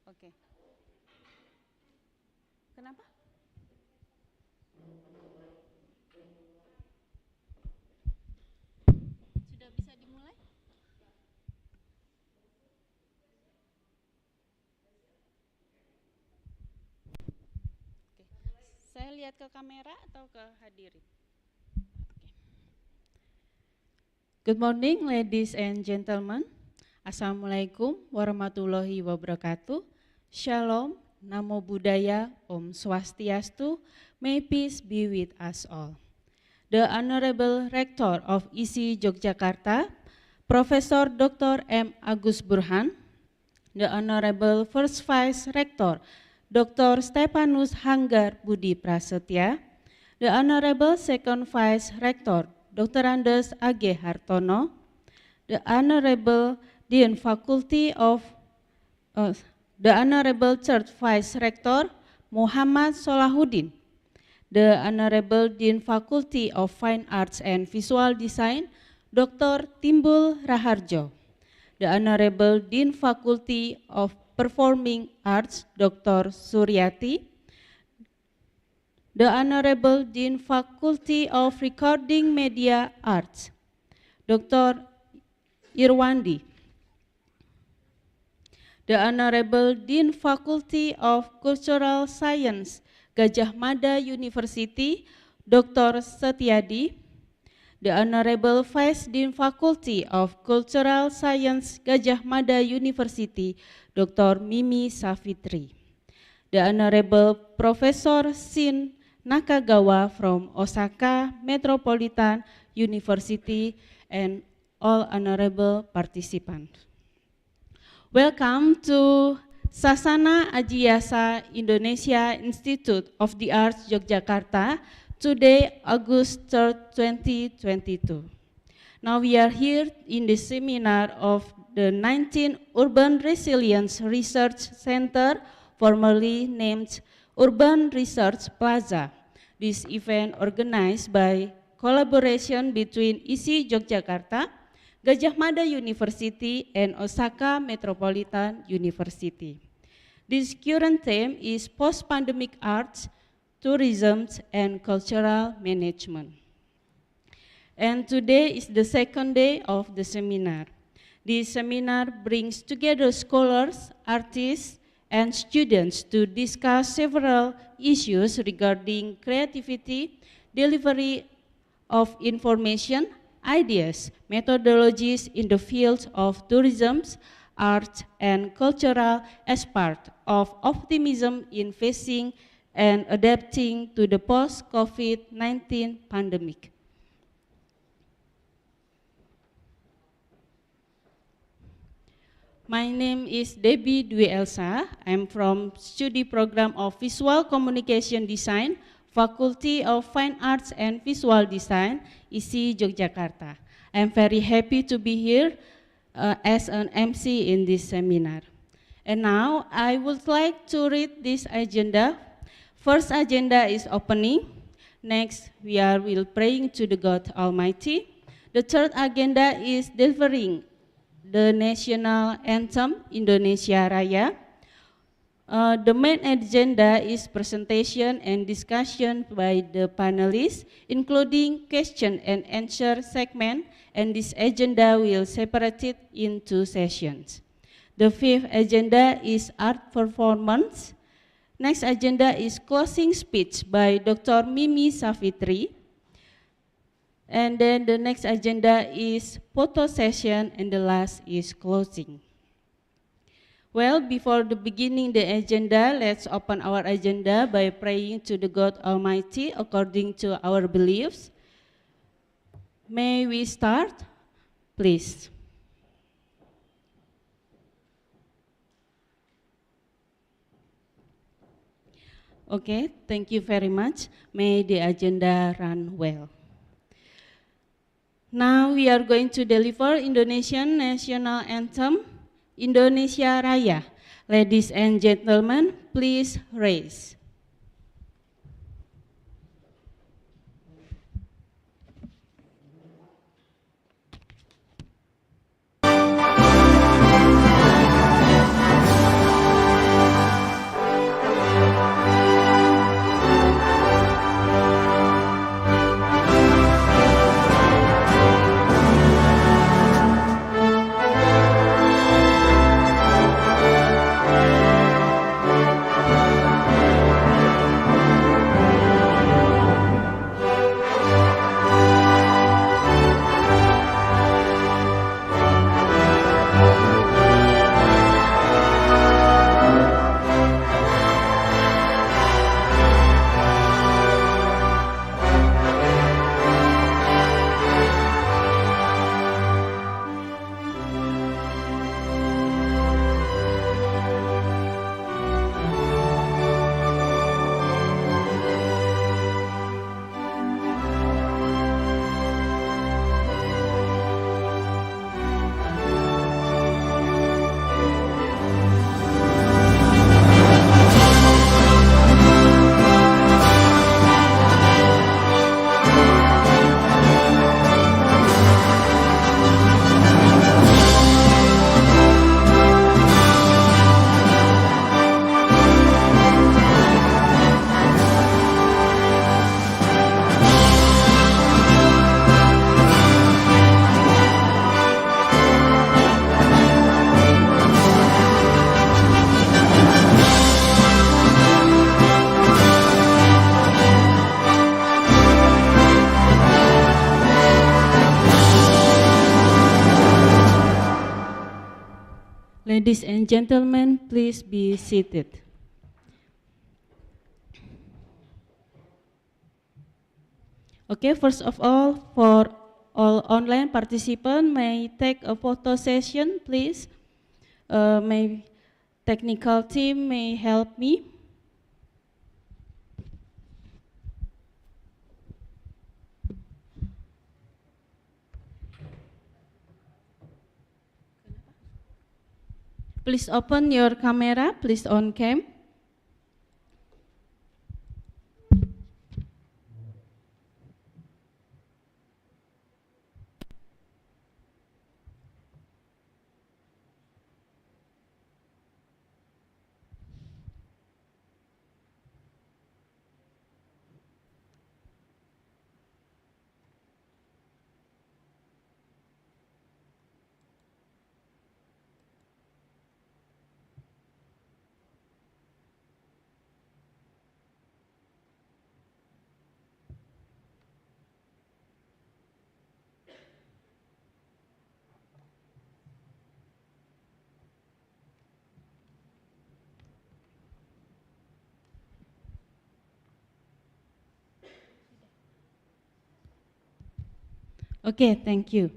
Oke. Kenapa? Sudah bisa dimulai? Oke. Saya lihat ke kamera atau ke hadirin? Good morning, ladies and gentlemen. Assalamualaikum warahmatullahi wabarakatuh. Shalom, Namo Buddhaya, Om Swastiastu, may peace be with us all. The Honorable Rector of ISI Yogyakarta, Professor Dr. M. Agus Burhan, the Honorable First Vice Rector, Dr. Stefanus Hanggar Budi Prasetya, the Honorable Second Vice Rector, Dr. Andes A.G. Hartono, the Honorable Dean Faculty of the Honorable Church Vice Rector Muhammad Solahuddin, the Honorable Dean Faculty of Fine Arts and Visual Design Dr. Timbul Raharjo, the Honorable Dean Faculty of Performing Arts Dr. Suryati, the Honorable Dean Faculty of Recording Media Arts Dr. Irwandi, the Honorable Dean Faculty of Cultural Science Gajah Mada University, Dr. Setiadi, the Honorable Vice Dean Faculty of Cultural Science Gajah Mada University, Dr. Mimi Savitri, the Honorable Professor Shin Nakagawa from Osaka Metropolitan University, and all honorable participants. Welcome to Sasana Ajiasa Indonesia Institute of the Arts Yogyakarta, today August 3rd, 2022. Now we are here in the seminar of the 19th Urban Resilience Research Center, formerly named Urban Research PLAZA. This event organized by collaboration between ISI Yogyakarta, Gajah Mada University, and Osaka Metropolitan University. This current theme is post-pandemic arts, tourism, and cultural management. And today is the second day of the seminar. This seminar brings together scholars, artists, and students to discuss several issues regarding creativity, delivery of information, ideas, methodologies in the fields of tourism, art, and cultural as part of optimism in facing and adapting to the post-COVID-19 pandemic. My name is Debbie Dwi Elsa. I'm from Study Program of Visual Communication Design, Faculty of Fine Arts and Visual Design, ISI Yogyakarta. I'm very happy to be here as an MC in this seminar. And now I would like to read this agenda. First agenda is opening. Next, we will praying to the God Almighty. The third agenda is delivering the national anthem, Indonesia Raya. The main agenda is presentation and discussion by the panelists, including question and answer segment, and this agenda will separate it into sessions. The fifth agenda is art performance. Next agenda is closing speech by Dr. Mimi Savitri. And then the next agenda is photo session, and the last is closing. Well, before the beginning the agenda, let's open our agenda by praying to the God Almighty according to our beliefs. May we start, please? Okay, thank you very much. May the agenda run well. Now we are going to deliver Indonesian National Anthem, Indonesia Raya. Ladies and gentlemen, please raise. Ladies and gentlemen, please be seated. Okay, first of all, for all online participants, may take a photo session, please. My technical team may help me. Please open your camera, please on cam. Okay, thank you.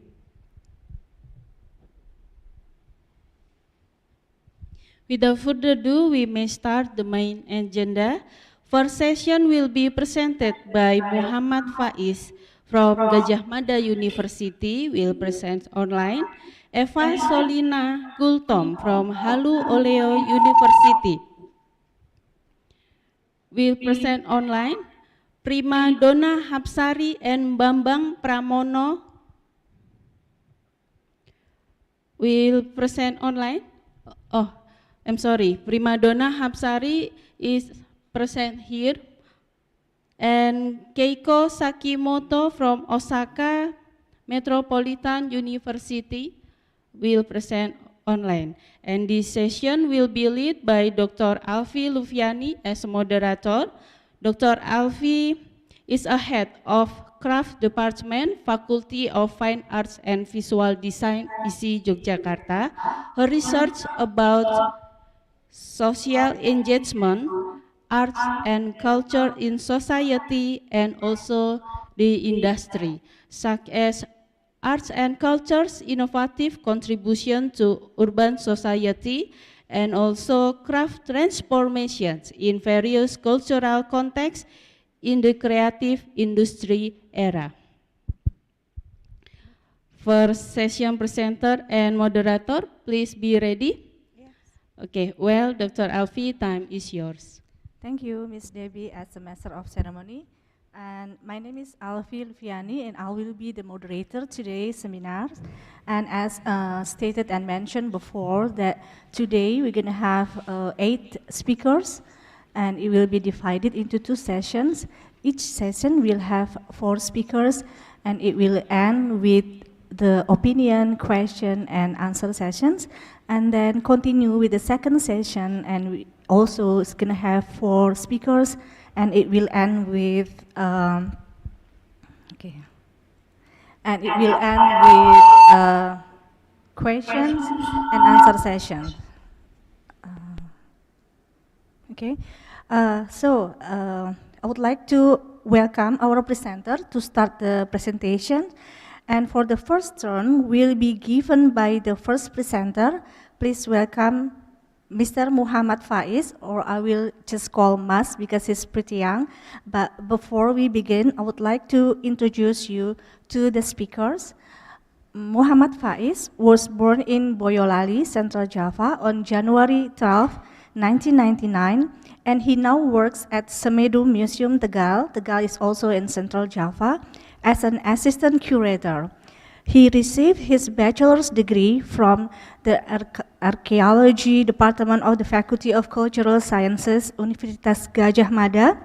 Without further ado, we may start the main agenda. First session will be presented by Muhammad Fais from Gajah Mada University, will present online. Eva Solina Gultom from Halu Oleo University will present online. Prima Donna Hapsari and Bambang Pramono will present online. Oh, I'm sorry, Prima Donna Hapsari is present here, and Keiko Sakimoto from Osaka Metropolitan University will present online. And this session will be led by Dr. Alfie Lufiani as moderator. Dr. Alfie is a head of Craft Department, Faculty of Fine Arts and Visual Design, ISI Yogyakarta. Her research about social engagement, arts and culture in society, and also the industry, such as arts and culture's innovative contribution to urban society, and also craft transformations in various cultural contexts in the creative industry era. First session presenter and moderator, please be ready. Okay, well, Dr. Alfie, time is yours. Thank you, Ms. Debbie, as the Master of Ceremony. And my name is Alfie Lufiani, and I will be the moderator today's seminar. And as stated and mentioned before, that today we're going to have 8 speakers, and it will be divided into 2 sessions. Each session will have 4 speakers, and it will end with the opinion, question, and answer sessions, and then continue with the second session, and we also is going to have 4 speakers, and it will end with questions and answer session. I would like to welcome our presenter to start the presentation. And for the first turn will be given by the first presenter. Please welcome Mr. Muhammad Fais, or I will just call Mas because he's pretty young. But before we begin, I would like to introduce you to the speakers. Muhammad Fais was born in Boyolali, Central Java on January 12, 1999, and he now works at Semedo Museum Tegal. Tegal is also in Central Java, as an assistant curator. He received his bachelor's degree from the Archaeology Department of the Faculty of Cultural Sciences, Universitas Gajah Mada,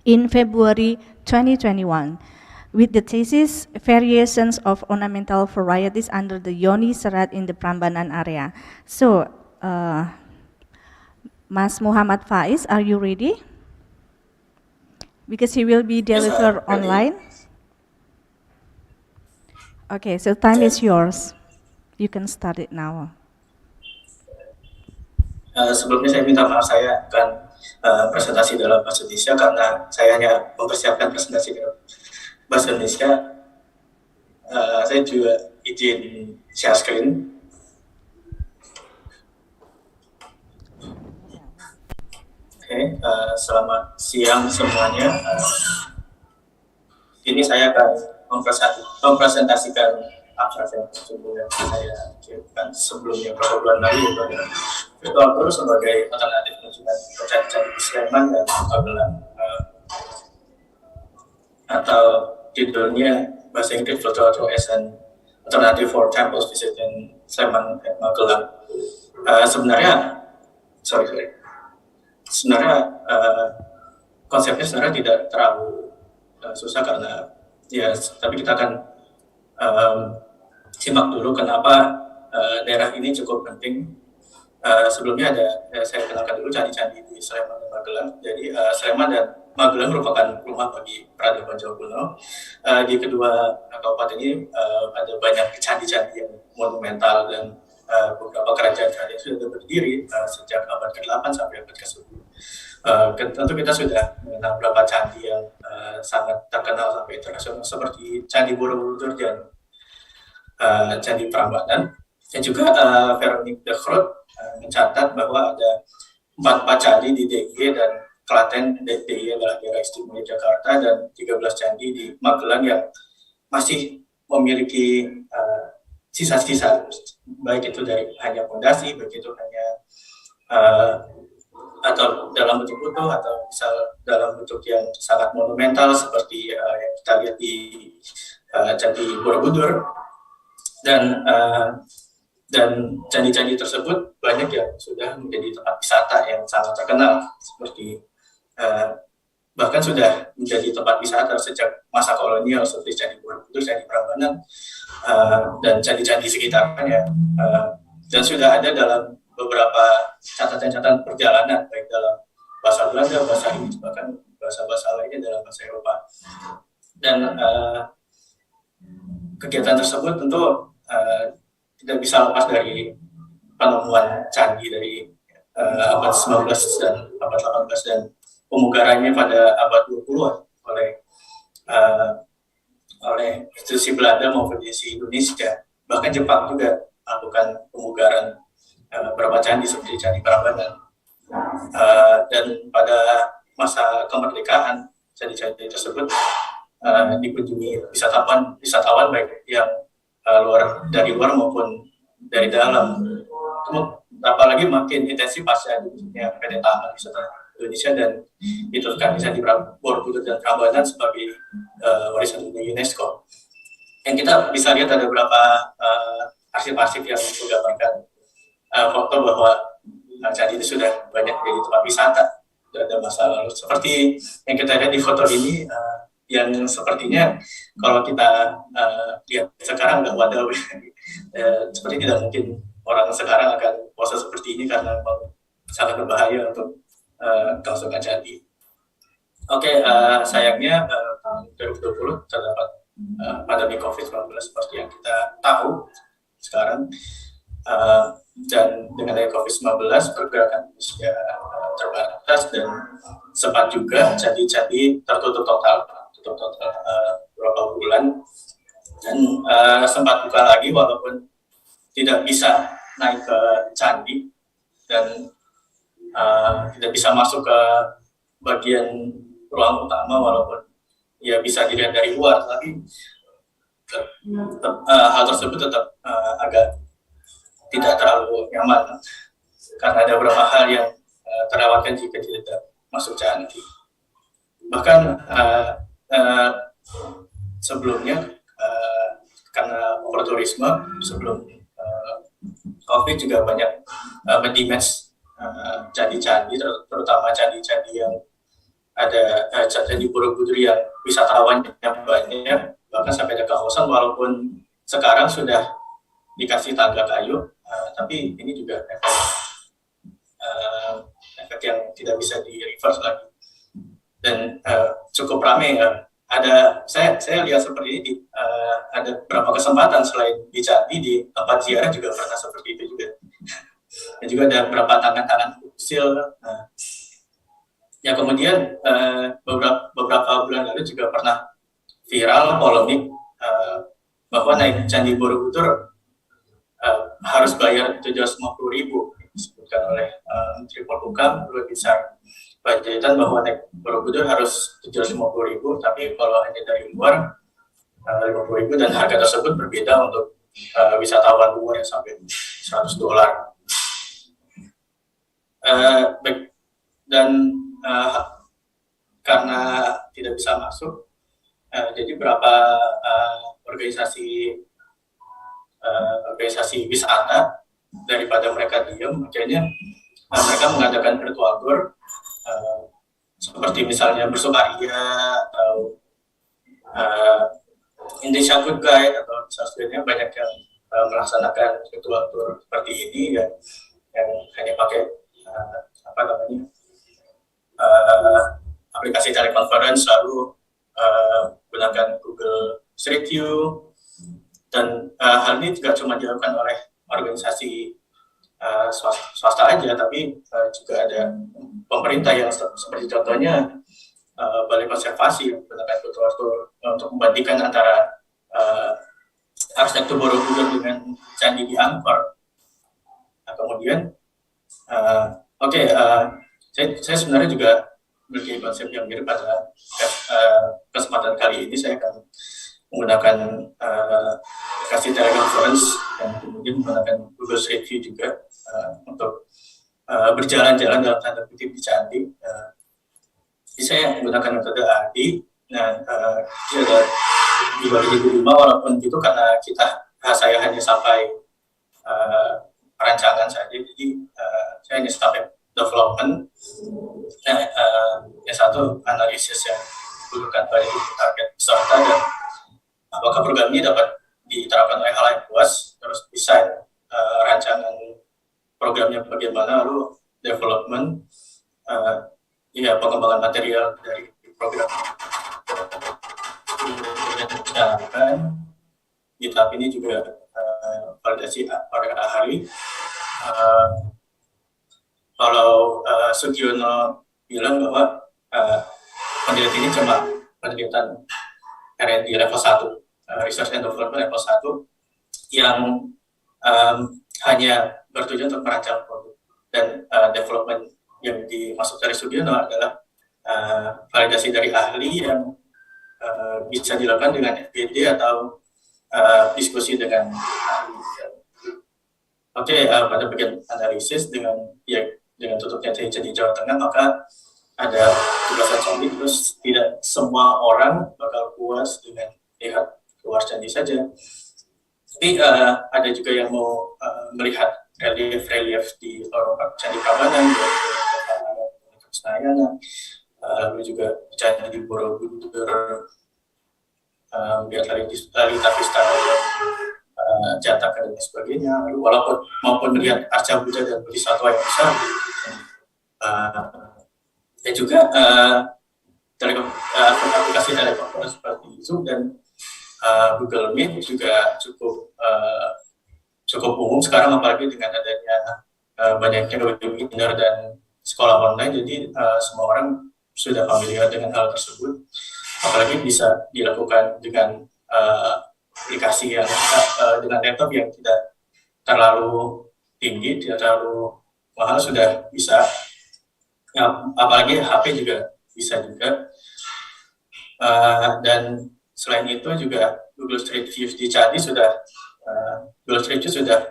in February 2021, with the thesis Variations of Ornamental Varieties under the Yoni Serat in the Prambanan area. So, Mas Muhammad Fais, are you ready? Because he will be delivered online. Okay, so time is yours. You can start it now. Sebelumnya saya minta maaf, saya akan presentasi dalam bahasa Indonesia karena saya hanya mempersiapkan presentasi dalam bahasa Indonesia. Saya juga izin share screen. Oke, selamat siang semuanya. Ini saya akan mempresentasikan abstrak yang saya kirimkan sebelumnya beberapa bulan lalu, yaitu virtual tour sebagai alternatif kunjungan ke candi-candi di Sleman dan Magelang, atau judulnya bahasa Inggris Virtual Tour as an Alternative for Temples Visit in Sleman dan Magelang. Sebenarnya konsepnya sebenarnya tidak terlalu susah karena ya, tapi kita akan simak dulu kenapa daerah ini cukup penting. Sebelumnya saya kenalkan dulu candi-candi di Sleman dan Magelang. Jadi Sleman dan Magelang merupakan rumah bagi peradaban Jawa kuno. Di kedua kabupaten ini ada banyak candi-candi yang monumental dan beberapa kerajaan-kerajaan sudah berdiri sejak abad ke-8 sampai abad ke-10. Tentu kita sudah mengenal beberapa candi yang sangat terkenal sampai internasional seperti Candi Borobudur dan Candi Prambanan. Dan juga Veronique de Groot mencatat bahwa ada 4 candi di DIY dan Klaten. DIY adalah daerah istimewa Jakarta, dan 13 candi di Magelang yang masih memiliki sisa-sisa, baik itu dari hanya fondasi, baik itu hanya atau dalam bentuk utuh, atau misal dalam bentuk yang sangat monumental seperti yang kita lihat di Candi Borobudur. Dan candi-candi tersebut banyak yang sudah menjadi tempat wisata yang sangat terkenal, seperti bahkan sudah menjadi tempat wisata sejak masa kolonial, seperti Candi Borobudur, Candi Prambanan, dan candi-candi sekitarnya, dan sudah ada dalam beberapa catatan-catatan perjalanan, baik dalam bahasa Belanda, bahasa Inggris, bahkan bahasa-bahasa lainnya dalam bahasa Eropa. Dan kegiatan tersebut tentu tidak bisa lepas dari penemuan candi dari abad 19 dan abad 18 dan pemugarannya pada abad 20-an oleh institusi Belanda maupun institusi Indonesia. Bahkan Jepang juga melakukan pemugaran beberapa candi seperti Candi Prambanan. Dan pada masa kemerdekaan, candi-candi tersebut dikunjungi wisatawan baik yang dari luar maupun dari dalam. Apalagi makin intensif pasca dibentuknya pemetaan wisata Indonesia dan ditetapkan Candi Borobudur dan Prambanan sebagai warisan dunia UNESCO. Yang kita bisa lihat ada beberapa arsip-arsip yang menggambarkan foto bahwa candi itu sudah banyak jadi tempat wisata pada masa lalu. Seperti yang kita lihat di foto ini, yang sepertinya kalau kita lihat sekarang nggak wadah, seperti tidak mungkin orang sekarang akan puasa seperti ini karena sangat berbahaya untuk kelangsungan candi. Oke, sayangnya tahun 2020 terdapat pandemi COVID-19 seperti yang kita tahu sekarang, dan dengan adanya COVID-19 pergerakan manusia terbatas dan sempat juga candi-candi tertutup total beberapa bulan, dan sempat buka lagi walaupun tidak bisa naik ke candi dan tidak bisa masuk ke bagian ruang utama, walaupun ya bisa dilihat dari luar, tapi hal tersebut tetap agak tidak terlalu nyaman karena ada beberapa hal yang terlewatkan jika tidak masuk candi. Bahkan sebelumnya karena overtourisme sebelum COVID juga banyak mendimensi candi-candi, terutama candi-candi yang ada Candi Borobudur yang wisatawannya banyak, bahkan sampai ada kawasan walaupun sekarang sudah dikasih tangga kayu, tapi ini juga efek yang tidak bisa di reverse lagi. Dan cukup ramai ya. Saya lihat seperti ini ada beberapa kesempatan selain di candi, di tempat ziarah juga pernah seperti itu juga. dan juga ada beberapa tangan-tangan usil. Nah, ya kemudian beberapa bulan lalu juga pernah viral polemik bahwa naik Candi Borobudur harus bayar 750.000, disebutkan oleh Menteri Polhukam Luhut Binsar Panjaitan bahwa naik Borobudur harus 750.000, tapi kalau hanya dari luar 50.000, dan harga tersebut berbeda untuk wisatawan luar yang sampai $100. Dan karena tidak bisa masuk, jadi beberapa organisasi wisata, daripada mereka diam, akhirnya mereka mengadakan virtual tour, seperti misalnya bersukaria atau Indonesia Good Guide atau misalnya banyak yang melaksanakan virtual tour seperti ini yang hanya pakai aplikasi teleconference, lalu gunakan Google Street View, dan hal ini tidak cuma dilakukan oleh organisasi swasta aja, tapi juga ada pemerintah yang seperti contohnya Balai Konservasi yang menggunakan virtual tour untuk membandingkan antara arsitektur Borobudur dengan candi di Angkor. Nah, kemudian saya sebenarnya juga memiliki konsep yang mirip. Pada kesempatan kali ini saya akan menggunakan aplikasi teleconference dan kemudian menggunakan Google Street View juga untuk berjalan-jalan dalam tanda kutip di candi. Jadi saya menggunakan metode ADI. Nah, ini ada di 2005, walaupun itu karena saya hanya sampai perancangan saja, jadi saya hanya sampai development. Nah, yang satu analisis yang dibutuhkan pada target peserta dan apakah program ini dapat diterapkan oleh halayak luas, terus desain rancangan programnya bagaimana, lalu development, pengembangan material dari program dijalankan. Di tahap ini juga validasi oleh ahli. Kalau Sugiono bilang bahwa penelitian ini cuma penelitian R&D level 1, Research and Development level 1, yang hanya bertujuan untuk merancang produk, dan development yang dimaksud dari Sugiono adalah validasi dari ahli yang bisa dilakukan dengan FGD atau diskusi dengan ahli. Pada bagian analisis dengan tutupnya candi Jawa Tengah, maka ada 17 candi, terus tidak semua orang bakal puas dengan lihat luar candi saja. Tapi ada juga yang mau melihat relief di Candi Prambanan, lalu juga candi di Borobudur, lihat Lalita Vista, Jataka dan sebagainya. Lalu maupun melihat Arca Buddha dan Bodhisattva yang besar. Dan juga aplikasi telekonferensi seperti Zoom dan Google Meet juga cukup umum sekarang, apalagi dengan adanya banyaknya webinar dan sekolah online. Jadi semua orang sudah familiar dengan hal tersebut, apalagi bisa dilakukan dengan aplikasi yang dengan laptop yang tidak terlalu tinggi, tidak terlalu mahal, sudah bisa. Apalagi HP juga bisa juga. Dan selain itu juga Google Street View di candi sudah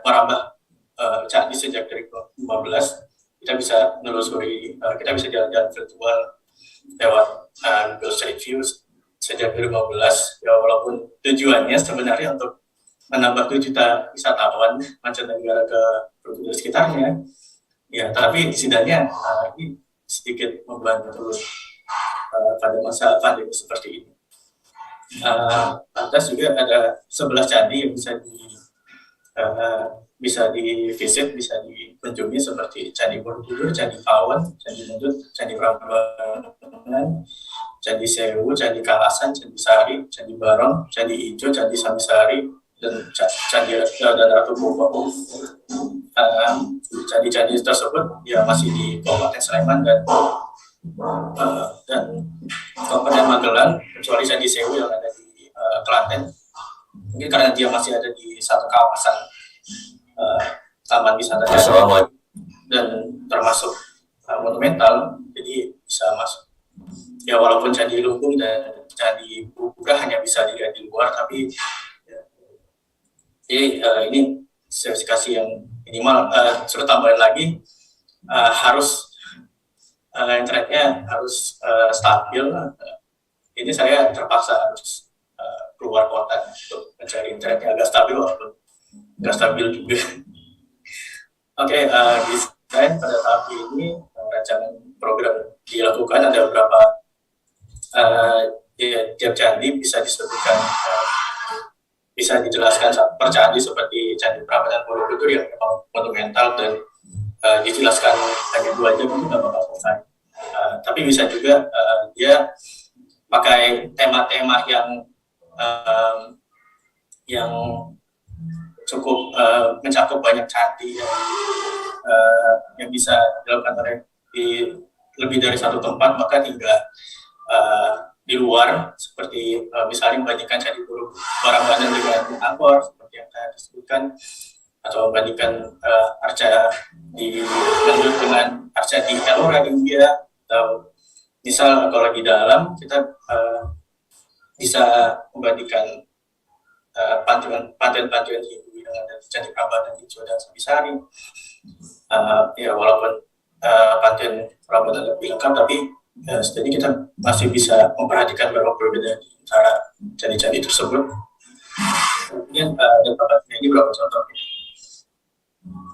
merambah candi sejak 2015. Kita bisa menelusuri, kita bisa jalan-jalan virtual lewat Google Street View sejak 2015. Ya, walaupun tujuannya sebenarnya untuk menambah 2 juta wisatawan mancanegara ke Borobudur sekitarnya, ya, tapi setidaknya ini sedikit membantu pada masa pandemi seperti ini. Lantas juga ada 11 candi yang bisa di-visit, bisa dikunjungi, seperti Candi Borobudur, Candi Pawon, Candi Mendut, Candi Prambanan, Candi Sewu, Candi Kalasan, Candi Sari, Candi Barong, Candi Ijo, Candi Samisari, dan Candi dan Ratu Boko. candi-candi tersebut ya masih di Kabupaten Sleman dan Kabupaten Magelang, kecuali Candi Sewu yang ada di Klaten. Mungkin karena dia masih ada di satu kawasan taman wisata dan termasuk monumental, jadi bisa masuk. Ya walaupun Candi Lumbung dan Candi Borobudur hanya bisa dilihat di luar, tapi jadi ini spesifikasi yang minimal. Suruh tambahin lagi, harus internetnya harus stabil. Ini saya terpaksa harus keluar kota untuk mencari internetnya agak stabil, walaupun nggak stabil juga. Oke, desain pada tahap ini rancangan program dilakukan, ada beberapa tiap candi bisa disebutkan, bisa dijelaskan per candi, seperti Candi Prambanan Borobudur yang memang monumental dan dijelaskan hanya 2 jam itu nggak bakal selesai. Tapi bisa juga dia pakai tema-tema yang cukup mencakup banyak candi yang bisa dilakukan oleh lebih dari satu tempat, maka tidak di luar, seperti misalnya membandingkan Candi Prambanan dengan Angkor seperti yang saya disebutkan, atau membandingkan arca di Nganjuk dengan arca di Ellora di India, atau misal kalau di dalam kita bisa membandingkan pantheon Hindu yang ada di Candi Prambanan di Jodan Sabisari. Ya walaupun pantheon Prambanan lebih lengkap, tapi setidaknya kita masih bisa memperhatikan beberapa perbedaan di antara candi-candi tersebut. Kemudian ada ini beberapa contoh.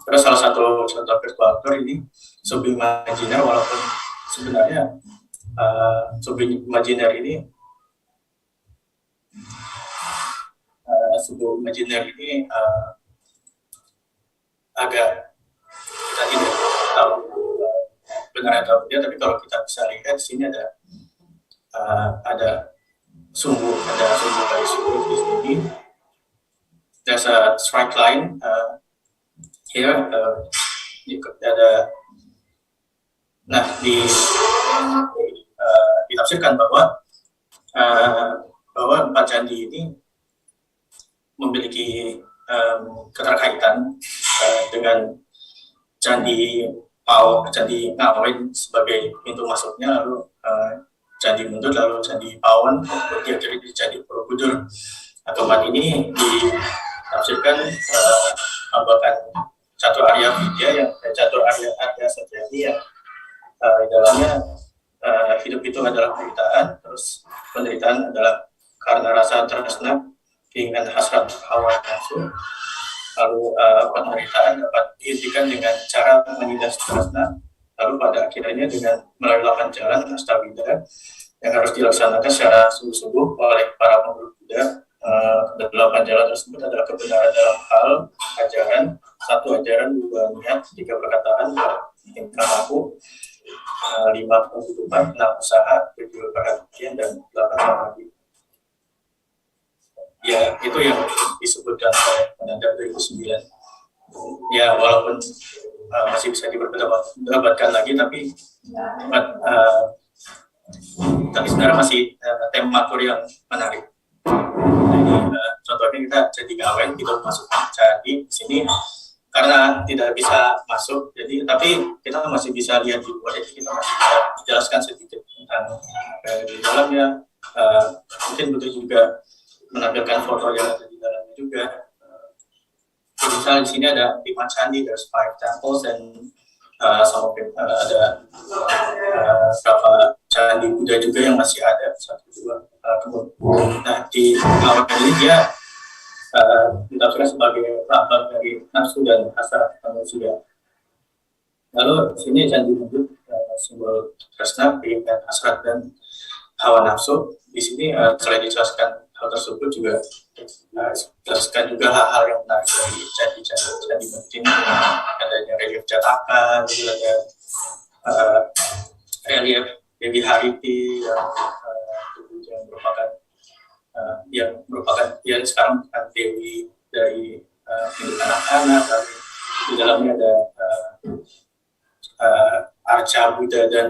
Terus salah satu contoh virtual tour ini subimaginer, walaupun sebenarnya subimaginer ini agak kita tidak tahu benar atau tidak, tapi kalau kita bisa lihat di sini ada sumbu kayu sumbu di sini. There's a strike line here. Ada, nah ditafsirkan bahwa 4 candi ini memiliki keterkaitan dengan Candi Ngawen sebagai pintu masuknya, lalu Candi Mundut, lalu Candi Pawon, kemudian jadi Candi Borobudur. Tempat ini ditafsirkan merupakan catur Arya Vidya yang catur Arya Satyani yang di dalamnya hidup itu adalah penderitaan, terus penderitaan adalah karena rasa tresna, keinginan hasrat hawa nafsu. Lalu penderitaan dapat dihentikan dengan cara menindas tresna, lalu pada akhirnya dengan melalui 8 jalan Astawida yang harus dilaksanakan secara sungguh-sungguh oleh para pemeluk Buddha. 8 jalan tersebut adalah kebenaran dalam hal ajaran, 1 ajaran, 2 niat, 3 perkataan, 4 tingkah laku, 5 penghidupan, 6 usaha, 7 perhatian, dan 8 samadhi. Ya, itu yang disebutkan oleh Penanda 2009. Ya, walaupun masih bisa diperdebatkan lagi, tapi sebenarnya masih tematur yang menarik. Jadi contohnya kita Candi Ngawen, kita masuk candi di sini karena tidak bisa masuk, jadi tapi kita masih bisa lihat di luar, jadi kita masih bisa jelaskan sedikit tentang di dalamnya. Mungkin butuh juga menampilkan foto yang ada di dalamnya juga. Misalnya di sini ada 5 candi, there's 5 temples, and some of it, ada beberapa candi Buddha juga yang masih ada, 1, 2. Nah, di Ngawen ini dia ditafsirkan sebagai lambang dari nafsu dan hasrat manusia. Lalu sini Candi Mundut, simbol tresna, keinginan hasrat dan hawa nafsu. Di sini selain dijelaskan hal tersebut juga dijelaskan juga hal-hal yang menarik dari candi Mundut ini, adanya relief Jataka, juga ada relief Dewi Hariti yang merupakan yang sekarang Dewi dari hidup anak-anak, dari di dalamnya ada arca Buddha dan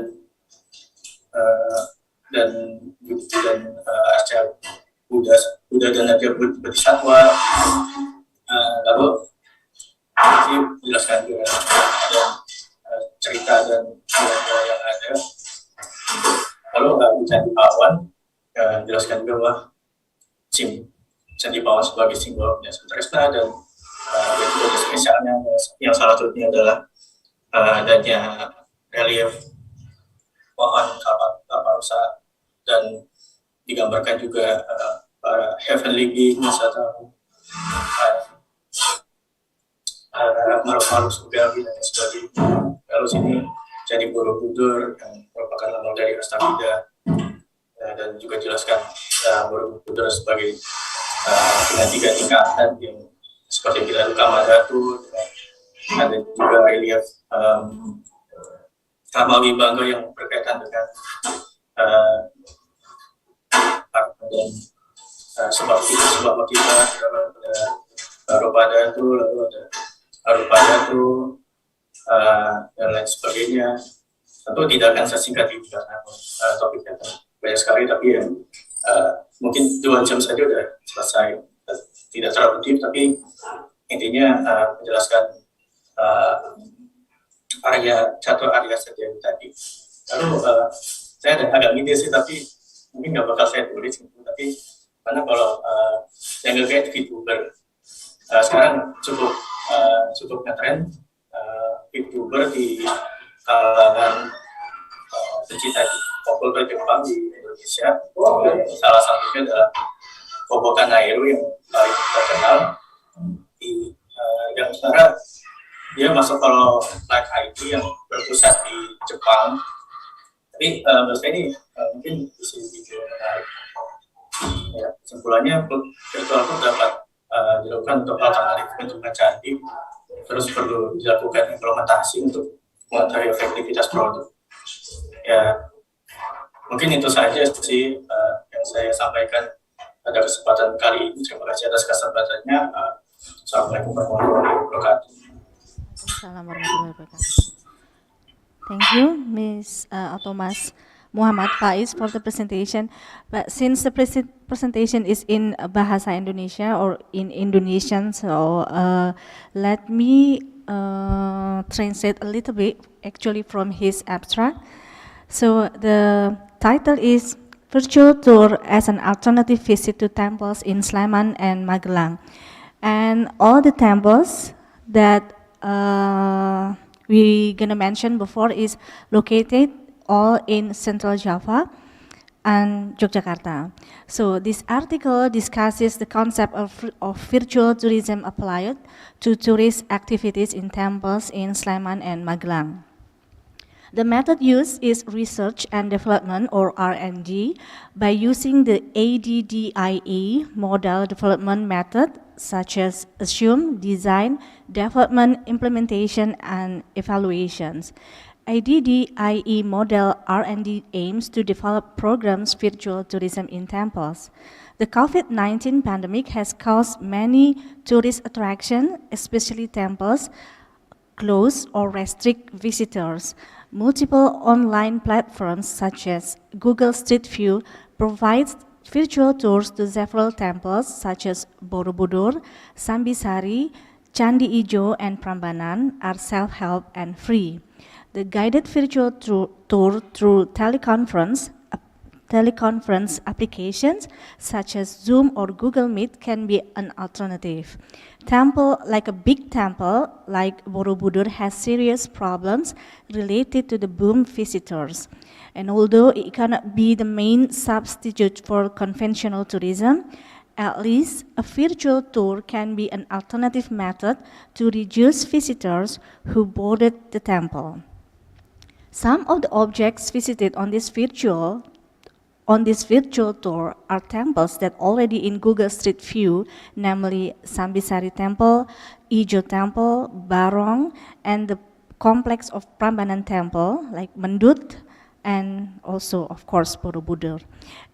arca Buddha dan Nadia Bodhisattva. Lalu ini dijelaskan juga ada cerita dan nilai yang ada. Lalu di Candi Pawan dijelaskan juga bahwa Candi Pawan sebagai simbol Tresna dan yang juga ada spesialnya yang salah satunya adalah adanya relief pohon kelapa rusa dan digambarkan juga para heavenly beings atau makhluk-makhluk surgawi dan sebagainya. Lalu sini jadi Borobudur yang merupakan lambang dari Astabida dan juga jelaskan Borobudur sebagai dengan 3 tingkatan yang seperti kita duka madatu, ada juga relief Kamawi Bangga yang berkaitan dengan dan sebab kita ada Borobudur, lalu ada Borobudur dan lain sebagainya. Tentu tidak akan sesingkat ini karena topiknya banyak sekali, tapi ya mungkin 2 jam saja sudah selesai. Tidak terlalu deep, tapi intinya menjelaskan catur Arya saja tadi. Lalu saya ada agak ide sih, tapi mungkin nggak bakal saya tulis gitu. Tapi karena kalau yang nge-guide VTuber sekarang cukup ngetren VTuber di kalangan pecinta populär Jepang di Indonesia. Salah satunya adalah Kobokan Nairu yang paling terkenal yang sekarang dia masuk kalau live ID yang berpusat di Jepang. Tapi menurut saya ini mungkin bisa video menarik. Ya, kesimpulannya virtual tour dapat dilakukan untuk alternatif bentukan candi, terus perlu dilakukan implementasi untuk mengetahui efektivitas produk. Ya, mungkin itu saja sih yang saya sampaikan pada kesempatan kali ini. Terima kasih atas kesempatannya. Assalamualaikum warahmatullahi wabarakatuh. Assalamualaikum warahmatullahi wabarakatuh. Thank you, Ms. Thomas Muhammad Fais, for the presentation. But since the presentation is in Bahasa Indonesia or in Indonesian, so let me translate a little bit actually from his abstract. So the title is Virtual Tour as an Alternative Visit to Temples in Sleman and Magelang. And all the temples that we gonna mention before is located all in Central Java and Yogyakarta. So this article discusses the concept of virtual tourism applied to tourist activities in temples in Sleman and Magelang. The method used is research and development, or R&D, by using the ADDIE model development method, such as assume, design, development, implementation, and evaluations. ADDIE model R&D aims to develop programs virtual tourism in temples. The COVID-19 pandemic has caused many tourist attractions, especially temples, close or restrict visitors. Multiple online platforms such as Google Street View provides virtual tours to several temples such as Borobudur, Sambisari, Candi Ijo, and Prambanan are self-help and free. The guided virtual tour through teleconference applications such as Zoom or Google Meet can be an alternative. A big temple like Borobudur has serious problems related to the boom visitors. And although it cannot be the main substitute for conventional tourism, at least a virtual tour can be an alternative method to reduce visitors who boarded the temple. Some of the objects visited on this virtual tour are temples that already in Google Street View, namely Sambisari Temple, Ijo Temple, Barong, and the complex of Prambanan Temple, like Mendut, and also, of course, Borobudur.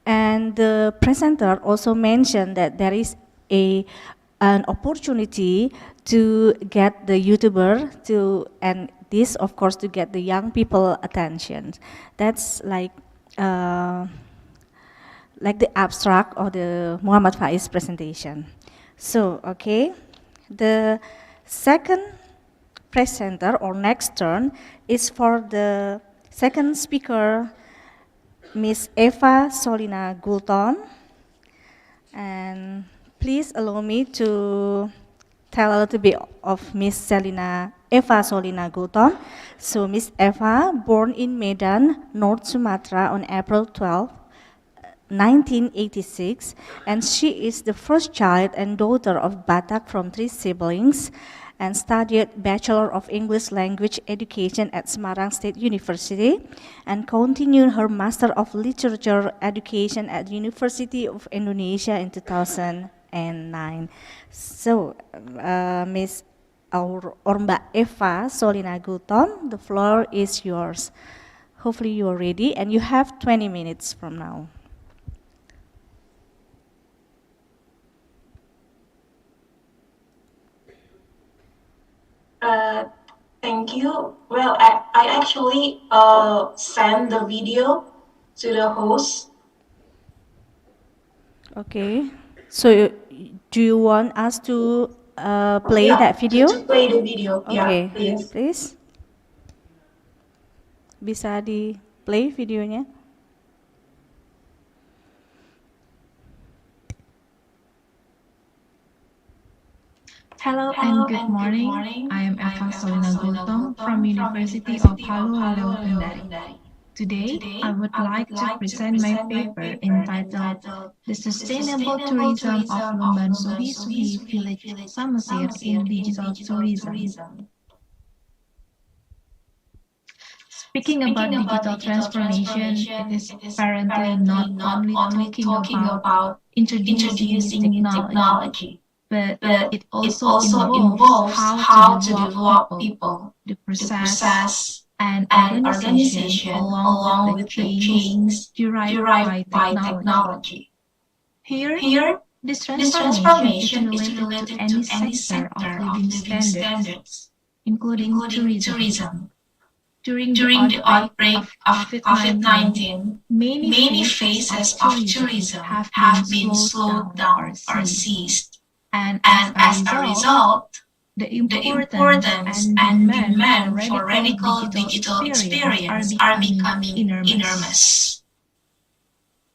And the presenter also mentioned that there is a an opportunity to get the YouTuber to, and this of course to get the young people attention. That's like the abstract of the Muhammad Fais presentation. So, okay, the second presenter or next turn is for the second speaker, Miss Eva Solina Gulton. And please allow me to tell a little bit of Miss Eva Solina Gulton. So Miss Eva, born in Medan, North Sumatra on April 12, 1986, and she is the first child and daughter of Batak from 3 siblings, and studied Bachelor of English Language Education at Semarang State University, and continued her Master of Literature Education at the University of Indonesia in 2009. So, Miss Mbak Eva Solina Gulton, the floor is yours. Hopefully you are ready, and you have 20 minutes from now. Thank you. Well, I actually sent the video to the host. Okay. So do you want us to play that video? To play the video. Okay, yeah, please. Bisa di play videonya? Hello and good morning. I am Eva Solina Gulton from University of Palu Kendari. Today, I would like to present my paper entitled The Sustainable Tourism of Lumban Suhi Suhi Village Samosir in Digital Tourism. Speaking about digital transformation, it is apparently not only talking about introducing new technology, but it also involves how to develop people, the process, and organization along with the change derived by technology. Here, this transformation is related to any sector of living standards, including tourism. During the outbreak of COVID-19, many phases of tourism have been slowed down or ceased. And as a result, the importance and demand for radical digital experience are becoming enormous.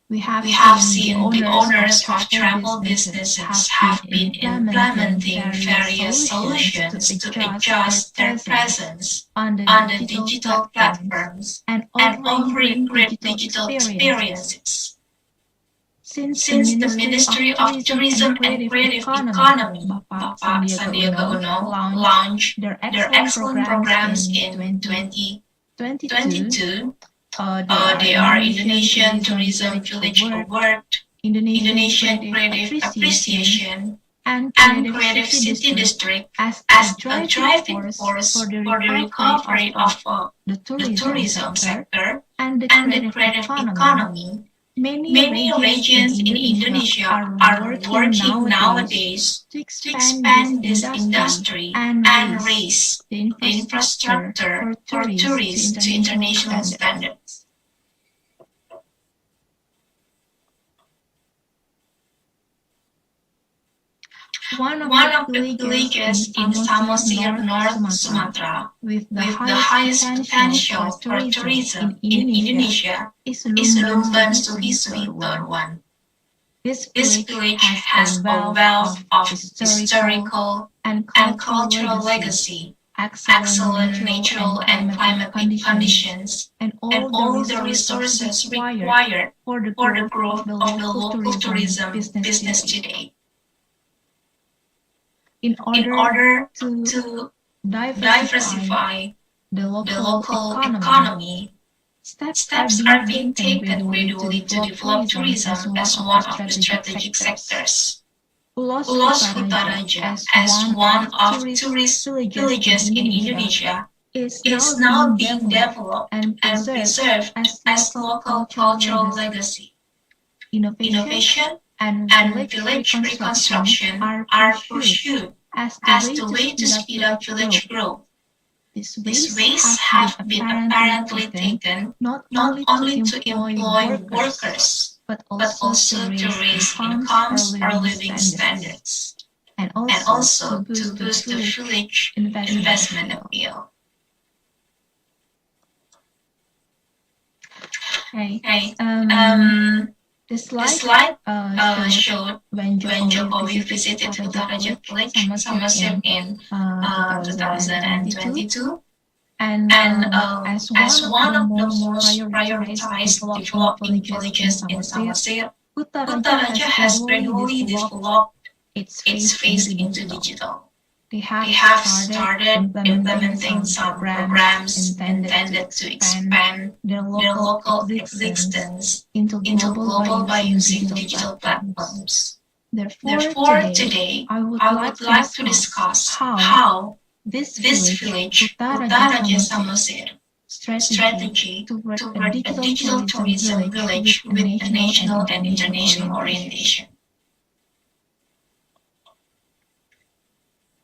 We have seen the owners of travel businesses have been implementing various solutions to adjust their presence on the digital platforms and offering great digital experiences. Since the Ministry of Tourism and Creative Economy, Bapak Sandiaga Uno, launched their excellent programs in 2022, they are Indonesian Tourism Village Award, Indonesian Creative Appreciation, and Creative City District as a driving force for the recovery of the tourism sector and the creative economy. Many regions in Indonesia are working nowadays to expand this industry and raise the infrastructure for tourists to international standards. One of the villages in Samosir, North Sumatra, with the highest potential for tourism in Indonesia is Lumban Suhi Suhi Third One. This village has a wealth of historical and cultural legacy, excellent natural and climatic conditions, and all the resources required for the growth of the local tourism business today. In order to diversify the local economy, steps are being taken gradually to develop tourism as one of the strategic sectors. Pulau Sutaraja, as one of tourist villages in Indonesia, is now being developed and preserved as local cultural legacy. Innovation, and village reconstruction are pursued as the way to speed up village growth. These ways have been apparently taken not only to employ workers, but also to raise incomes or living standards, and also to boost the village investment appeal. Okay. The slide showed when Jokowi visited Utaraja Village, Samosir in 2022. And as one of the most prioritized developing villages in Samosir, Utaraja has gradually developed its face into digital. They have started implementing some programs intended to expand their local existence into global by using digital platforms. Therefore, today, I would like to discuss how this village, Utaraja Samosir, strategy toward a digital tourism village with a national and international orientation.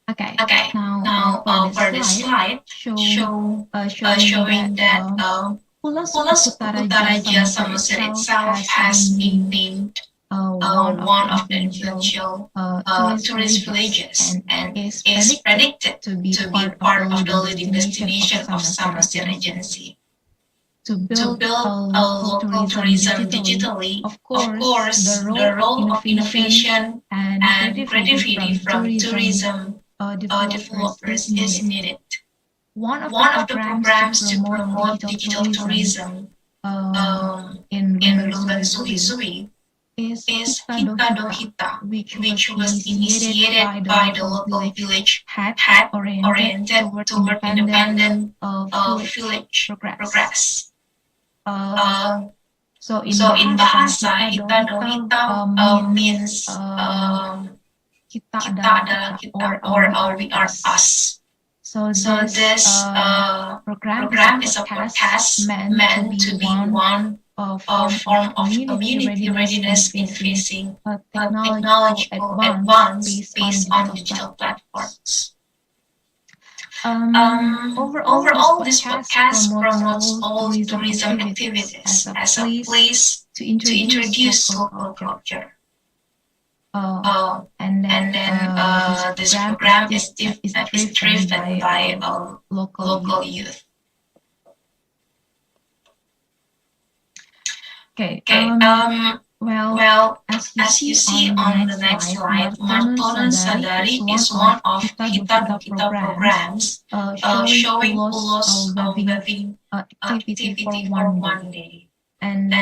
Okay. Now for the slide, showing that Pulau Utaraja Samosir itself has been named one of the influential tourist villages and is predicted to be part of the leading destination of Samosir Regency. To build a local tourism digitally, of course, the role of innovation and creativity from tourism developers is needed. One of the programs to promote digital tourism in Lumban Suwi is Hita Hita, which was initiated by the local village head oriented toward independent village progress. So in Bahasa, Hita means kita adalah kita, or we are us. So this program is a podcast meant to be one form of community readiness in facing a technological advance based on digital platforms. Overall, this podcast promotes all tourism activities as a place to introduce local culture. And then this program is driven by local youth. Okay. Well, as you see on the next slide, Martonan Sadari is one of Hita programs showing Pulos weaving activity for one day. And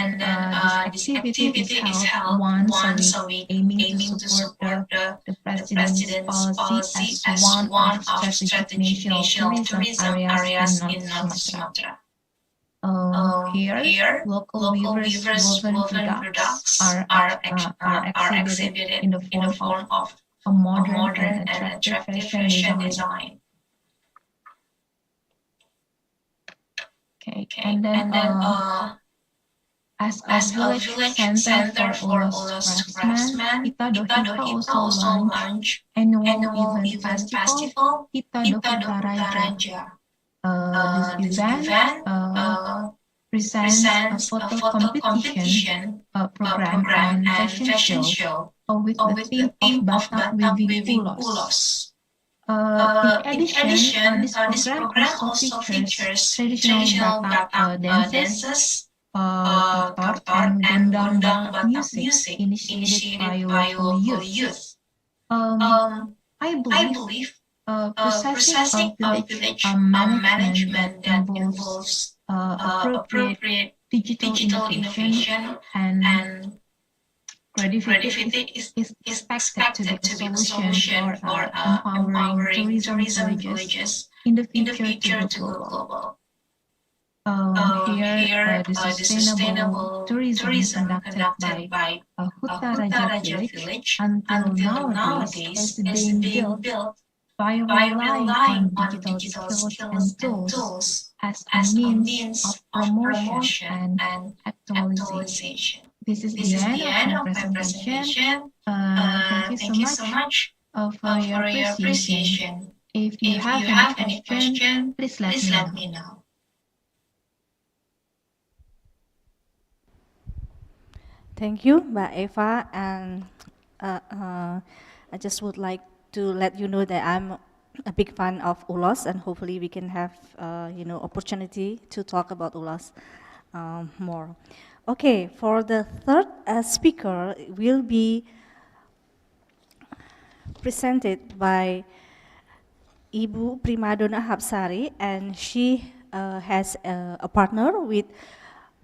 this activity is held once a week, aiming to support the President's policy as one of strategic national tourism areas in North Sumatra. Here, local weavers' woven products are exhibited in the form of a modern and attractive fashion design. Okay, and then as a village center for Ulos craftsmen, Hita also launched annual event festival, Hita Utaraja. This event presents a photo competition, program and fashion show with the theme of Batak weaving Pulos. In addition, this program also features traditional Batak dances, Tortor and Gondang Batak music initiated by local youth. I believe processing of village management that involves appropriate digital innovation and creativity is expected to be a solution for empowering tourism villages in the future to go global. Here, the sustainable tourism conducted by Utaraja Village until nowadays is being built by relying on digital skills and tools as a means of promotion and actualization. this is the end of my presentation. Thank you so much for your appreciation. If you have any question, please let me know. Thank you, Mbak Eva, and I just would like to let you know that I'm a big fan of ULOS, and hopefully we can have opportunity to talk about ULOS more. Okay, for the third speaker will be presented by Ibu Primadona Hapsari, and she has a partner with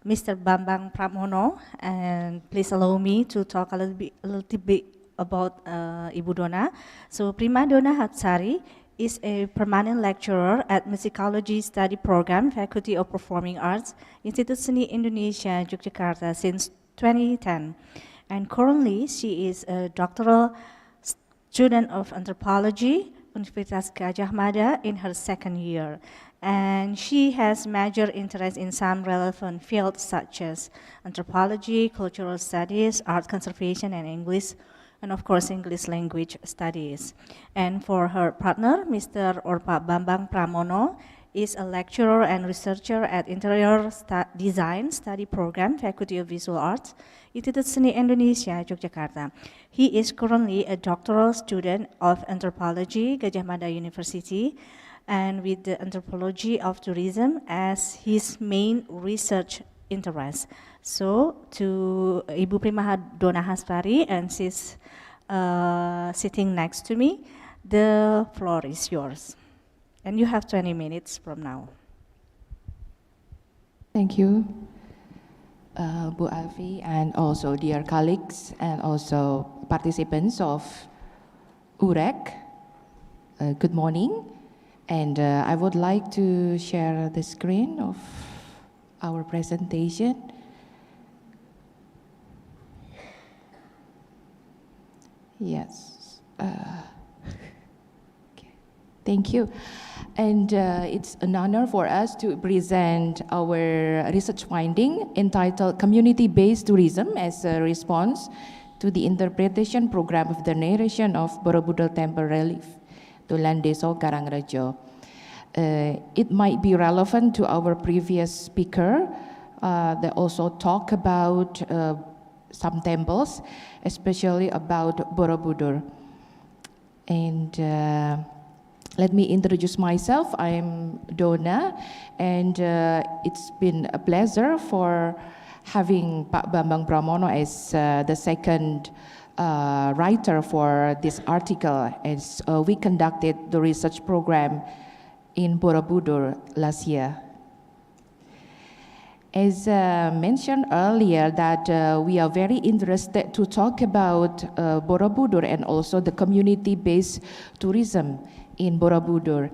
Mr. Bambang Pramono, and please allow me to talk a little bit about Ibu Dona. So Primadona Hapsari is a permanent lecturer at Musicology Study Program, Faculty of Performing Arts, Institut Seni Indonesia, Yogyakarta since 2010. And currently she is a doctoral student of anthropology, Universitas Gadjah Mada, in her second year. And she has major interest in some relevant fields such as anthropology, cultural studies, art conservation, and English, and of course English language studies. And for her partner, Mr. Orpa Bambang Pramono, is a lecturer and researcher at Interior Design Study Program, Faculty of Visual Arts, Institut Seni Indonesia, Yogyakarta. He is currently a doctoral student of anthropology, Gadjah Mada University, and with the anthropology of tourism as his main research interest. So to Ibu Primadona Hapsari, and she's sitting next to me, the floor is yours. And you have 20 minutes from now. Thank you, Bu Avi, and also dear colleagues and also participants of UReC. Good morning. And I would like to share the screen of our presentation. Yes. Okay. Thank you. And it's an honor for us to present our research finding entitled Community-Based Tourism as a response to the interpretation program of the narration of Borobudur Temple relief, Tulan Deso Karangarjo. It might be relevant to our previous speaker that also talk about some temples, especially about Borobudur. And let me introduce myself. I'm Dona, and it's been a pleasure for having Pak Bambang Pramono as the second writer for this article, as we conducted the research program in Borobudur last year. As mentioned earlier, that we are very interested to talk about Borobudur and also the community-based tourism in Borobudur.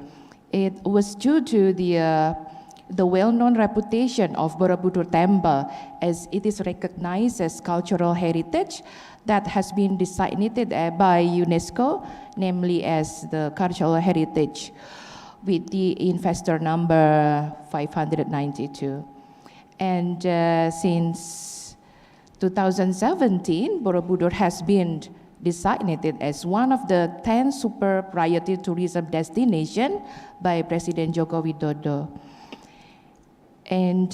It was due to the well-known reputation of Borobudur Temple, as it is recognized as cultural heritage that has been designated by UNESCO, namely as the cultural heritage, with the investor number 592. And since 2017, Borobudur has been designated as one of the 10 super priority tourism destination by President Joko Widodo. And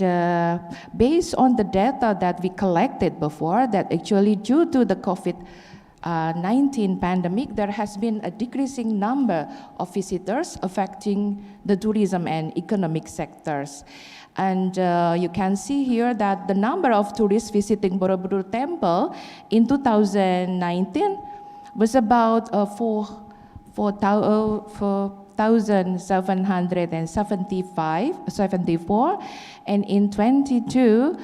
based on the data that we collected before, that actually due to the COVID-19 pandemic, there has been a decreasing number of visitors affecting the tourism and economic sectors. And you can see here that the number of tourists visiting Borobudur Temple in 2019 was about 4,774, and in 22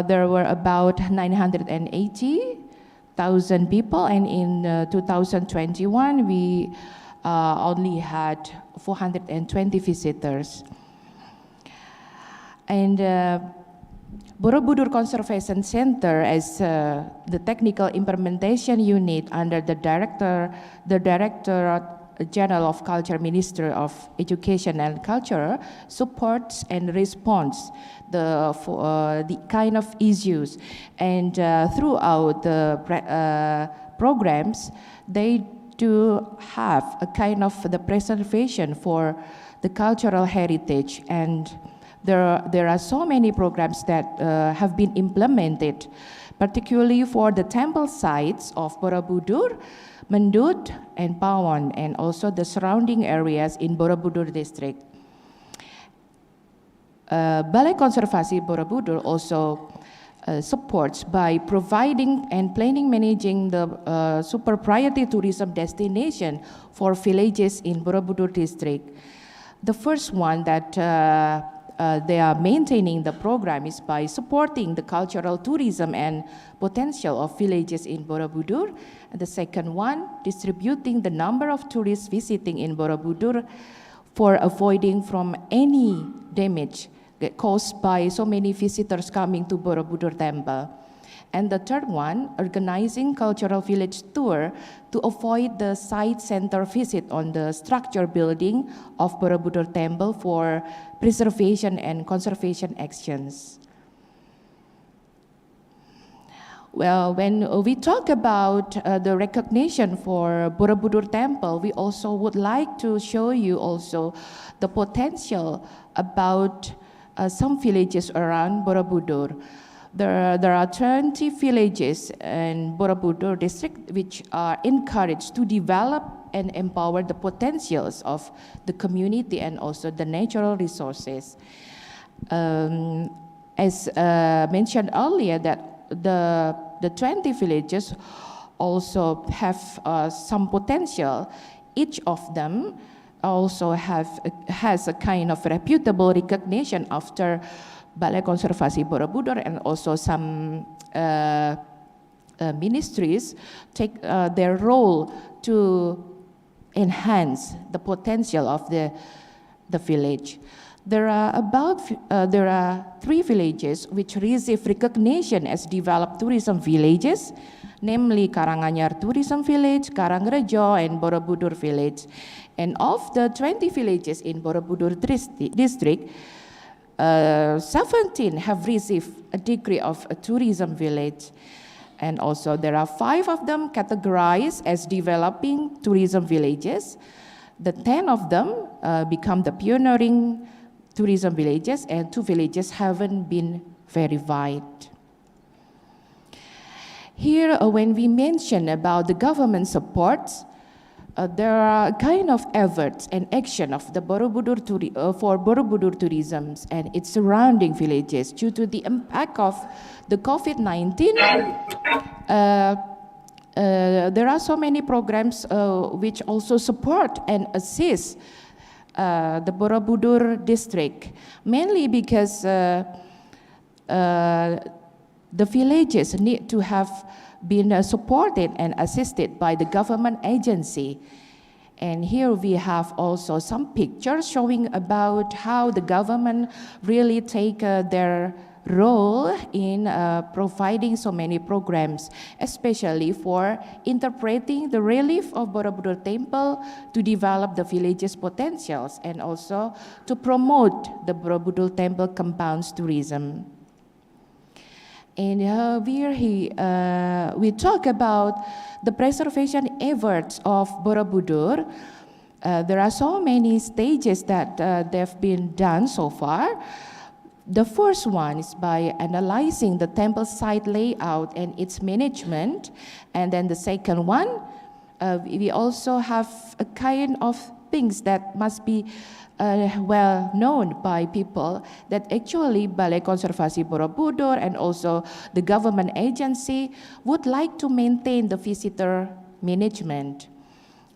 there were about 980,000 people, and in 2021 we only had 420 visitors. And Borobudur Conservation Center, as the technical implementation unit under the Directorate General of Culture, Minister of Education and Culture, supports and responds the kind of issues. And throughout the programs, they do have a kind of the preservation for the cultural heritage. And there are so many programs that have been implemented, particularly for the temple sites of Borobudur, Mendut, and Pawon, and also the surrounding areas in Borobudur district. Balai Konservasi Borobudur also supports by providing and planning managing the super priority tourism destination for villages in Borobudur district. The first one that they are maintaining the program is by supporting the cultural tourism and potential of villages in Borobudur. And the second one, distributing the number of tourists visiting in Borobudur for avoiding from any damage caused by so many visitors coming to Borobudur temple. And the third one, organizing cultural village tour to avoid the site center visit on the structure building of Borobudur temple for preservation and conservation actions. Well, when we talk about the recognition for Borobudur temple, we also would like to show you also the potential about some villages around Borobudur. There are 20 villages in Borobudur district which are encouraged to develop and empower the potentials of the community and also the natural resources. As mentioned earlier, that the 20 villages also have some potential. Each of them also has a kind of reputable recognition after Balai Konservasi Borobudur, and also some ministries take their role to enhance the potential of the village. There are 3 villages which receive recognition as developed tourism villages, namely Karangarjo Tourism Village, Karangarjo, and Borobudur Village. And of the 20 villages in Borobudur district, 17 have received a degree of a tourism village. And also there are 5 of them categorized as developing tourism villages. The 10 of them become the pioneering tourism villages, and 2 villages haven't been verified. Here, when we mention about the government supports, there are kind of efforts and action of the for Borobudur tourism and its surrounding villages due to the impact of the COVID-19. There are so many programs which also support and assist the Borobudur district, mainly because the villages need to have been supported and assisted by the government agency. And here we have also some pictures showing about how the government really take their role in providing so many programs, especially for interpreting the relief of Borobudur temple to develop the village's potentials and also to promote the Borobudur temple compounds tourism. And we talk about the preservation efforts of Borobudur. There are so many stages that they've been done so far. The first one is by analyzing the temple site layout and its management. And then the second one, we also have a kind of things that must be well known by people, that actually Balai Konservasi Borobudur and also the government agency would like to maintain the visitor management.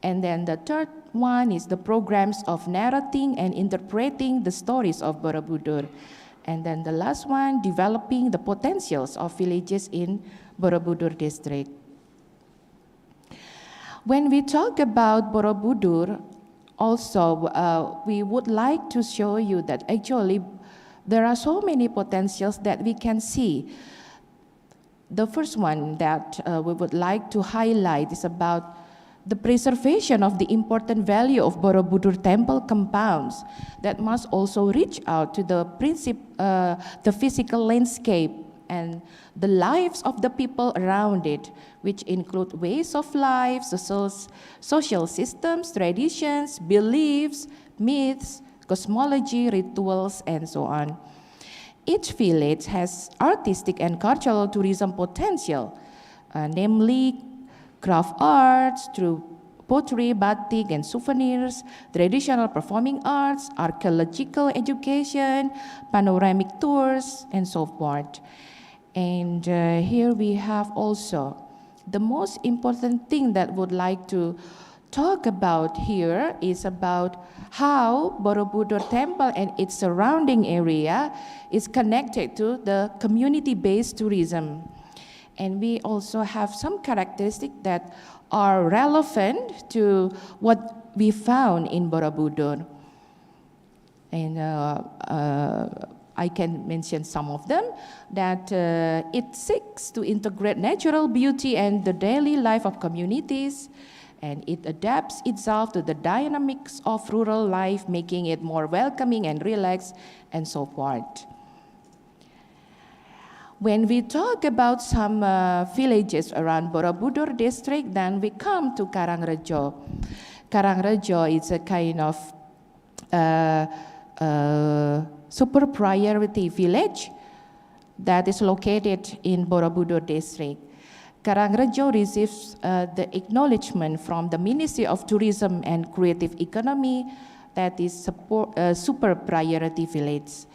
And then the third one is the programs of narrating and interpreting the stories of Borobudur. And then the last one, developing the potentials of villages in Borobudur district. When we talk about Borobudur, also, we would like to show you that actually there are so many potentials that we can see. The first one that we would like to highlight is about the preservation of the important value of Borobudur temple compounds that must also reach out to the physical landscape and the lives of the people around it, which include ways of life, social systems, traditions, beliefs, myths, cosmology, rituals, and so on. Each village has artistic and cultural tourism potential, namely craft arts through pottery, batik, and souvenirs, traditional performing arts, archaeological education, panoramic tours, and so forth. And here we have also the most important thing that would like to talk about here is about how Borobudur temple and its surrounding area is connected to the community-based tourism. And we also have some characteristics that are relevant to what we found in Borobudur. And I can mention some of them, that it seeks to integrate natural beauty and the daily life of communities, and it adapts itself to the dynamics of rural life, making it more welcoming and relaxed, and so forth. When we talk about some villages around Borobudur district, then we come to Karangarjo. Karangarjo is a kind of super priority village that is located in Borobudur district. Karangarjo receives the acknowledgement from the Ministry of Tourism and Creative Economy that is super priority village.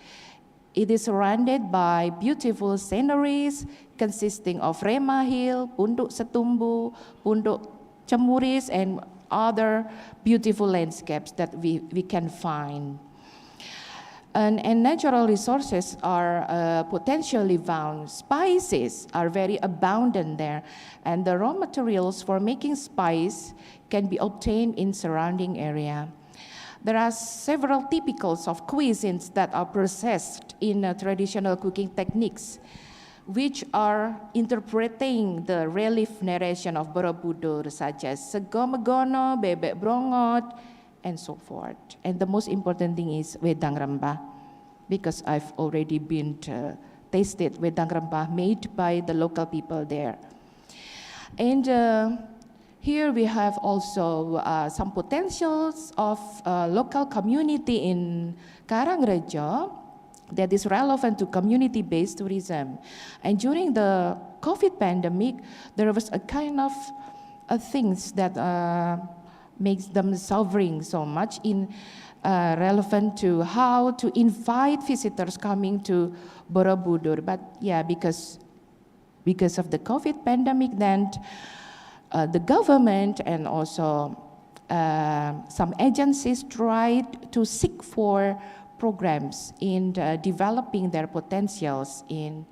It is surrounded by beautiful sceneries consisting of Rema Hill, Punduk Setumbu, Punduk Cemuris, and other beautiful landscapes that we can find. And natural resources are potentially found. Spices are very abundant there, and the raw materials for making spice can be obtained in surrounding area. There are several typicals of cuisines that are processed in traditional cooking techniques, which are interpreting the relief narration of Borobudur, such as sego megono, bebek brongot, and so forth. And the most important thing is wedang rempah, because I've already been tasted wedang rempah made by the local people there. And here we have also some potentials of local community in Karangarjo that is relevant to community-based tourism. And during the COVID pandemic, there was a kind of things that makes them suffering so much in relevant to how to invite visitors coming to Borobudur. But yeah, because of the COVID pandemic, then the government and also some agencies tried to seek for programs in developing their potentials in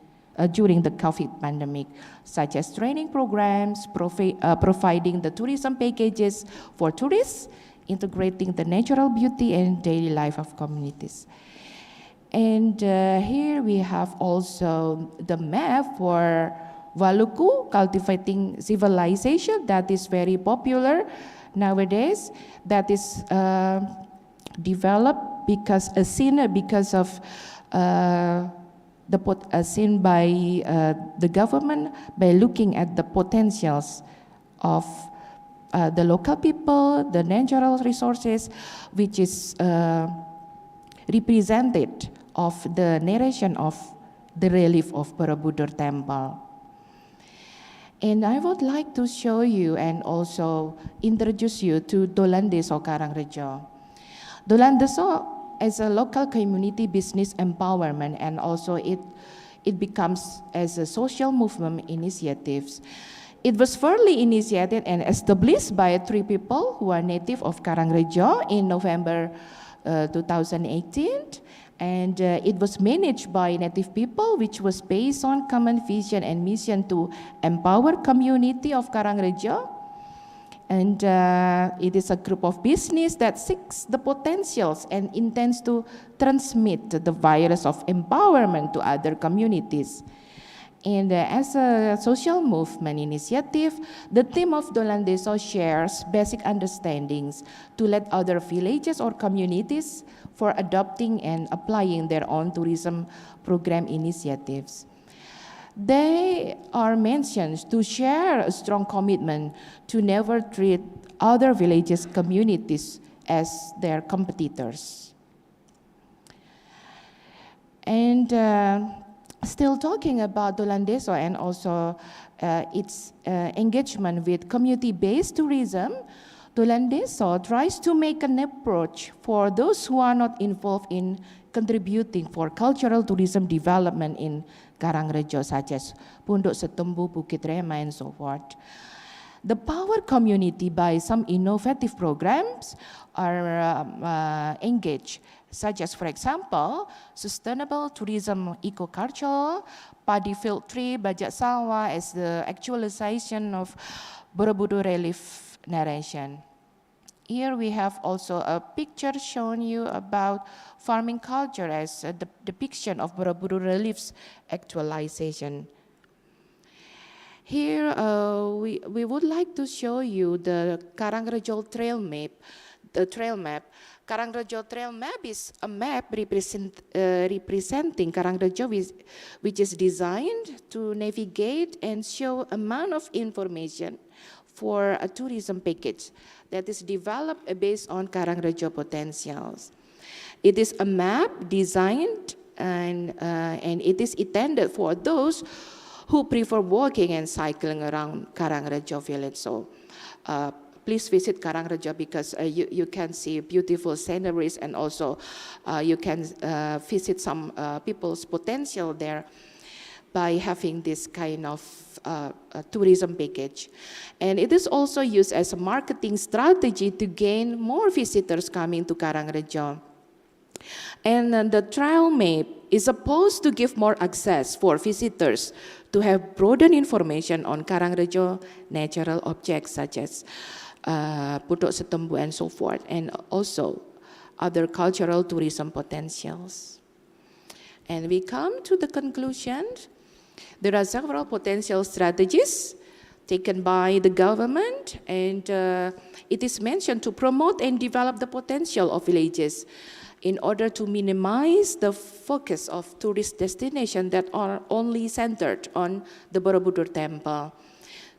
during the COVID pandemic, such as training programs, providing the tourism packages for tourists, integrating the natural beauty and daily life of communities. And here we have also the map for Waluku, cultivating civilization, that is very popular nowadays. That is developed because of seen by the government by looking at the potentials of the local people, the natural resources, which is represented of the narration of the relief of Borobudur temple. And I would like to show you and also introduce you to Dolan Deso Karangarjo. Dolan Deso is a local community business empowerment, and also it becomes as a social movement initiatives. It was firstly initiated and established by 3 people who are native of Karangarjo in November 2018. And it was managed by native people, which was based on common vision and mission to empower community of Karangarjo. And it is a group of business that seeks the potentials and intends to transmit the virus of empowerment to other communities. And as a social movement initiative, the team of Dolan Deso shares basic understandings to let other villages or communities for adopting and applying their own tourism program initiatives. They are mentioned to share a strong commitment to never treat other villages' communities as their competitors. And still talking about Dolan Deso and also its engagement with community-based tourism, Dolan Deso tries to make an approach for those who are not involved in contributing for cultural tourism development in Karangarjo, such as Pondok Setembu, Bukit Rema, and so forth. The power community by some innovative programs are engaged, such as, for example, sustainable tourism eco-culture, paddy field tree, Bajak Sawah as the actualization of Borobudur relief narration. Here we have also a picture showing you about farming culture as a depiction of Borobudur relief's actualization. Here we would like to show you the Karangarjo Trail Map. The trail map. Karangarjo Trail Map is a map representing Karangarjo which is designed to navigate and show amount of information for a tourism package that is developed based on Karangarjo potentials. It is a map designed and it is intended for those who prefer walking and cycling around Karangarjo village. So please visit Karangarjo because you can see beautiful sceneries and also you can visit some people's potential there by having this kind of tourism package. And it is also used as a marketing strategy to gain more visitors coming to Karangarjo. And the trail map is supposed to give more access for visitors to have broader information on Karangarjo natural objects such as Pondok Setembu and so forth, and also other cultural tourism potentials. And we come to the conclusion. There are several potential strategies taken by the government, and it is mentioned to promote and develop the potential of villages in order to minimize the focus of tourist destinations that are only centered on the Borobudur temple.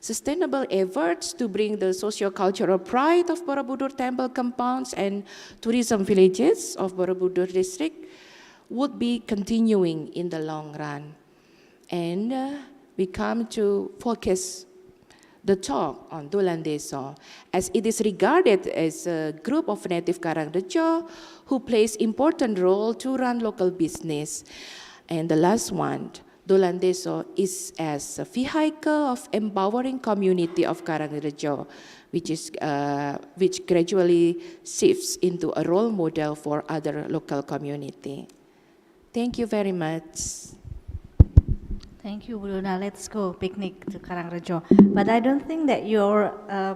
Sustainable efforts to bring the socio-cultural pride of Borobudur temple compounds and tourism villages of Borobudur district would be continuing in the long run. And we come to focus the talk on Dolan Deso, as it is regarded as a group of native Karangarjo who plays important role to run local business. And the last one, Dolan Deso is as a vehicle of empowering community of Karangarjo, which gradually shifts into a role model for other local community. Thank you very much. Thank you, Bruna. Let's go picnic to Karangarjo. But I don't think that your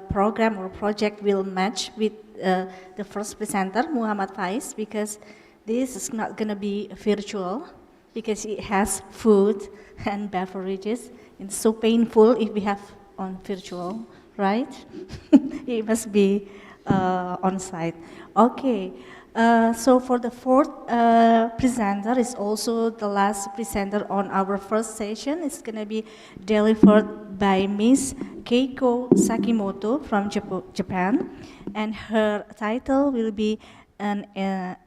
program or project will match with the first presenter, Muhammad Fais, because this is not going to be virtual, because it has food and beverages. It's so painful if we have on virtual, right? It must be on site. Okay. So for the fourth presenter is also the last presenter on our first session. It's going to be delivered by Miss Keiko Sakimoto from Japan, and her title will be an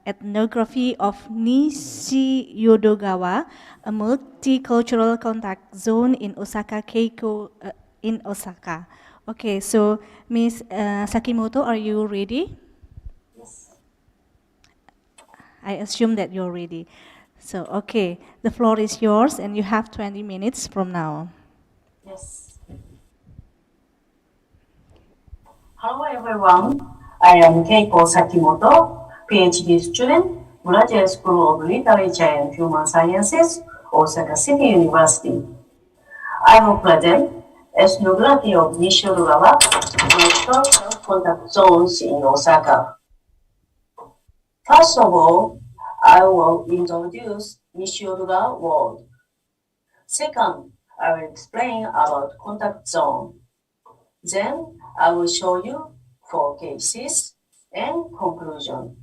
ethnography of Nishi-Yodogawa, a multicultural contact zone in Osaka, Keiko in Osaka. Okay, so Miss Sakimoto, are you ready? I assume that you're ready. So, okay, the floor is yours and you have 20 minutes from now. Yes. Hello everyone, I am Keiko Sakimoto, PhD student, Graduate School of Literature and Human Sciences, Osaka City University. I will present ethnography of Nishi-Yodogawa, cultural contact zones in Osaka. First of all, I will introduce Nishi-Yodogawa world. Second, I will explain about contact zone. Then I will show you 4 cases and conclusion.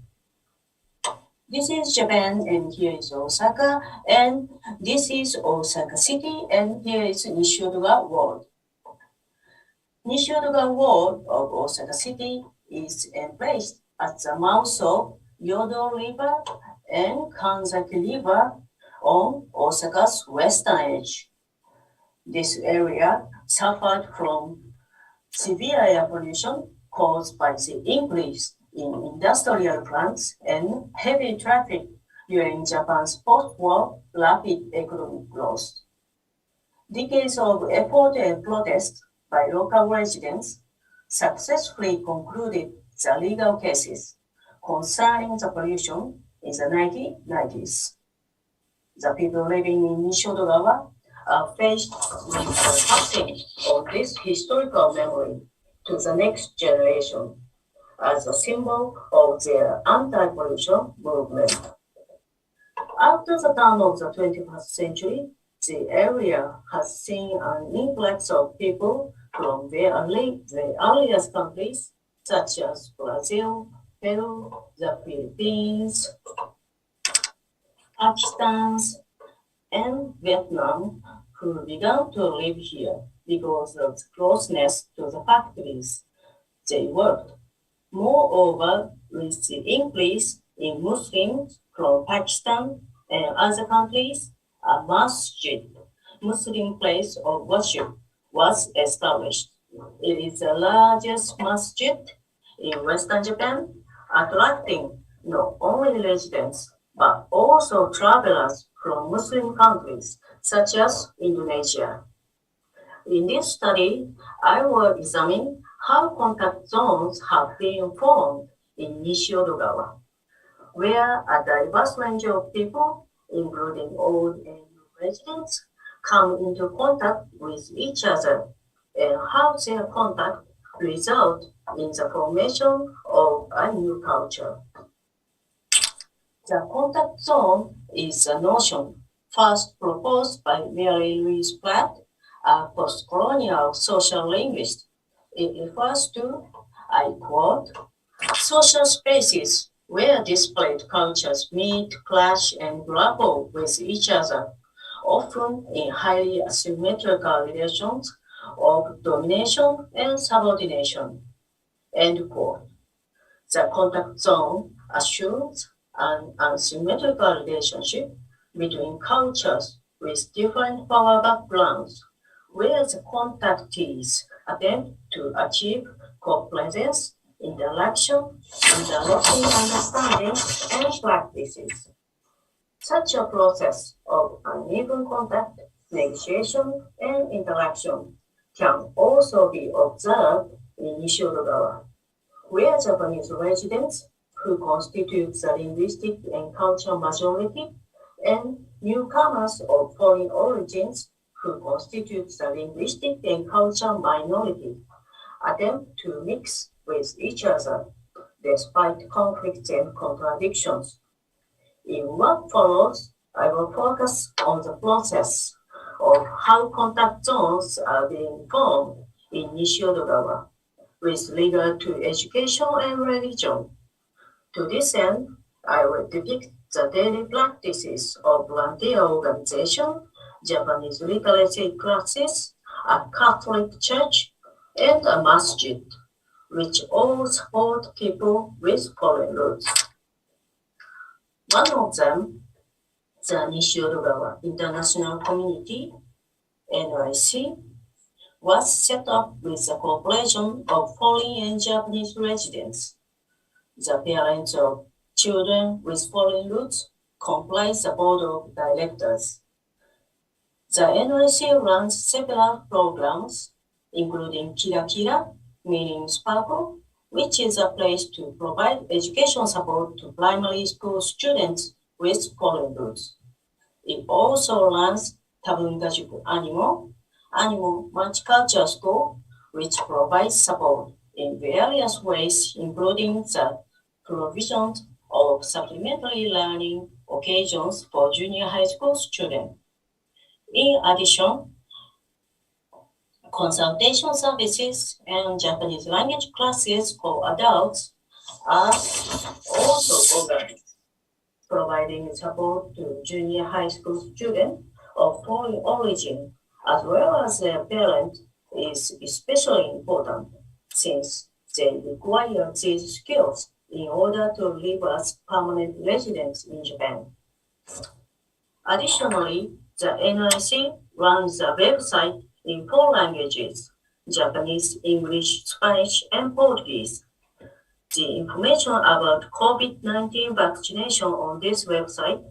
This is Japan and here is Osaka, and this is Osaka City and here is Nishiudoga Ward. Nishiudoga Ward of Osaka City is emplaced at the mouth of Yodo River and Kanzaki River on Osaka's western edge. This area suffered from severe air pollution caused by the increase in industrial plants and heavy traffic during Japan's post-war rapid economic growth. Decades of effort and protest by local residents successfully concluded the legal cases concerning the pollution in the 1990s. The people living in Nishiudogawa are faced with the passing of this historical memory to the next generation as a symbol of their anti-pollution movement. After the turn of the 21st century, the area has seen an influx of people from the earliest countries such as Brazil, Peru, the Philippines, Pakistan, and Vietnam, who began to live here because of the closeness to the factories they worked. Moreover, with the increase in Muslims from Pakistan and other countries, a masjid, Muslim place of worship, was established. It is the largest masjid in Western Japan, attracting not only residents but also travelers from Muslim countries such as Indonesia. In this study, I will examine how contact zones have been formed in Nishiudogawa, where a diverse range of people, including old and new residents, come into contact with each other, and how their contact result in the formation of a new culture. The contact zone is a notion first proposed by Mary Louise Platt, a post-colonial social linguist. It refers to, I quote, social spaces where disparate cultures meet, clash, and grapple with each other, often in highly asymmetrical relations of domination and subordination, end quote. The contact zone assumes an asymmetrical relationship between cultures with different power backgrounds, where the contactees attempt to achieve co-presence, interaction, interlocking understanding, and practices. Such a process of uneven contact, negotiation, and interaction can also be observed in Nishiudogawa, where Japanese residents who constitute the linguistic and cultural majority and newcomers of foreign origins who constitute the linguistic and cultural minority attempt to mix with each other despite conflicts and contradictions. In what follows, I will focus on the process of how contact zones are being formed in Nishiudogawa with regard to education and religion. To this end, I will depict the daily practices of volunteer organization, Japanese literacy classes, a Catholic church, and a masjid, which all support people with foreign roots. One of them, the Nishiudogawa International Community, NIC, was set up with the cooperation of foreign and Japanese residents. The parents of children with foreign roots comprise the board of directors. The NIC runs several programs, including Kirakira, meaning sparkle, which is a place to provide education support to primary school students with foreign roots. It also runs Tabungajuku Animo Multicultural School, which provides support in various ways, including the provision of supplementary learning occasions for junior high school students. In addition, Consultation services and Japanese language classes for adults are also organized, providing support to junior high school students of foreign origin as well as their parents is especially important since they require these skills in order to live as permanent residents in Japan. Additionally, the NIC runs a website in 4 languages: Japanese, English, Spanish, and Portuguese. The information about COVID-19 vaccination on this website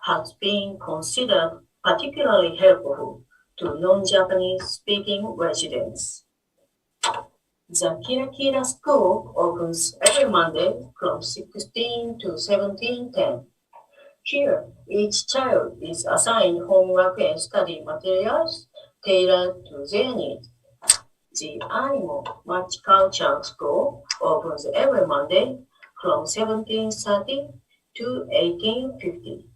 has been considered particularly helpful to non-Japanese speaking residents. The Kirakira School opens every Monday from 16 to 17:10. Here, each child is assigned homework and study materials tailored to their needs. The Animal Multicultural School opens every Monday from 17:30 to 18:50.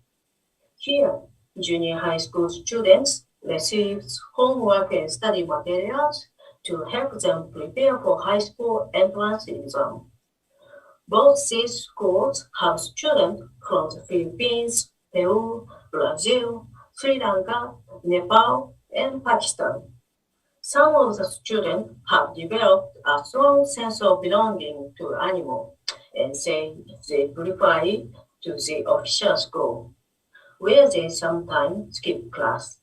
Here, junior high school students receive homework and study materials to help them prepare for high school entrance exam. Both these schools have students from the Philippines, Peru, Brazil, Sri Lanka, Nepal, and Pakistan. Some of the students have developed a strong sense of belonging to animal and say they prefer it to the official school, where they sometimes skip class.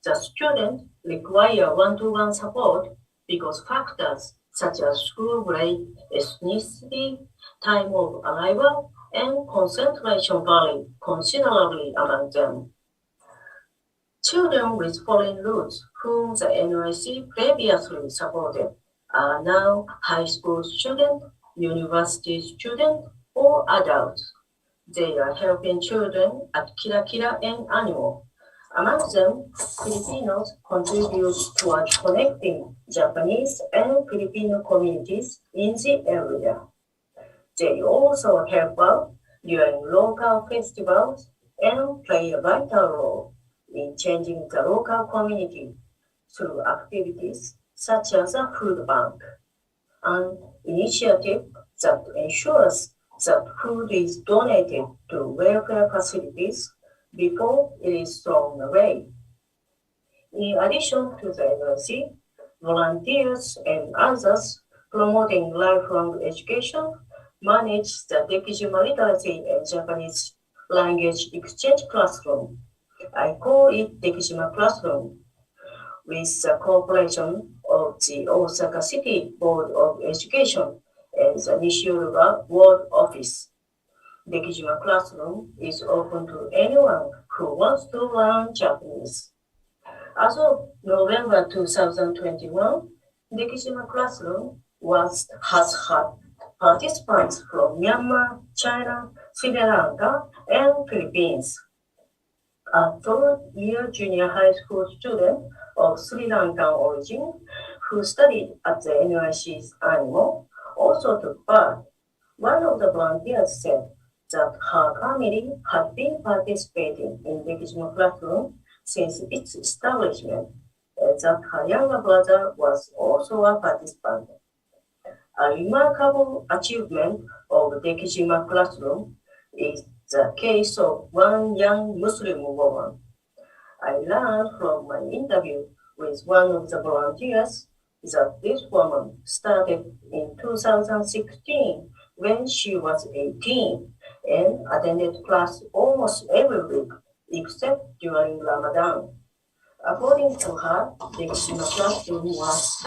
The students require one-to-one support because factors such as school grade, ethnicity, time of arrival, and concentration vary considerably among them. Children with foreign roots whom the NIC previously supported are now high school students, university students, or adults. They are helping children at Kirakira and Animal. Among them, Filipinos contribute toward connecting Japanese and Filipino communities in the area. They also help out during local festivals and play a vital role in changing the local community through activities such as a food bank, an initiative that ensures that food is donated to welfare facilities before it is thrown away. In addition to the NIC, volunteers and others promoting lifelong education manage the Dekijima Literacy and Japanese Language Exchange Classroom. I call it Dekijima Classroom, with the cooperation of the Osaka City Board of Education and the Nishiuruga World Office. Dekijima Classroom is open to anyone who wants to learn Japanese. As of November 2021, Dekijima Classroom has had participants from Myanmar, China, Sri Lanka, and Philippines. A third-year junior high school student of Sri Lankan origin who studied at the NIC's Animal also took part. One of the volunteers said that her family had been participating in Dekijima Classroom since its establishment, and that her younger brother was also a participant. A remarkable achievement of Dekijima Classroom is the case of one young Muslim woman. I learned from my interview with one of the volunteers that this woman started in 2016 when she was 18 and attended class almost every week except during Ramadan. According to her, Dekijima Classroom was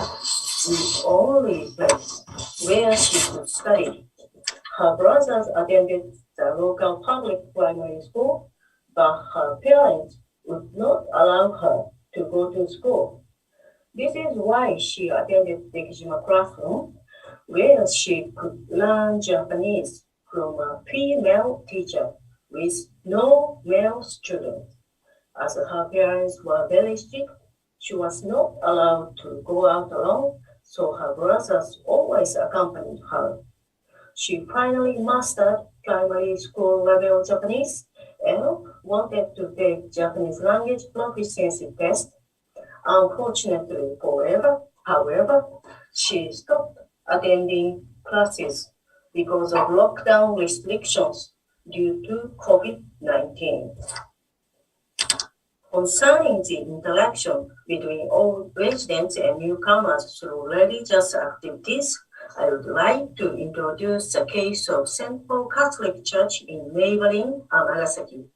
the only place where she could study. Her brothers attended the local public primary school, but her parents would not allow her to go to school. This is why she attended Dekijima Classroom, where she could learn Japanese from a female teacher with no male students. As her parents were very strict, she was not allowed to go out alone, so her brothers always accompanied her. She finally mastered primary school level Japanese and wanted to take Japanese language proficiency test. Unfortunately however, she stopped attending classes because of lockdown restrictions due to COVID-19. Concerning the interaction between old residents and newcomers through religious activities, I would like to introduce the case of St. Paul Catholic Church in neighboring Nagasaki,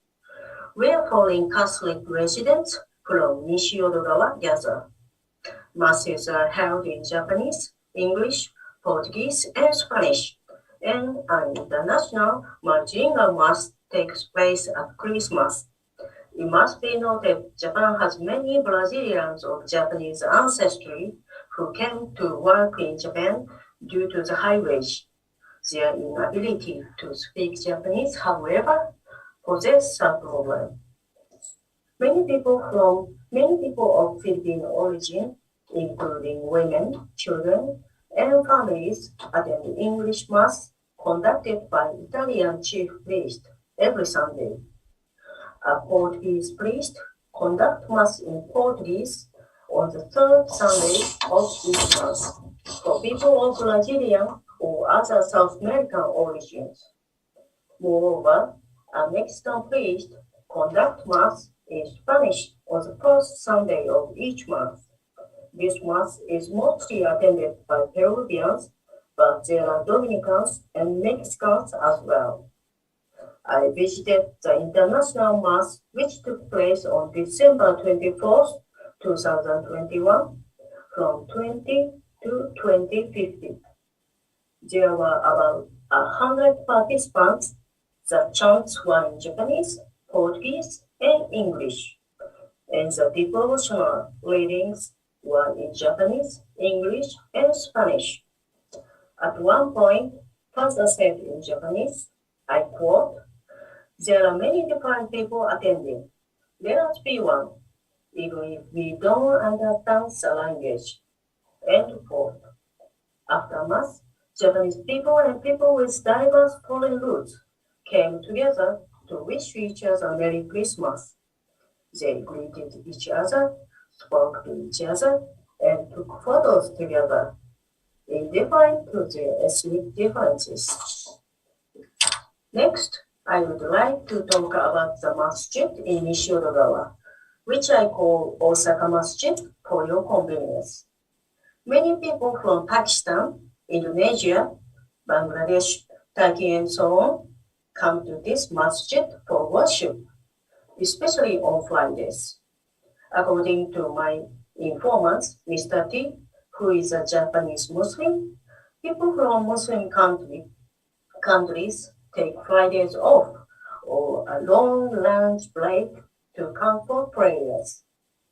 where foreign Catholic residents from Nishi-Odogawa gather. Masses are held in Japanese, English, Portuguese, and Spanish, and an international multilingual mass takes place at Christmas. It must be noted Japan has many Brazilians of Japanese ancestry who came to work in Japan due to the high wage. Their inability to speak Japanese, however, poses a problem. Many people of Filipino origin, including women, children, and families, attend English Mass conducted by Italian chief priest every Sunday. A Portuguese priest conducts Mass in Portuguese on the third Sunday of each month for people of Brazilian or other South American origins. Moreover, a Mexican priest conducts Mass in Spanish on the first Sunday of each month. This Mass is mostly attended by Peruvians, but there are Dominicans and Mexicans as well. I visited the International Mass, which took place on December 24th, 2021, from 20 to 2050. There were about 100 participants. The chants were in Japanese, Portuguese, and English, and the devotional readings were in Japanese, English, and Spanish. At one point, Father said in Japanese, I quote, "There are many different people attending. Let us be one, even if we don't understand the language." End quote. After Mass, Japanese people and people with diverse foreign roots came together to wish each other Merry Christmas. They greeted each other, spoke to each other, and took photos together, indifferent to their ethnic differences. Next, I would like to talk about the masjid in Nishi-Odogawa, which I call Osaka Masjid for your convenience. Many people from Pakistan, Indonesia, Bangladesh, Turkey, and so on come to this masjid for worship, especially on Fridays. According to my informants, Mr. T, who is a Japanese Muslim, people from Muslim countries take Fridays off or a long lunch break to come for prayers.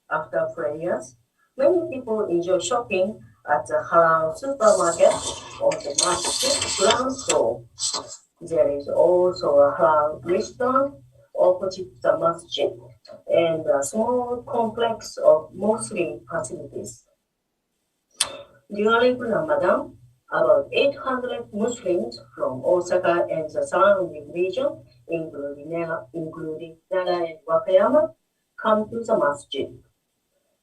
After prayers, many people enjoy shopping at the halal supermarket on the masjid ground floor. There is also a halal restaurant opposite the masjid and a small complex of Muslim facilities. During Ramadan, about 800 Muslims from Osaka and the surrounding region, including Nara and Wakayama, come to the masjid.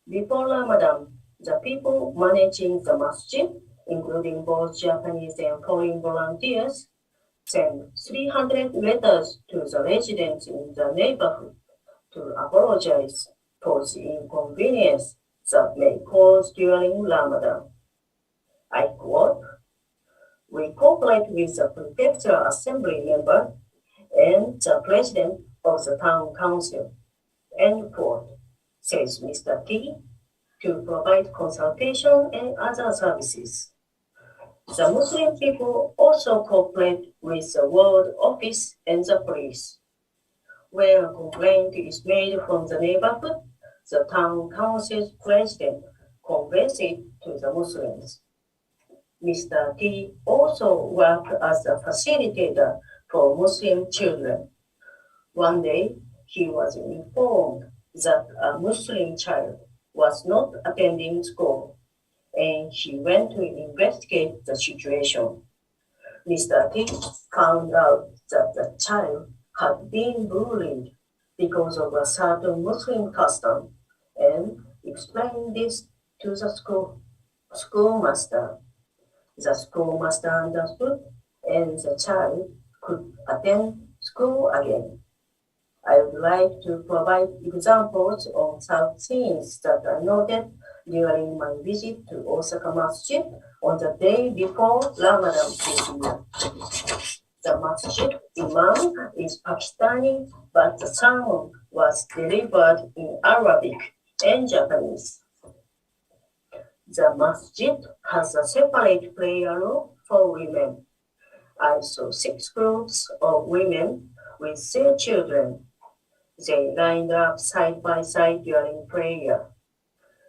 Before Ramadan, the people managing the masjid, including both Japanese and foreign volunteers, sent 300 letters to the residents in the neighborhood to apologize for the inconvenience that may cause during Ramadan. I quote, "We cooperate with the prefectural assembly member and the president of the town council," end quote, says Mr. T, to provide consultation and other services. The Muslim people also cooperate with the ward office and the police. When a complaint is made from the neighborhood, the town council's president conveys it to the Muslims. Mr. T also worked as a facilitator for Muslim children. One day, he was informed that a Muslim child was not attending school, and he went to investigate the situation. Mr. T found out that the child had been bullied because of a certain Muslim custom and explained this to the schoolmaster. The schoolmaster understood, and the child could attend school again. I would like to provide examples of some things that I noted during my visit to Osaka Masjid on the day before Ramadan this year. The masjid imam is Pakistani, but the sermon was delivered in Arabic and Japanese. The masjid has a separate prayer room for women. I saw 6 groups of women with their children. They lined up side by side during prayer.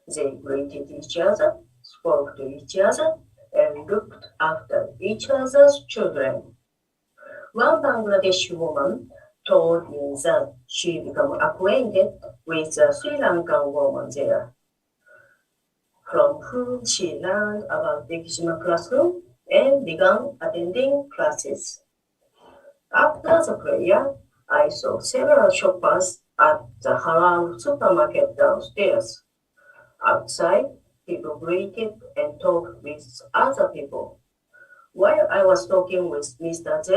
They greeted each other, spoke to each other, and looked after each other's children. One Bangladeshi woman told me that she became acquainted with a Sri Lankan woman there, from whom she learned about the Dekishima classroom and began attending classes. After the prayer, I saw several shoppers at the Halal supermarket downstairs. Outside, people greeted and talked with other people. While I was talking with Mr. Z,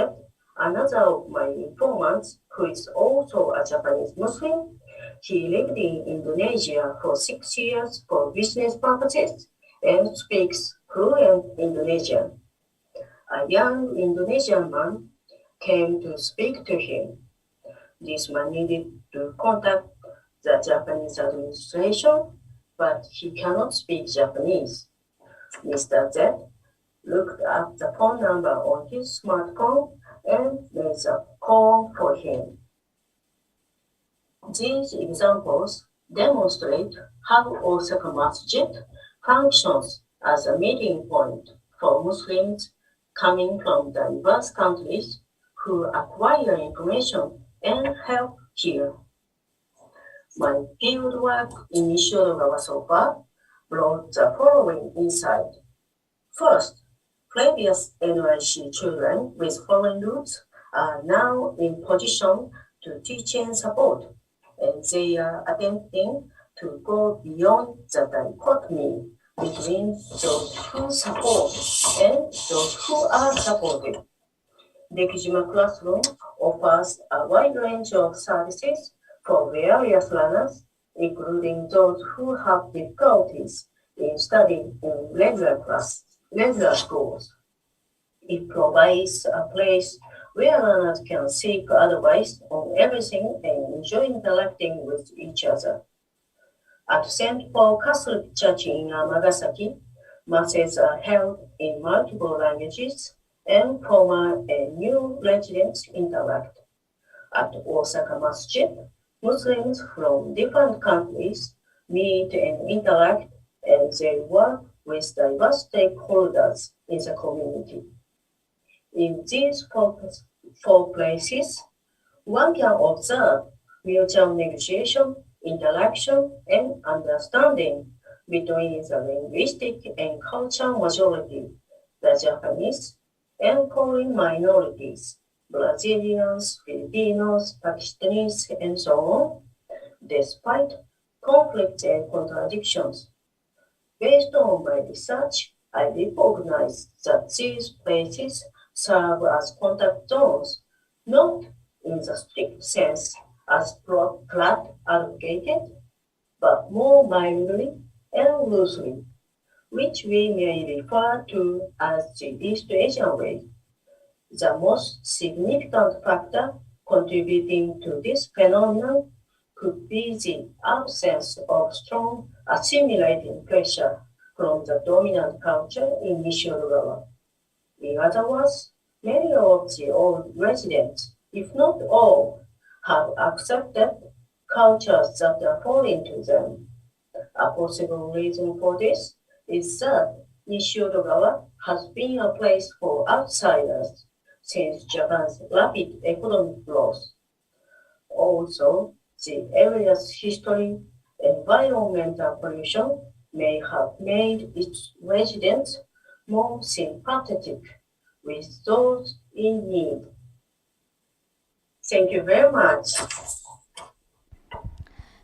another of my informants, who is also a Japanese Muslim, he lived in Indonesia for 6 years for business purposes and speaks fluent Indonesian. A young Indonesian man came to speak to him. This man needed to contact the Japanese administration, but he cannot speak Japanese. Mr. Z looked up the phone number on his smartphone and made a call for him. These examples demonstrate how Osaka Masjid functions as a meeting point for Muslims coming from diverse countries who acquire information and help here. My fieldwork in Nishidogawa so far brought the following insight. First, previous NYC children with foreign roots are now in position to teach and support, and they are attempting to go beyond the dichotomy between those who support and those who are supported. Dekijima Classroom offers a wide range of services for various learners, including those who have difficulties in studying in regular schools. It provides a place where learners can seek advice on everything and enjoy interacting with each other. At St. Paul Catholic Church in Amagasaki, masses are held in multiple languages and former and new residents interact. At Osaka Masjid, Muslims from different countries meet and interact, and they work with diverse stakeholders in the community. In these four places, one can observe mutual negotiation, interaction, and understanding between the linguistic and cultural majority, the Japanese, and foreign minorities, Brazilians, Filipinos, Pakistanis, and so on, despite conflicts and contradictions. Based on my research, I recognize that these places serve as contact zones, not in the strict sense as Pratt advocated, but more mildly and loosely, which we may refer to as the East Asian way. The most significant factor contributing to this phenomenon could be the absence of strong assimilating pressure from the dominant culture in Nishidogawa. In other words, many of the old residents, if not all, have accepted cultures that are foreign to them. A possible reason for this is that Nishidogawa has been a place for outsiders since Japan's rapid economic growth. Also, the area's history, environmental pollution may have made its residents more sympathetic with those in need. Thank you very much.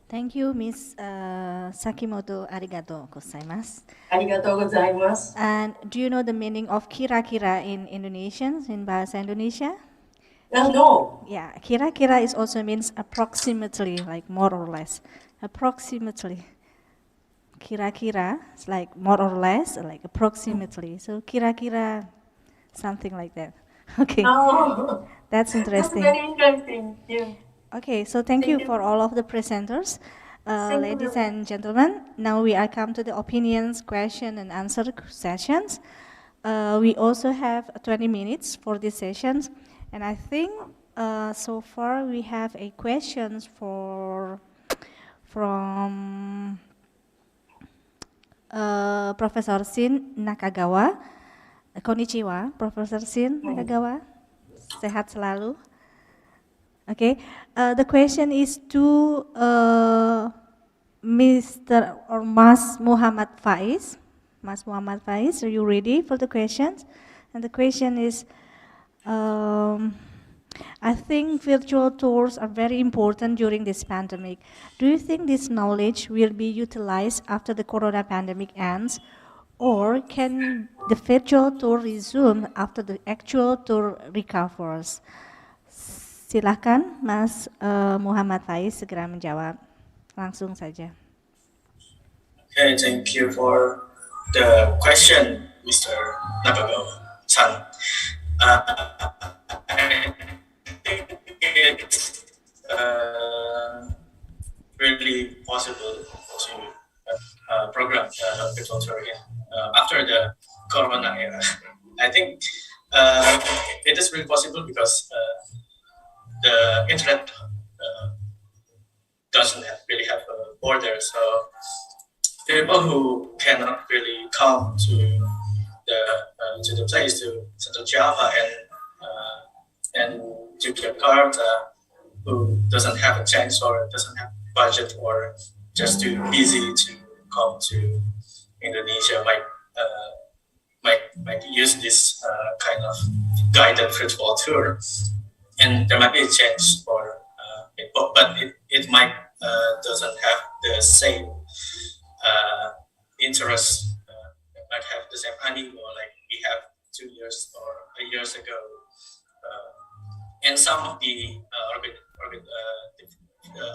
Thank you, Ms. Sakimoto. Arigato gozaimasu. Arigatou gozaimasu. And do you know the meaning of Kirakira in Indonesian, in bahasa Indonesia? No. Yeah, Kirakira is also means approximately, like more or less. Approximately. Kirakira is like more or less, like approximately. So Kirakira, something like that. Okay, Oh, that's that's interesting. very interesting. Yeah. Okay, so thank you for all of the presenters. Thank you Ladies very and gentlemen, now we are come to the opinions, question and answer sessions. We also have 20 minutes for these sessions. And I think so far we have a questions from Professor Shin Nakagawa. Konnichiwa, Professor Shin Nakagawa. Sehat selalu. Okay, the question is to Mr. or Mas Muhammad Fais. Mas Muhammad Fais, are you ready for the questions? And the question is, I think virtual tours are very important during this pandemic. Do you think this knowledge will be utilized after the corona pandemic ends? Or can the virtual tour resume after the actual tour recovers? Silakan Mas Muhammad Fais segera menjawab. Langsung saja. Okay, thank you for the question, Mr. Nakagawa-san. I think it's really possible to program virtual tour again after the Corona era. I think it is really possible because the internet doesn't really have a border, so people who cannot really come to the place, to Central Java and to Jakarta, who doesn't have a chance or doesn't have budget or just too busy to come to Indonesia might use this kind of guided virtual tour, and there might be a chance for it, but it might doesn't have the same interest, might have the same animo like we have 2 years or years ago. And some of the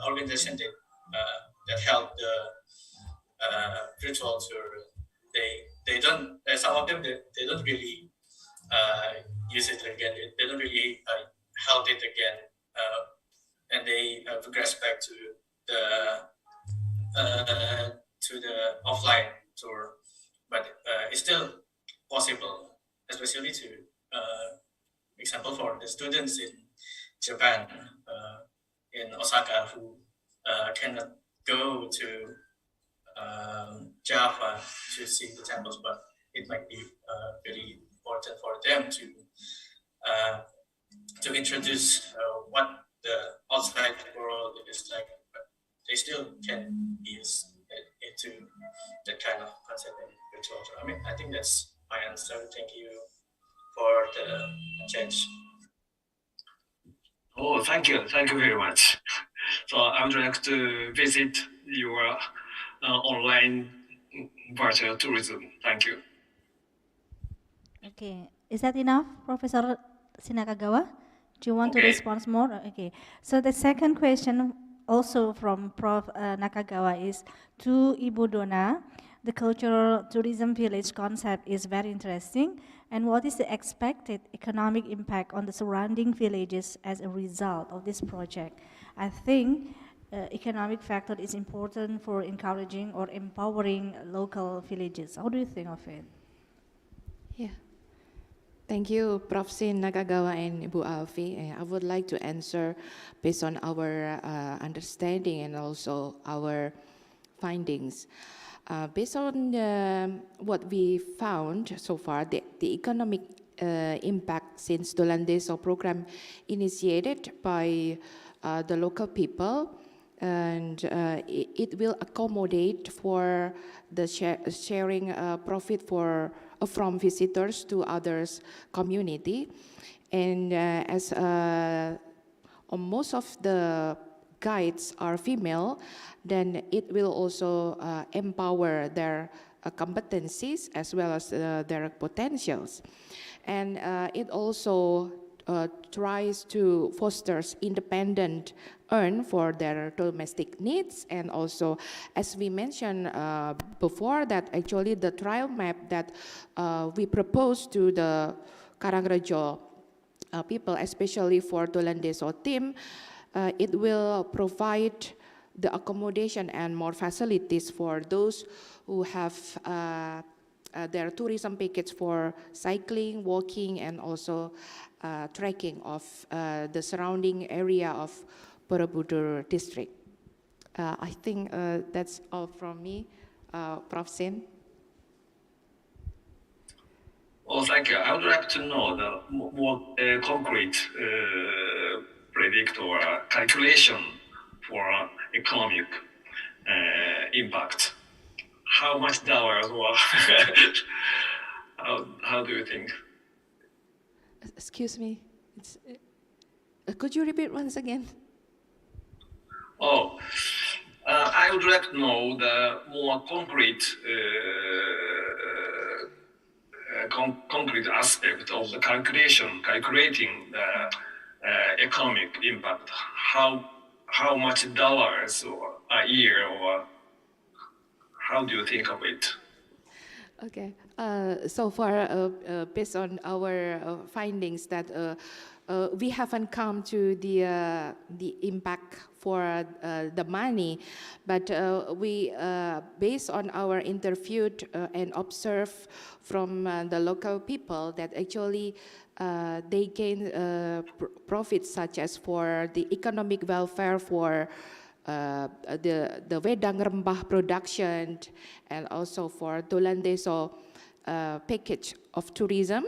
organizations that held the virtual tour, they don't. Some of them they don't really use it again. They don't really held it again, and they progress back to the offline tour. But it's still possible, especially to example for the students in Japan, in Osaka, who cannot go to Java to see the temples, but it might be very important for them to introduce what the outside world is like, but they still can use it to that kind of concept in virtual tour. I mean, I think that's my answer. Thank you for the change. Oh, thank you very much. So I would like to visit your online virtual tourism. Thank you. Okay, is that enough, Professor Sinakagawa? Do you want to respond more? Okay, so the second question also from Prof. Nakagawa is to Ibu Dona. The cultural tourism village concept is very interesting. And what is the expected economic impact on the surrounding villages as a result of this project? I think economic factor is important for encouraging or empowering local villages. How do you think of it? Yeah. Thank you, Prof. Sin Nakagawa and Ibu Alfi. I would like to answer based on our understanding and also our findings. Based on what we found so far, the economic impact since the Landeso program initiated by the local people, and it will accommodate for the sharing profit from visitors to others community. And as most of the guides are female, then it will also empower their competencies as well as their potentials. And it also tries to foster independent earn for their domestic needs. And also, as we mentioned before, that actually the trial map that we propose to the Karangarjo people, especially for Tulan Deso team, it will provide the accommodation and more facilities for those who have their tourism package for cycling, walking, and also trekking of the surrounding area of Borobudur district. I think that's all from me, Prof. Sin. Well, thank you. I would like to know the more concrete predict or calculation for economic impact. How much dollars or how do you think? Excuse me, could you repeat once again? Oh, I would like to know the more concrete concrete aspect of the calculating the economic impact. How much dollars or a year, or how do you think of it? Okay, so far, based on our findings, that we haven't come to the impact for the money, but we, based on our interviewed and observed from the local people, that actually they gain profits such as for the economic welfare for the wedang rempah production, and also for Tulan Deso package of tourism.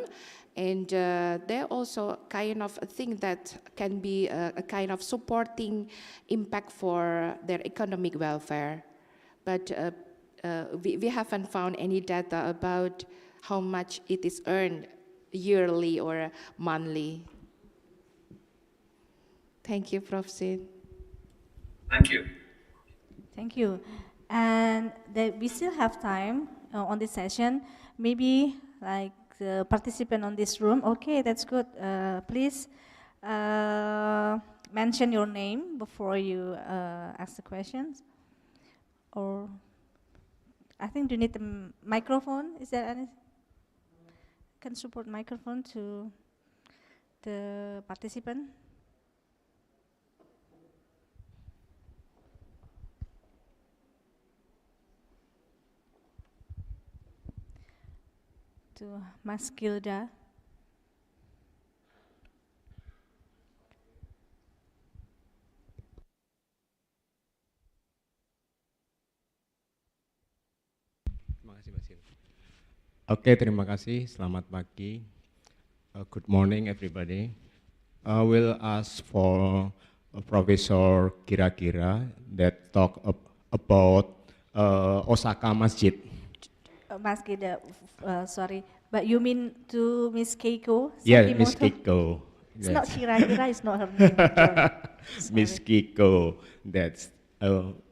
And they also kind of think that can be a kind of supporting impact for their economic welfare. But we haven't found any data about how much it is earned yearly or monthly. Thank you, Prof. Sin. Thank you. Thank you. And we still have time on this session. Maybe like the participant on this room. Okay, that's good. Please mention your name before you ask the questions. Or I think you need a microphone. Is there any? Can support microphone to the participant? To Mas Gilda. Oke, terima kasih. Selamat pagi. Good morning, everybody. I will ask for Professor Kirakira that talk about Osaka Masjid. Mas Gilda, sorry, but you mean to Miss Keiko Sakimoto? Yeah, Miss Keiko. It's not Kirakira, it's not her name. Miss Keiko, that's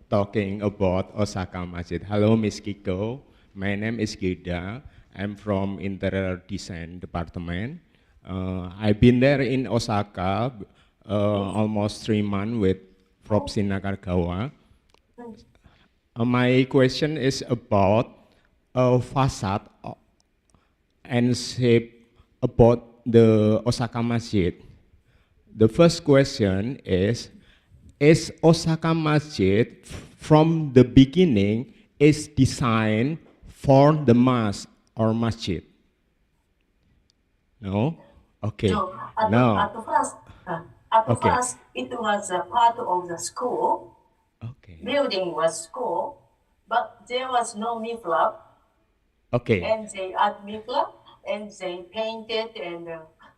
talking about Osaka Masjid. Hello, Miss Keiko. My name is Gilda. I'm from Interior Design Department. I've been there in Osaka almost 3 months with Prof. Sinakargawa. My question is about facade and shape about the Osaka Masjid. The first question is Osaka Masjid from the beginning is designed for the mosque or masjid? No? Okay. No. At first, it was a part of the school. Okay. Building was school, but there was no mihrab. Okay. And they add mihrab, and they painted and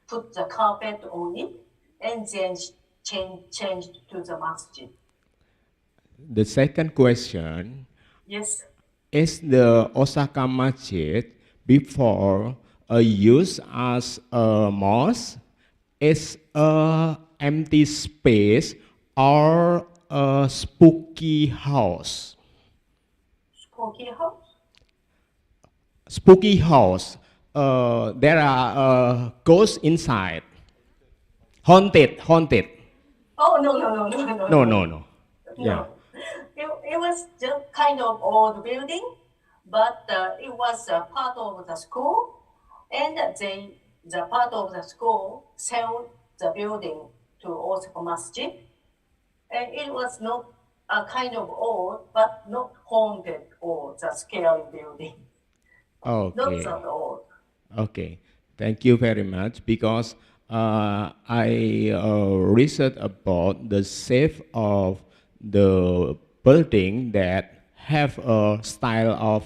put the carpet on it, and then changed to the masjid. The second question. Yes. Is the Osaka Masjid before used as a mosque, is a empty space, or a spooky house. Spooky house? Spooky house. There are ghosts inside. Haunted. Oh, no. No. Yeah. No. It was just kind of old building, but it was a part of the school, and the part of the school sold the building to Osaka Masjid, and it was not a kind of old, but not haunted or the scary building. Not Okay. that old. Okay. Thank you very much, because I researched about the shape of the building that have a style of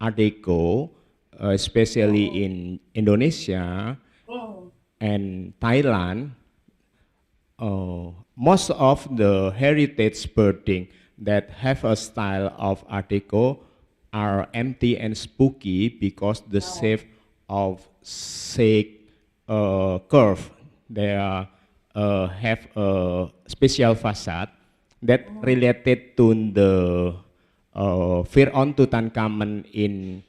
Art Deco, especially in Indonesia and Thailand. Most of the heritage building that have a style of Art Deco are empty and spooky because the shape of shake curve. They have a special facade that related to the Fir'aun Tutankhamun in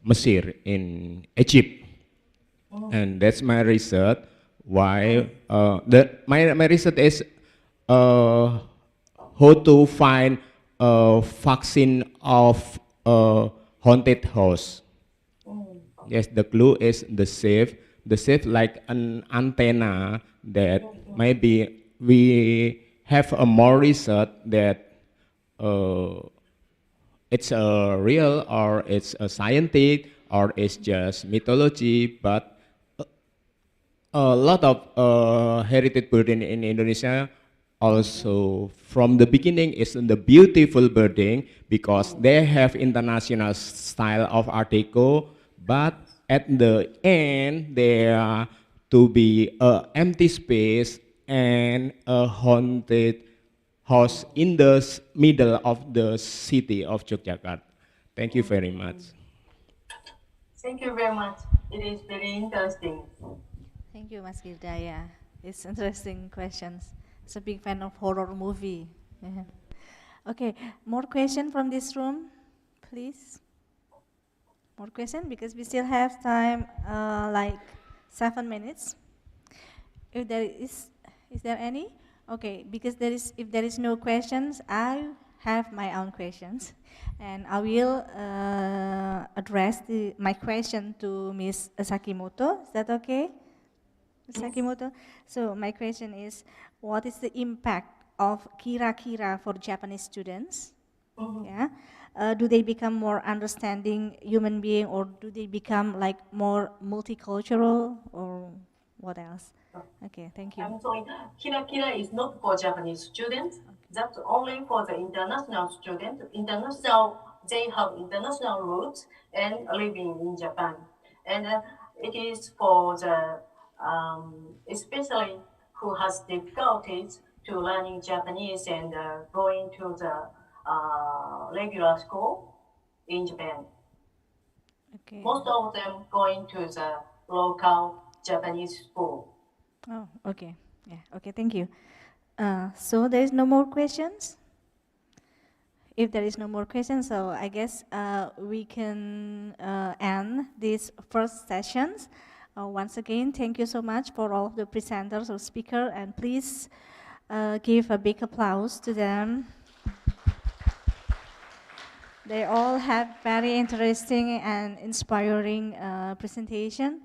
Mesir, in Egypt. And that's my research. Why my research is how to find a vaccine of a haunted house. Yes, the clue is the shape like an antenna that maybe we have a more research that it's a real or it's a scientific or it's just mythology, but a lot of heritage building in Indonesia also from the beginning is the beautiful building because they have international style of Art Deco, but at the end they are to be a empty space and a haunted house in the middle of the city of Yogyakarta. Thank you very much. Thank you very much. It is very interesting. Thank you, Mas Gilda. Yeah, it's interesting questions. It's a big fan of horror movie. Yeah. Okay, more question from this room, please. More question because we still have time, like 7 minutes. If there is there any? Okay, because if there is no questions, I have my own questions, and I will address my question to Ms. Sakimoto. Is that okay? Sakimoto. So my question is, what is the impact of Kirakira for Japanese students? Yeah. Do they become more understanding human being, or do they become like more multicultural, or what else? Okay, thank you. I'm sorry, Kirakira is not for Japanese students. That's only for the international students. They have international roots and living in Japan. And it is for the, especially who has difficulties to learning Japanese and going to the regular school in Japan. Okay. Most of them going to the local Japanese school. Oh, okay. Yeah, okay, thank you. So there is no more questions? If there is no more questions, so I guess we can end these first sessions. Once again, thank you so much for all of the presenters or speakers, and please give a big applause to them. They all have very interesting and inspiring presentation.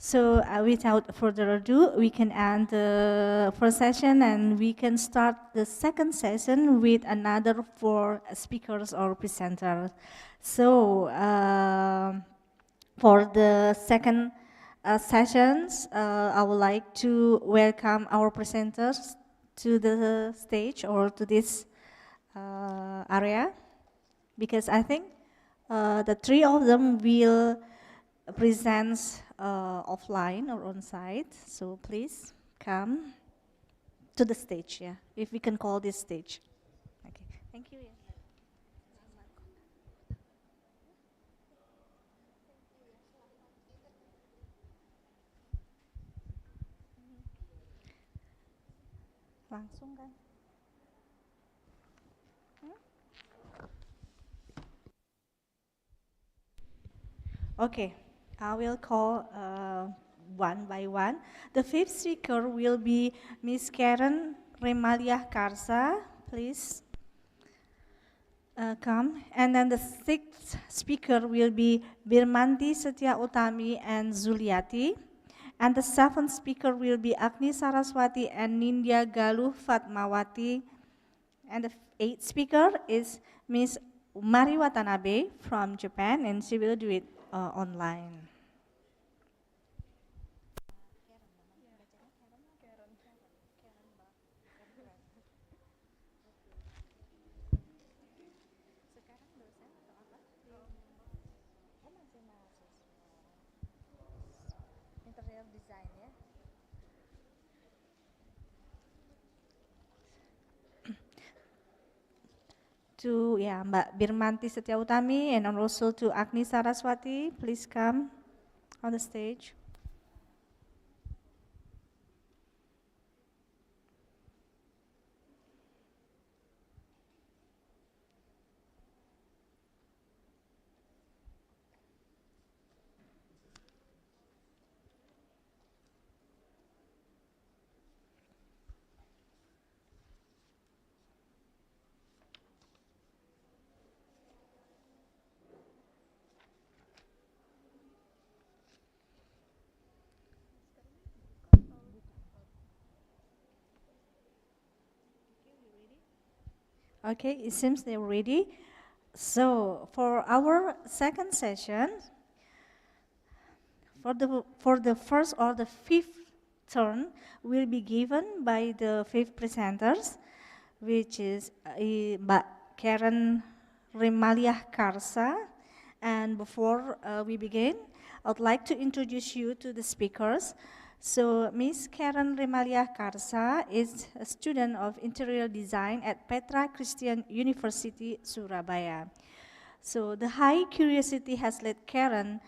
So without further ado, we can end the first session and we can start the second session with another 4 speakers or presenters. So for the second sessions, I would like to welcome our presenters to the stage or to this area, because I think the 3 of them will present offline or on site. So please come to the stage, yeah, if we can call this stage. Okay, thank you. Langsung kan? Okay, I will call one by one. The fifth speaker will be Miss Karen Remaliah Karsa. Please come. And then the sixth speaker will be Birmanti Setia Utami and Zuliati. And the seventh speaker will be Agni Saraswati and Nindya Galuh Fatmawati. And the eighth speaker is Miss Mari Watanabe from Japan, and she will do it online. To Mbak Birmanti Setia Utami and also to Agni Saraswati, please come on the stage. Okay, it seems they're ready. So for our second session, for the first or the fifth turn will be given by the fifth presenters, which is Mbak Karen Remaliah Karsa. And before we begin, I would like to introduce you to the speakers. So Ms. Karen Remaliah Karsa is a student of interior design at Petra Christian University, Surabaya. So the high curiosity has led Karen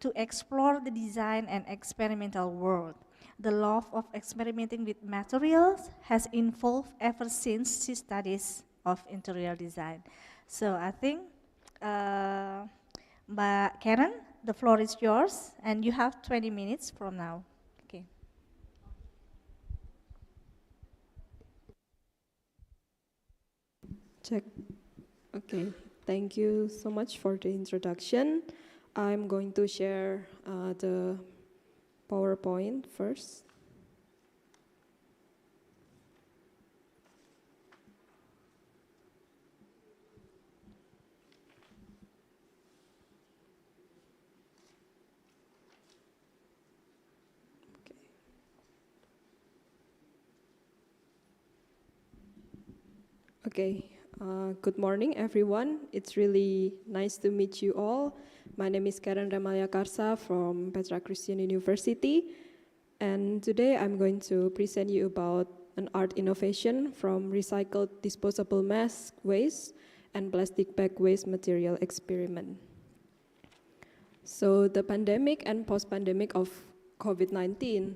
to explore the design and experimental world. The love of experimenting with materials has evolved ever since she studies of interior design. So I think, Mbak Karen, the floor is yours, and you have 20 minutes from now. Okay. Check. Okay, thank you so much for the introduction. I'm going to share the PowerPoint first. Okay, good morning everyone. It's really nice to meet you all. My name is Karen Remaliah Karsa from Petra Christian University. And today I'm going to present you about an art innovation from recycled disposable mask waste and plastic bag waste material experiment. So the pandemic and post-pandemic of COVID-19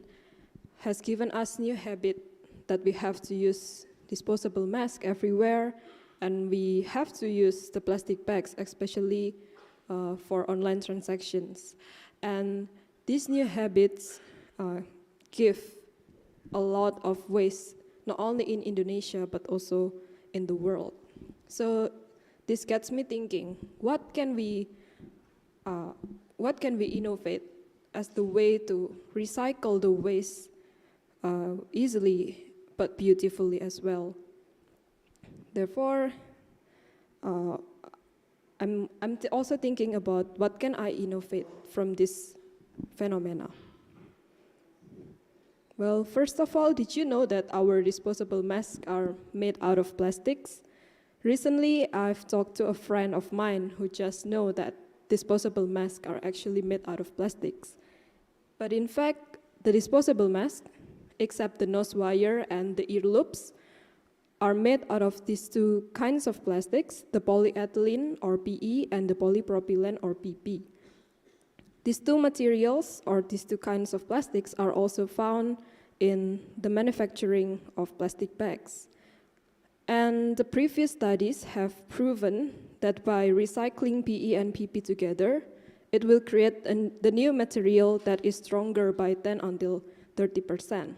has given us new habit that we have to use disposable mask everywhere, and we have to use the plastic bags, especially for online transactions. And these new habits give a lot of waste, not only in Indonesia, but also in the world. So this gets me thinking, what can we innovate as the way to recycle the waste easily but beautifully as well. Therefore, I'm also thinking about what can I innovate from this phenomena. Well, first of all, did you know that our disposable masks are made out of plastics? Recently, I've talked to a friend of mine who just know that disposable masks are actually made out of plastics. But in fact, the disposable mask, except the nose wire and the ear loops, are made out of these two kinds of plastics, the polyethylene or PE and the polypropylene or PP. These two materials or these two kinds of plastics are also found in the manufacturing of plastic bags. And the previous studies have proven that by recycling PE and PP together, it will create the new material that is stronger by 10 until 30%.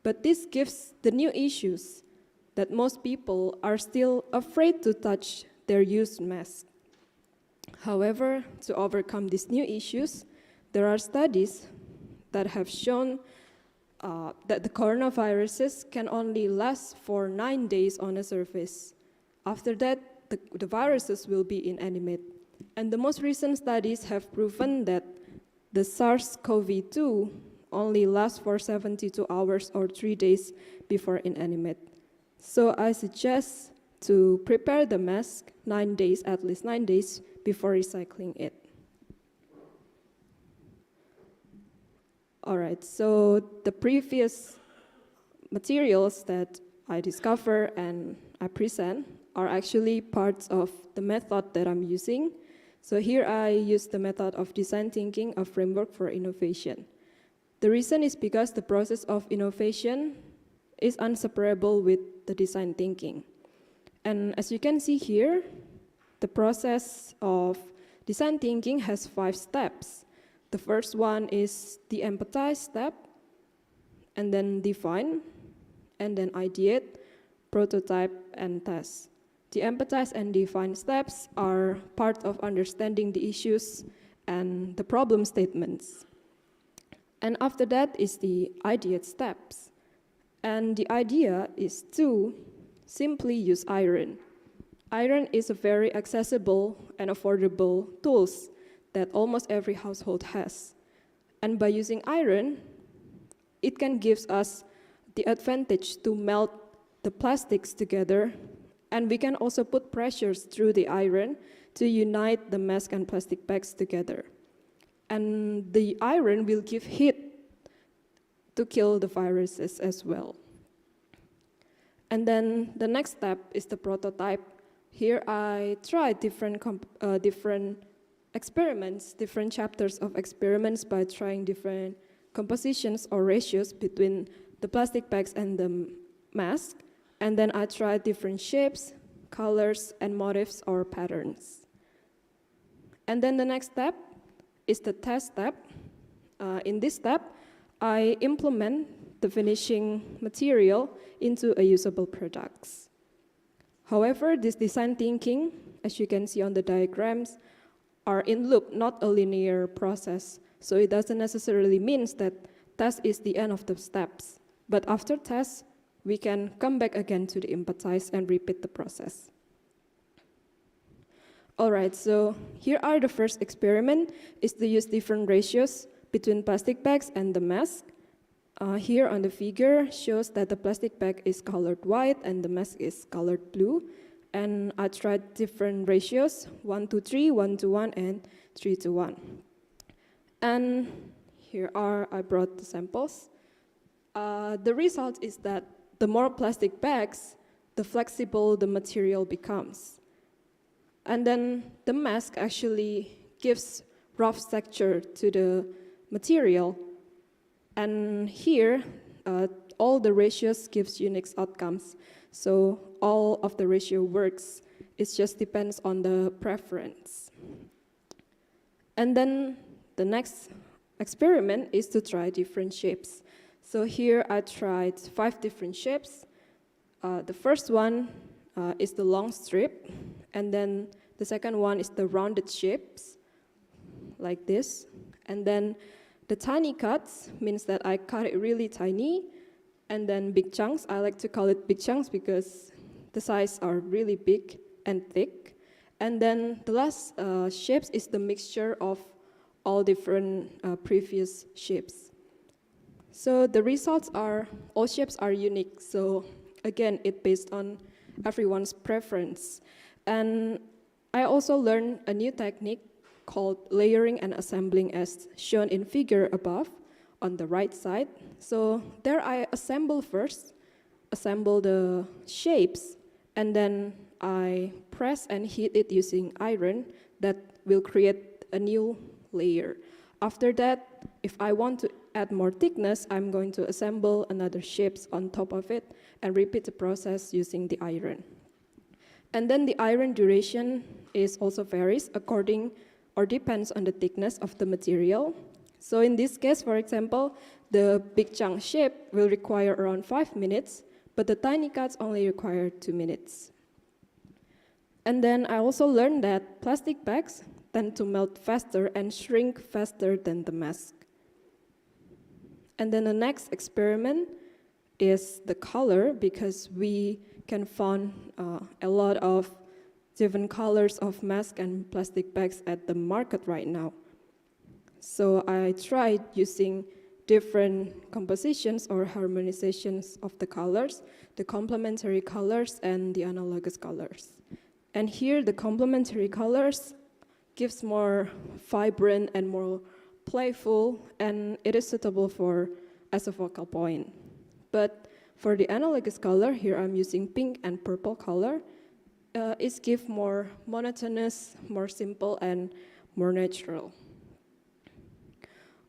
But this gives the new issues that most people are still afraid to touch their used masks. However, to overcome these new issues, there are studies that have shown that the coronaviruses can only last for 9 days on a surface. After that, the viruses will be inanimate. And the most recent studies have proven that the SARS-CoV-2 only lasts for 72 hours or 3 days before inanimate. So I suggest to prepare the mask 9 days, at least 9 days, before recycling it. All right, so the previous materials that I discover and I present are actually parts of the method that I'm using. So here I use the method of design thinking, a framework for innovation. The reason is because the process of innovation is inseparable with the design thinking. And as you can see here, the process of design thinking has 5 steps. The first one is the empathize step, and then define, and then ideate, prototype, and test. The empathize and define steps are part of understanding the issues and the problem statements. And after that is the ideate steps. And the idea is to simply use iron. Iron is a very accessible and affordable tools that almost every household has. And by using iron, it can give us the advantage to melt the plastics together, and we can also put pressures through the iron to unite the mask and plastic bags together. And the iron will give heat to kill the viruses as well. And then the next step is the prototype. Here I tried different experiments, different chapters of experiments by trying different compositions or ratios between the plastic bags and the mask. And then I tried different shapes, colors, and motifs or patterns. And then the next step is the test step. In this step, I implement the finishing material into a usable products. However, this design thinking, as you can see on the diagrams, are in loop, not a linear process. So it doesn't necessarily mean that test is the end of the steps. But after test, we can come back again to the empathize and repeat the process. All right, so here are the first experiment, is to use different ratios between plastic bags and the mask. Here on the figure shows that the plastic bag is colored white and the mask is colored blue. And I tried different ratios, 1:3, 1:1, and 3:1. And here I brought the samples. The result is that the more plastic bags, the flexible the material becomes. And then the mask actually gives rough texture to the material. And here, all the ratios gives unique outcomes. So all of the ratio works. It just depends on the preference. And then the next experiment is to try different shapes. So here I tried 5 different shapes. The first one is the long strip, and then the second one is the rounded shapes, like this. And then the tiny cuts means that I cut it really tiny, and then big chunks, I like to call it big chunks because the size are really big and thick. And then the last shapes is the mixture of all different previous shapes. So the results are, all shapes are unique. So again, it's based on everyone's preference. And I also learned a new technique called layering and assembling as shown in figure above on the right side. So there I assemble the shapes, and then I press and heat it using iron that will create a new layer. After that, if I want to add more thickness, I'm going to assemble another shapes on top of it and repeat the process using the iron. And then the iron duration is also varies according or depends on the thickness of the material. So in this case, for example, the big chunk shape will require around 5 minutes, but the tiny cuts only require 2 minutes. And then I also learned that plastic bags tend to melt faster and shrink faster than the mask. And then the next experiment is the color, because we can find a lot of different colors of mask and plastic bags at the market right now. So I tried using different compositions or harmonizations of the colors, the complementary colors and the analogous colors. And here the complementary colors gives more vibrant and more playful, and it is suitable for as a focal point. But for the analogous color, here I'm using pink and purple color. It gives more monotonous, more simple, and more natural.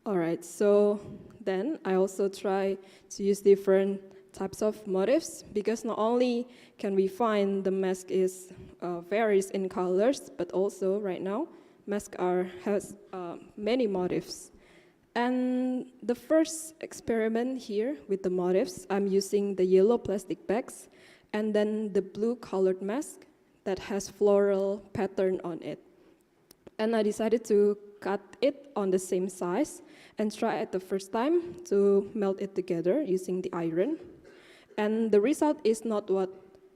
All right, so then I also try to use different types of motifs, because not only can we find the mask is varies in colors, but also right now mask has many motifs. And the first experiment here with the motifs, I'm using the yellow plastic bags and then the blue colored mask that has floral pattern on it. And I decided to cut it on the same size and try at the first time to melt it together using the iron. And the result is not what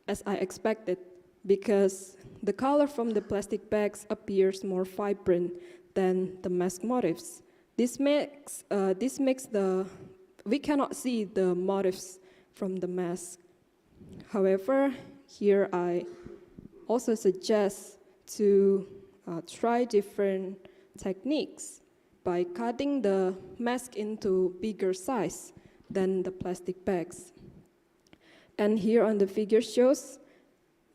as I expected, because the color from the plastic bags appears more vibrant than the mask motifs. This makes we cannot see the motifs from the mask. However, here I also suggest to try different techniques by cutting the mask into bigger size than the plastic bags. And here on the figure shows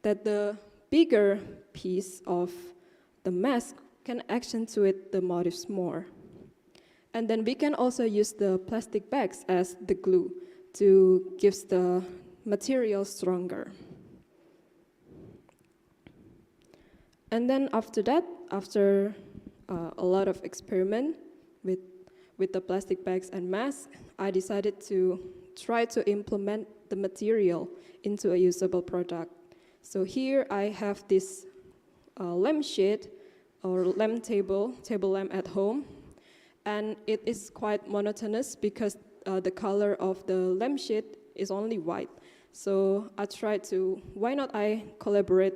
that the bigger piece of the mask can accentuate the motifs more. And then we can also use the plastic bags as the glue to give the material stronger. And then after that, after a lot of experiment with the plastic bags and masks, I decided to try to implement the material into a usable product. So here I have this lampshade or table lamp at home. And it is quite monotonous because the color of the lampshade is only white. So I tried to, why not I collaborate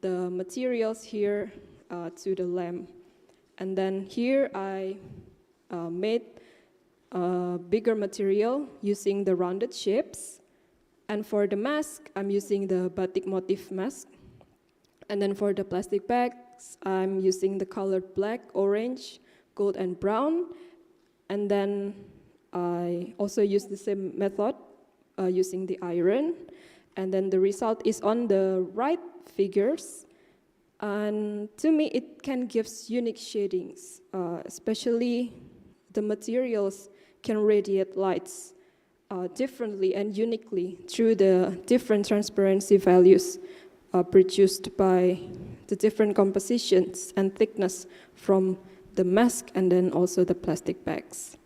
the materials here to the lamp. And then here I made a bigger material using the rounded shapes. And for the mask, I'm using the batik motif mask. And then for the plastic bags, I'm using the color black, orange, gold and brown, and then I also use the same method using the iron, and then the result is on the right figures, and to me it can give unique shadings, especially the materials can radiate lights differently and uniquely through the different transparency values produced by the different compositions and thickness from the mask and then also the plastic bags.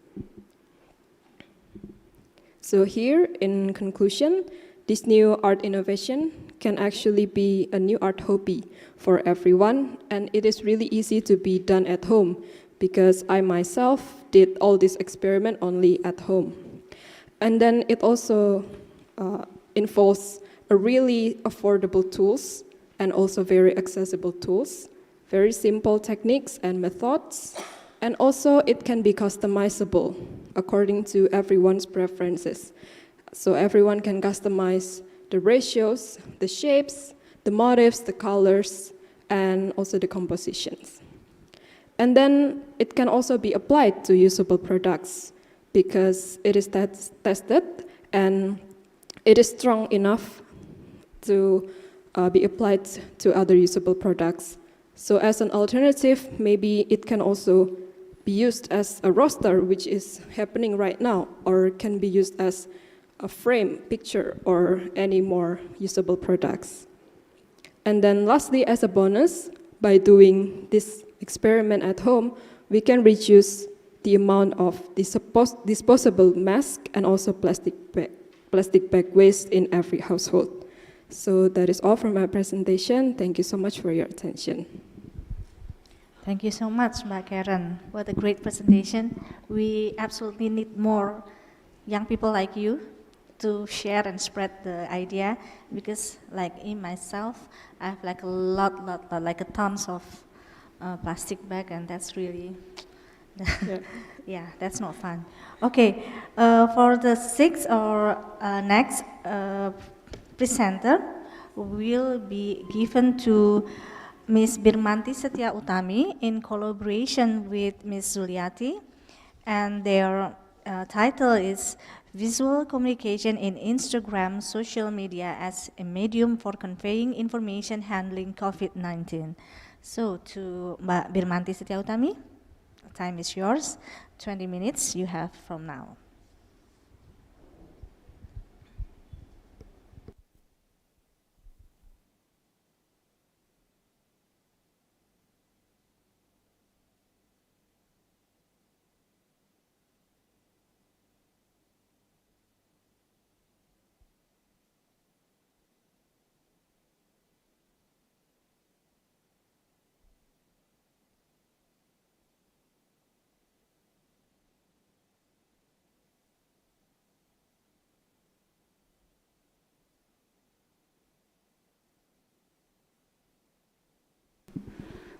So here, in conclusion, this new art innovation can actually be a new art hobby for everyone, and it is really easy to be done at home because I myself did all this experiment only at home. And then it also involves a really affordable tools and also very accessible tools, very simple techniques and methods, and also it can be customizable according to everyone's preferences. So everyone can customize the ratios, the shapes, the motifs, the colors, and also the compositions. And then it can also be applied to usable products because it is tested and it is strong enough to be applied to other usable products. So as an alternative, maybe it can also be used as a roster, which is happening right now, or can be used as a frame, picture, or any more usable products. And then lastly, as a bonus, by doing this experiment at home, we can reduce the amount of disposable mask and also plastic bag waste in every household. So that is all from my presentation. Thank you so much for your attention. Thank you so much, Mbak Karen. What a great presentation. We absolutely need more young people like you to share and spread the idea, because like in myself, I have like a lot, like a tons of plastic bag, and that's really, yeah, that's not fun. Okay, for the sixth or next presenter will be given to Ms. Birmanti Setia Utami in collaboration with Ms. Zuliati, and their title is Visual Communication in Instagram Social Media as a Medium for Conveying Information Handling COVID-19. So to Mbak Birmanti Setia Utami, time is yours, 20 minutes you have from now.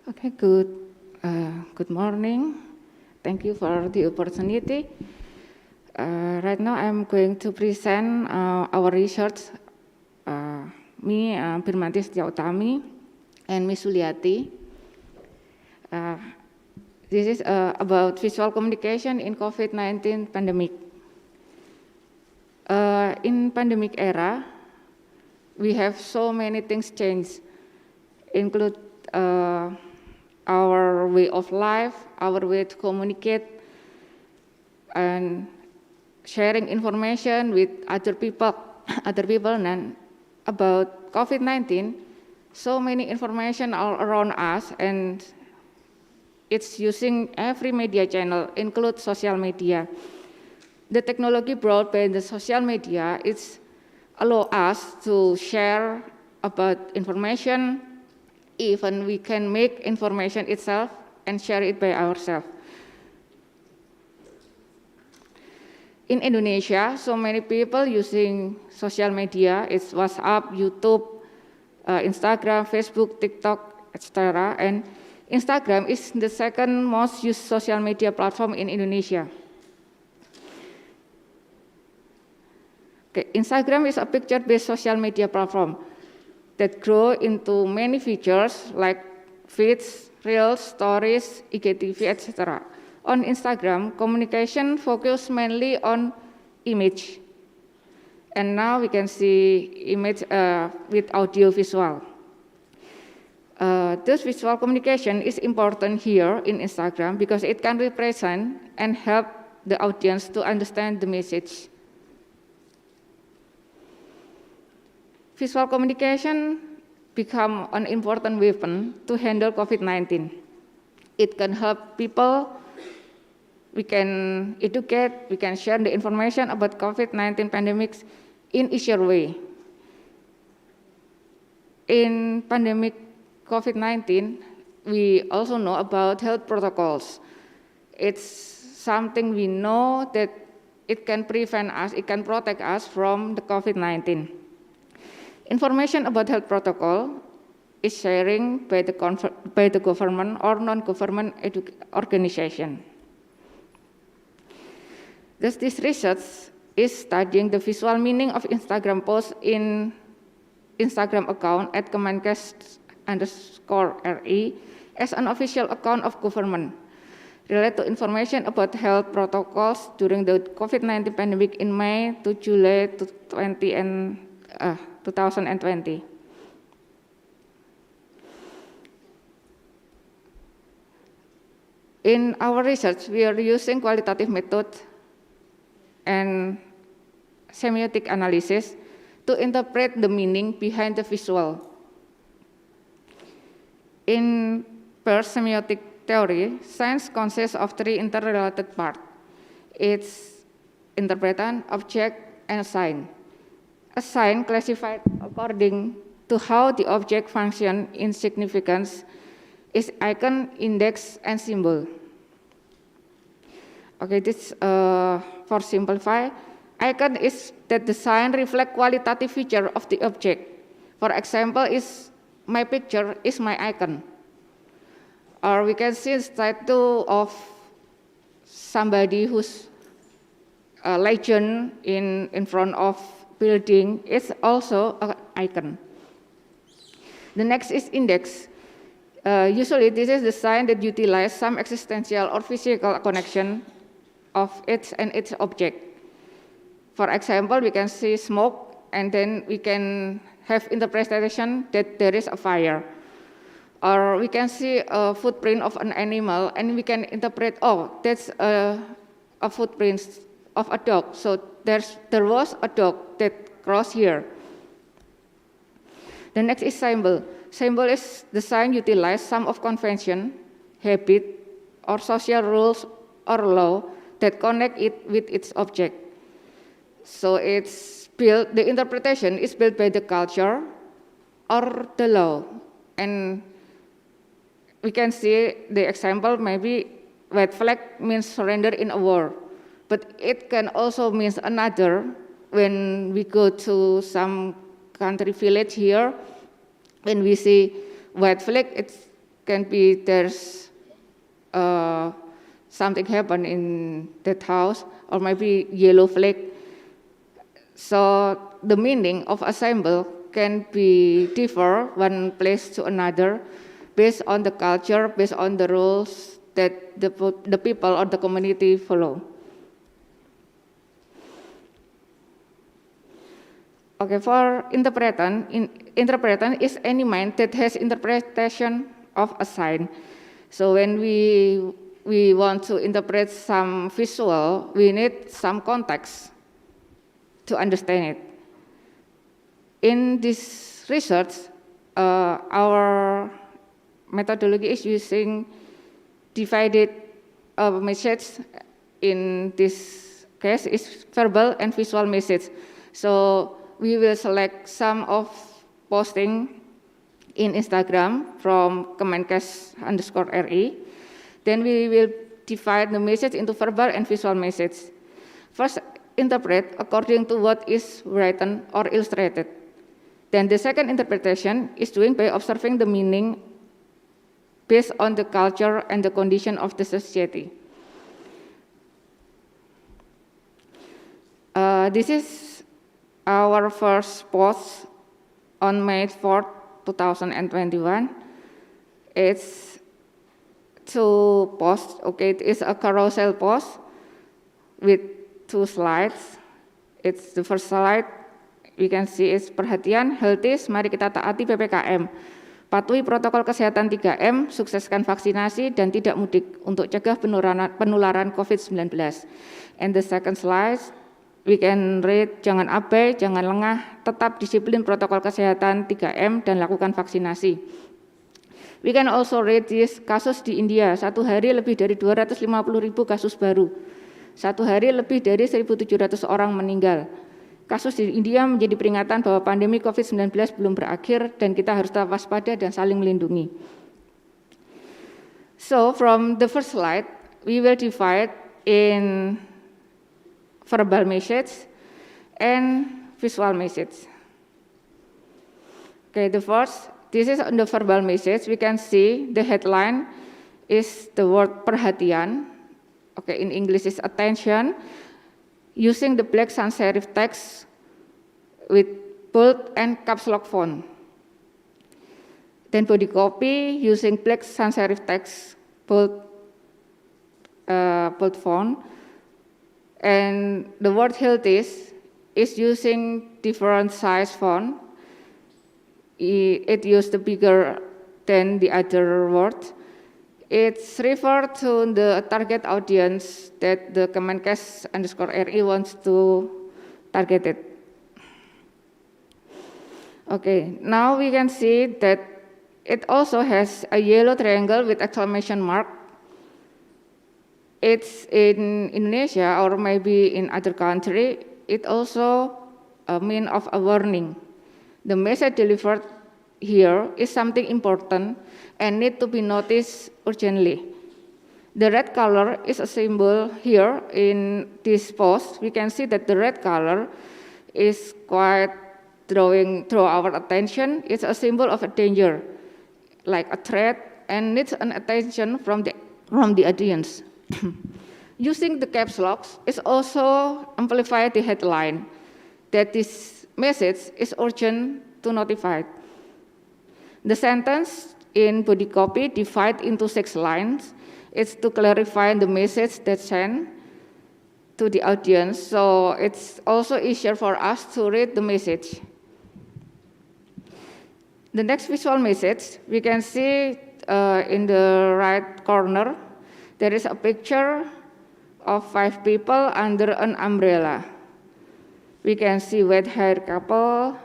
Okay, good morning. Thank you for the opportunity. Right now I'm going to present our research, me, Birmanti Setia Utami, and Ms. Suliati. This is about visual communication in COVID-19 pandemic. In pandemic era, we have so many things change, include our way of life, our way to communicate, and sharing information with other people, and about COVID-19, so many information all around us, and it's using every media channel, include social media. The technology brought by the social media, it's allow us to share about information. Even we can make information itself and share it by ourselves. In Indonesia, so many people using social media. It's WhatsApp, YouTube, Instagram, Facebook, TikTok, etc. And Instagram is the second most used social media platform in Indonesia. Okay, Instagram is a picture-based social media platform that grow into many features like feeds, reels, stories, IGTV, etc. On Instagram, communication focus mainly on image. And now we can see image with audio visual. This visual communication is important here in Instagram because it can represent and help the audience to understand the message. Visual communication become an important weapon to handle COVID-19. It can help people, we can educate, we can share the information about COVID-19 pandemics in easier way. In pandemic COVID-19, we also know about health protocols. It's something we know that it can prevent us, it can protect us from the COVID-19. Information about health protocol is sharing by the government or non-government organization. Thus, this research is studying the visual meaning of Instagram posts in Instagram account at Kemenkes_RI as an official account of government related to information about health protocols during the COVID-19 pandemic in May to July 2020. In our research, we are using qualitative method and semiotic analysis to interpret the meaning behind the visual. In per semiotic theory, science consists of three interrelated parts. It's interpretant, object, and sign. A sign classified according to how the object functions in significance is icon, index, and symbol. Okay, this for simplify. Icon is that the sign reflect qualitative feature of the object. For example, is my picture is my icon. Or we can see a statue of somebody who's a legend in front of building. It's also an icon. The next is index. Usually, this is the sign that utilize some existential or physical connection of it and its object. For example, we can see smoke, and then we can have interpretation that there is a fire. Or we can see a footprint of an animal, and we can interpret, oh, that's a footprint of a dog. So there was a dog that crossed here. The next is symbol. Symbol is the sign utilize some of convention, habit, or social rules or law that connect it with its object. So it's built, the interpretation is built by the culture or the law. And we can see the example, maybe white flag means surrender in a war, but it can also mean another. When we go to some country village here, when we see white flag, it can be there's something happen in that house, or maybe yellow flag. So the meaning of a symbol can be differ one place to another based on the culture, based on the rules that the people or the community follow. Okay, for interpretant, interpretant is any mind that has interpretation of a sign. So when we want to interpret some visual, we need some context to understand it. In this research, our methodology is using divided message. In this case, is verbal and visual message. So we will select some of posting in Instagram from Kemenkes_RI. Then we will divide the message into verbal and visual message. First, interpret according to what is written or illustrated. Then the second interpretation is doing by observing the meaning based on the culture and the condition of the society. This is our first post on May 4th, 2021. It's two posts. Okay, it is a carousel post with two slides. It's the first slide. We can see it's perhatian, healthy, mari kita taati PPKM. Patuhi protokol kesehatan 3M, sukseskan vaksinasi, dan tidak mudik untuk cegah penularan COVID-19. And the second slide, we can read, jangan abai, jangan lengah, tetap disiplin protokol kesehatan 3M, dan lakukan vaksinasi. We can also read this kasus di India, satu hari lebih dari 250.000 kasus baru. Satu hari lebih dari 1.700 orang meninggal. Kasus di India menjadi peringatan bahwa pandemi COVID-19 belum berakhir dan kita harus tetap waspada dan saling melindungi. So from the first slide, we will divide in verbal message and visual message. Okay, the first, this is on the verbal message. We can see the headline is the word perhatian. Okay, in English is attention. Using the black sans serif text with bold and caps lock font. Then body copy using black sans serif text, bold font. And the word healthy is using different size font. It used the bigger than the other word. It's referred to the target audience that the Kemenkes_RI wants to target it. Okay, now we can see that it also has a yellow triangle with exclamation mark. It's in Indonesia or maybe in other country. It also a mean of a warning. The message delivered here is something important and need to be noticed urgently. The red color is a symbol here in this post. We can see that the red color is quite drawing our attention. It's a symbol of a danger, like a threat, and needs an attention from the audience. Using the caps locks is also amplify the headline that this message is urgent to notify. The sentence in body copy divided into 6 lines. It's to clarify the message that's sent to the audience, so it's also easier for us to read the message. The next visual message, we can see in the right corner, there is a picture of 5 people under an umbrella. We can see white hair couple,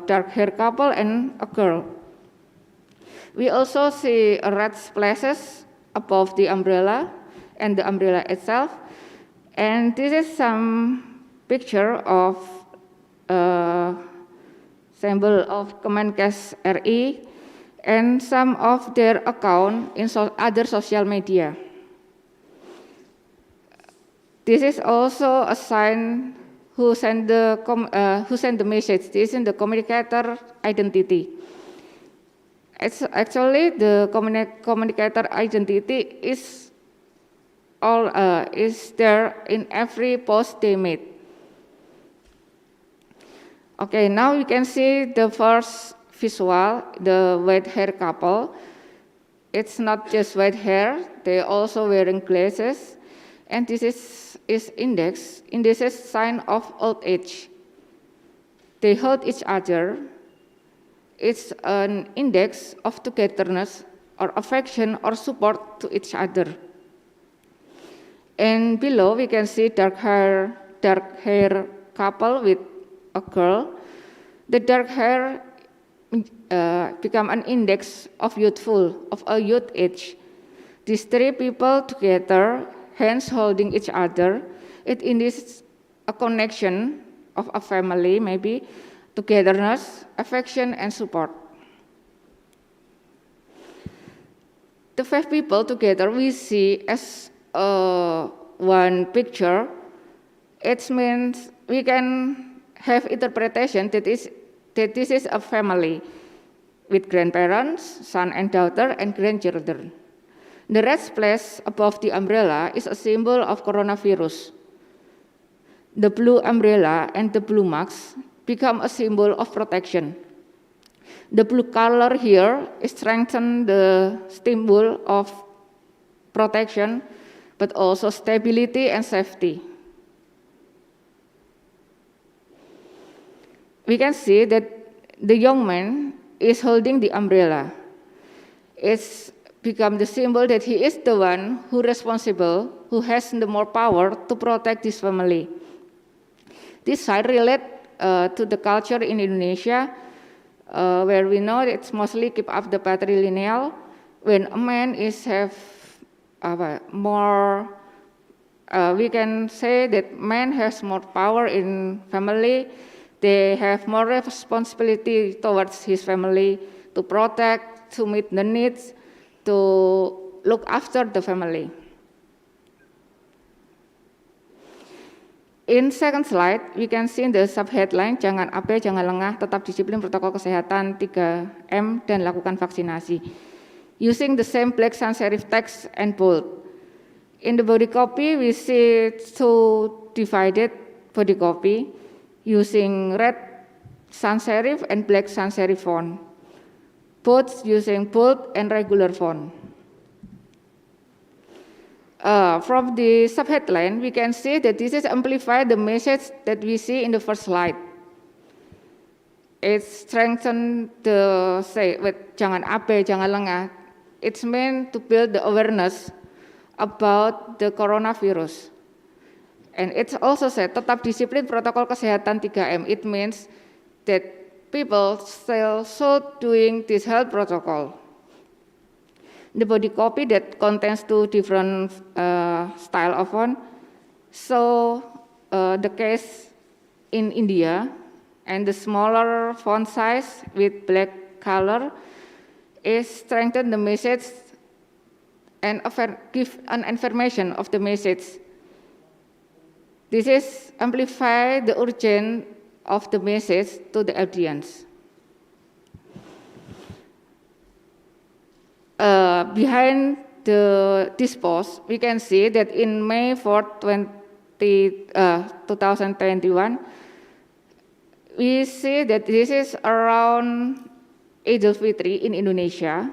dark hair couple, and a girl. We also see red splashes above the umbrella and the umbrella itself. And this is some picture of symbol of Kemenkes_RI and some of their account in other social media. This is also a sign who sent the message. This is the communicator identity. It's actually the communicator identity is there in every post they made. Okay, now you can see the first visual, the white hair couple. It's not just white hair, they're also wearing glasses. And this is index. Index is sign of old age. They hold each other. It's an index of togetherness or affection or support to each other. And below we can see dark hair couple with a girl. The dark hair become an index of a youth age. These 3 people together, hands holding each other, it indicates a connection of a family, maybe togetherness, affection, and support. The 5 people together we see as one picture. It means we can have interpretation that this is a family with grandparents, son and daughter, and grandchildren. The red splash above the umbrella is a symbol of coronavirus. The blue umbrella and the blue marks become a symbol of protection. The blue color here strengthens the symbol of protection, but also stability and safety. We can see that the young man is holding the umbrella. It's become the symbol that he is the one who responsible, who has the more power to protect his family. This side relate to the culture in Indonesia, where we know it's mostly keep up the patrilineal. When a man is have more, we can say that man has more power in family. They have more responsibility towards his family to protect, to meet the needs, to look after the family. In second slide, we can see the subheadline, jangan abai, jangan lengah, tetap disiplin protokol kesehatan 3M dan lakukan vaksinasi. Using the same black sans serif text and bold. In the body copy, we see 2 divided body copy using red sans serif and black sans serif font. Both using bold and regular font. From the subheadline, we can see that this is amplify the message that we see in the first slide. It strengthens the say with jangan abai, jangan lengah. it's meant to build the awareness about the coronavirus. And it's also said, tetap disiplin protokol kesehatan 3M. It means that people still should doing this health protocol. The body copy that contains two different style of font. So the case in India, and the smaller font size with black color is strengthen the message and give an information of the message. This is amplify the urgency of the message to the audience. Behind this post, we can see that in May 4, 2021, we see that this is around Idul Fitri in Indonesia.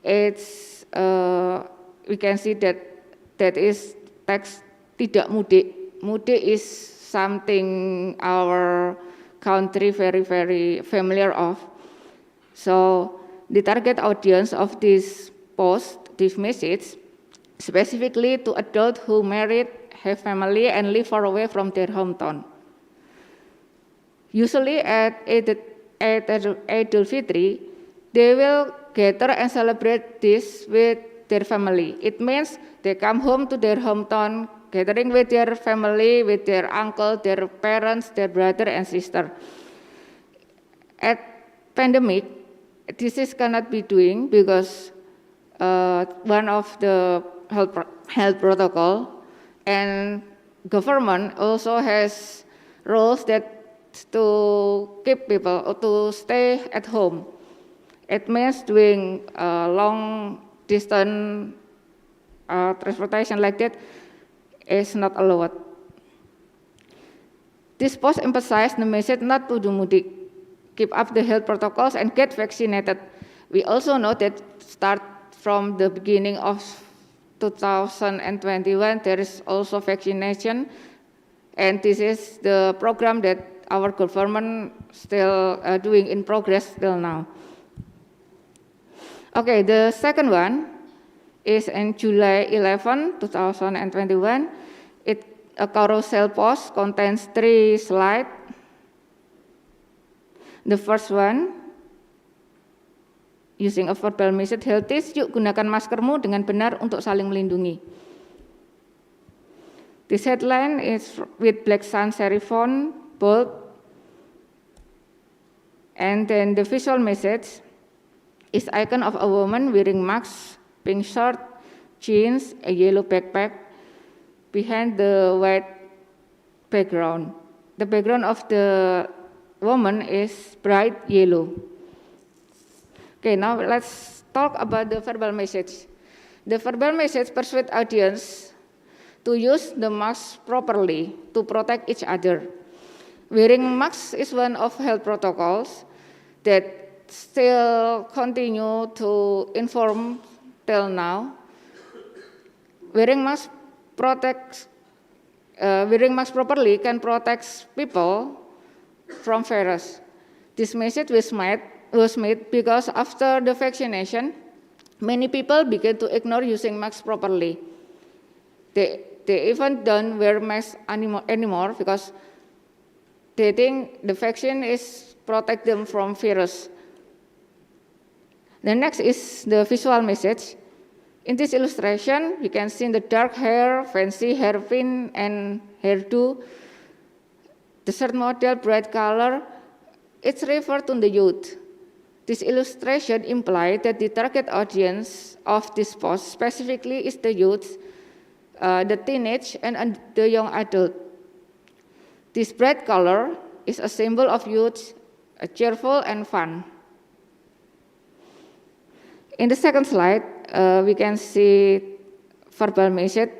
It's we can see that is text tidak mudik. Mudik is something our country very familiar of. So the target audience of this post, this message, specifically to adults who married, have family, and live far away from their hometown. Usually at Idul Fitri, they will gather and celebrate this with their family. It means they come home to their hometown, gathering with their family, with their uncle, their parents, their brother and sister. At pandemic, this is cannot be doing because one of the health protocol, and government also has rules that to keep people to stay at home. It means doing long distance transportation like that is not allowed. This post emphasized the message not to do mudik, keep up the health protocols and get vaccinated. We also know that start from the beginning of 2021, there is also vaccination, and this is the program that our government still doing in progress till now. Okay, the second one is in July 11, 2021. A carousel post contains 3 slides. The first one, using a verbal message, health is, yuk gunakan maskermu dengan benar untuk saling melindungi. This headline is with black sans serif font, bold, and then the visual message is icon of a woman wearing mask, pink shirt, jeans, a yellow backpack, behind the white background. The background of the woman is bright yellow. Okay, now let's talk about the verbal message. The verbal message persuades audience to use the mask properly to protect each other. Wearing masks is one of health protocols that still continue to inform till now. Wearing masks properly can protect people from virus. This message was made because after the vaccination, many people began to ignore using masks properly. They even don't wear masks anymore because they think the vaccine is protect them from virus. The next is the visual message. In this illustration, we can see the dark hair, fancy hairpin and hairdo, the shirt model, bright color. It's referred to the youth. This illustration implies that the target audience of this post specifically is the youth, the teenage, and the young adult. This bright color is a symbol of youth, cheerful and fun. In the second slide, we can see verbal message,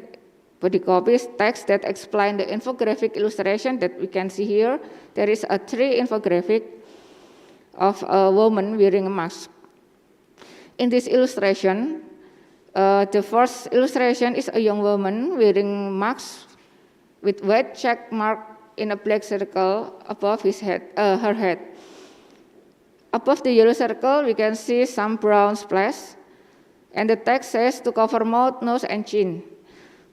body copies, text that explain the infographic illustration that we can see here. There is a 3 infographic of a woman wearing a mask. In this illustration, the first illustration is a young woman wearing mask with white check mark in a black circle above her head. Above the yellow circle, we can see some brown splash. And the text says to cover mouth, nose, and chin.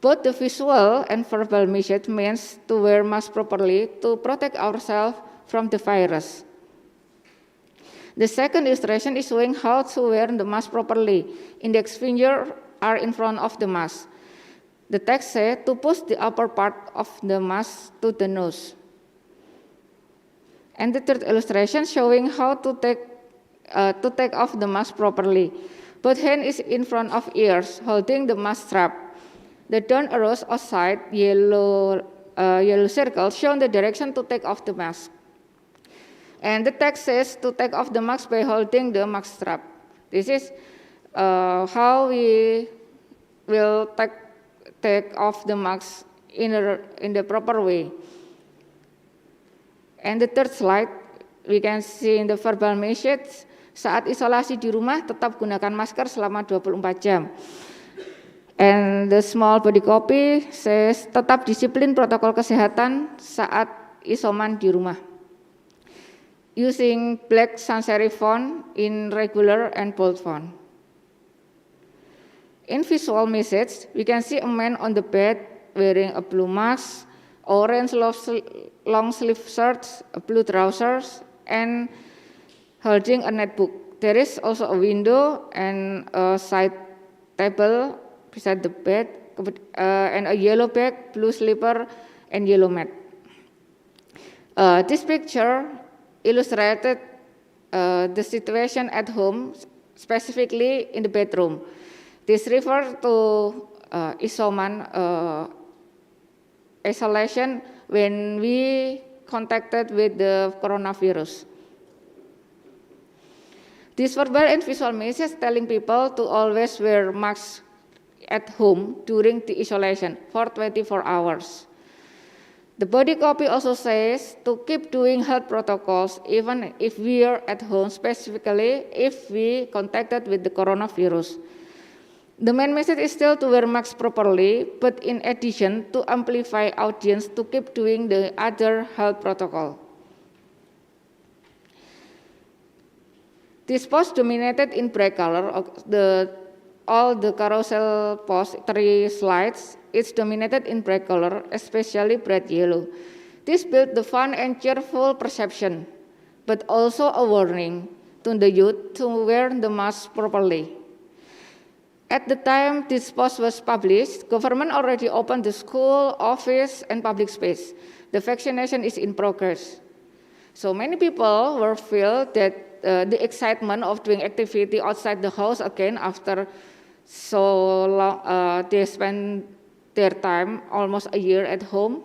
Both the visual and verbal message means to wear mask properly to protect ourselves from the virus. The second illustration is showing how to wear the mask properly. Index finger are in front of the mask. The text says to push the upper part of the mask to the nose. And the third illustration showing how to take off the mask properly. Both hand is in front of ears, holding the mask strap. The down arrows outside yellow circles show the direction to take off the mask. And the text says to take off the mask by holding the mask strap. This is how we will take off the mask in the proper way. And the third slide, we can see in the verbal message, saat isolasi di rumah tetap gunakan masker selama 24 jam. And the small body copy says tetap disiplin protokol kesehatan saat isoman di rumah. Using black sans serif font in regular and bold font. In visual message, we can see a man on the bed wearing a blue mask, orange long sleeve shirt, blue trousers, and holding a netbook. There is also a window and a side table beside the bed, and a yellow bag, blue slipper, and yellow mat. This picture illustrated the situation at home, specifically in the bedroom. This refers to isolation when we contacted with the coronavirus. This verbal and visual message telling people to always wear masks at home during the isolation for 24 hours. The body copy also says to keep doing health protocols even if we are at home, specifically if we contacted with the coronavirus. The main message is still to wear masks properly, but in addition to amplify audience to keep doing the other health protocol. This post dominated in bright color. All the carousel post, 3 slides, it's dominated in bright color, especially bright yellow. This built the fun and cheerful perception, but also a warning to the youth to wear the mask properly. At the time this post was published, government already opened the school, office, and public space. The vaccination is in progress. So many people were feel that the excitement of doing activity outside the house again after so long, they spend their time almost a year at home.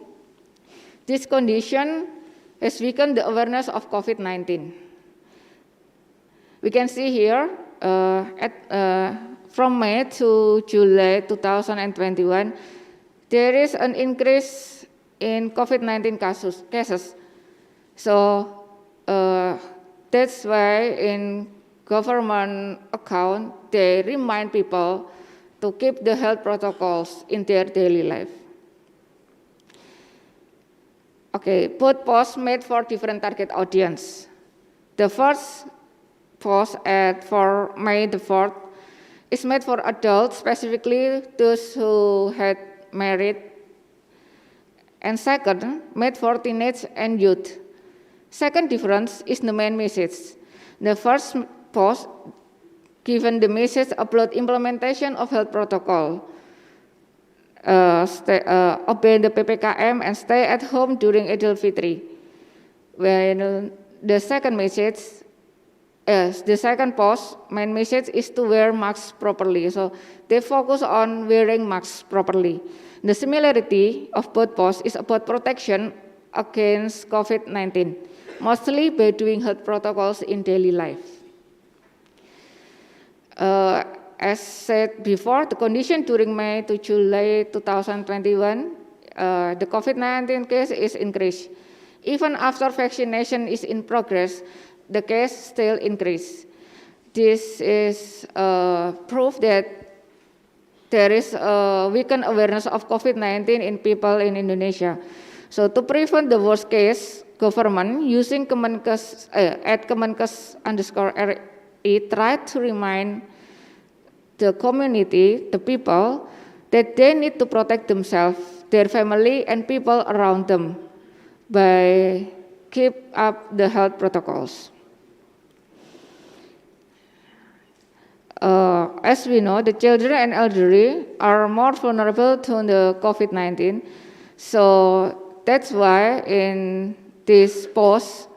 This condition has weakened the awareness of COVID-19. We can see here from May to July 2021, there is an increase in COVID-19 cases. So that's why in government account, they remind people to keep the health protocols in their daily life. Okay, both posts made for different target audience. The first post for May the 4th is made for adults, specifically those who had married. And second, made for teenage and youth. Second difference is the main message. The first post given the message about implementation of health protocol, obey the PPKM and stay at home during Idul Fitri. When the second message, the second post, main message is to wear masks properly. So they focus on wearing masks properly. The similarity of both posts is about protection against COVID-19, mostly by doing health protocols in daily life. As said before, the condition during May to July 2021, the COVID-19 case is increased. Even after vaccination is in progress, the case still increase. This is proof that there is a weakened awareness of COVID-19 in people in Indonesia. So to prevent the worst case, government using Kemenkes @Kemenkes_RI tried to remind the community, the people, that they need to protect themselves, their family, and people around them by keep up the health protocols. As we know, the children and elderly are more vulnerable to the COVID-19. So that's why in this post,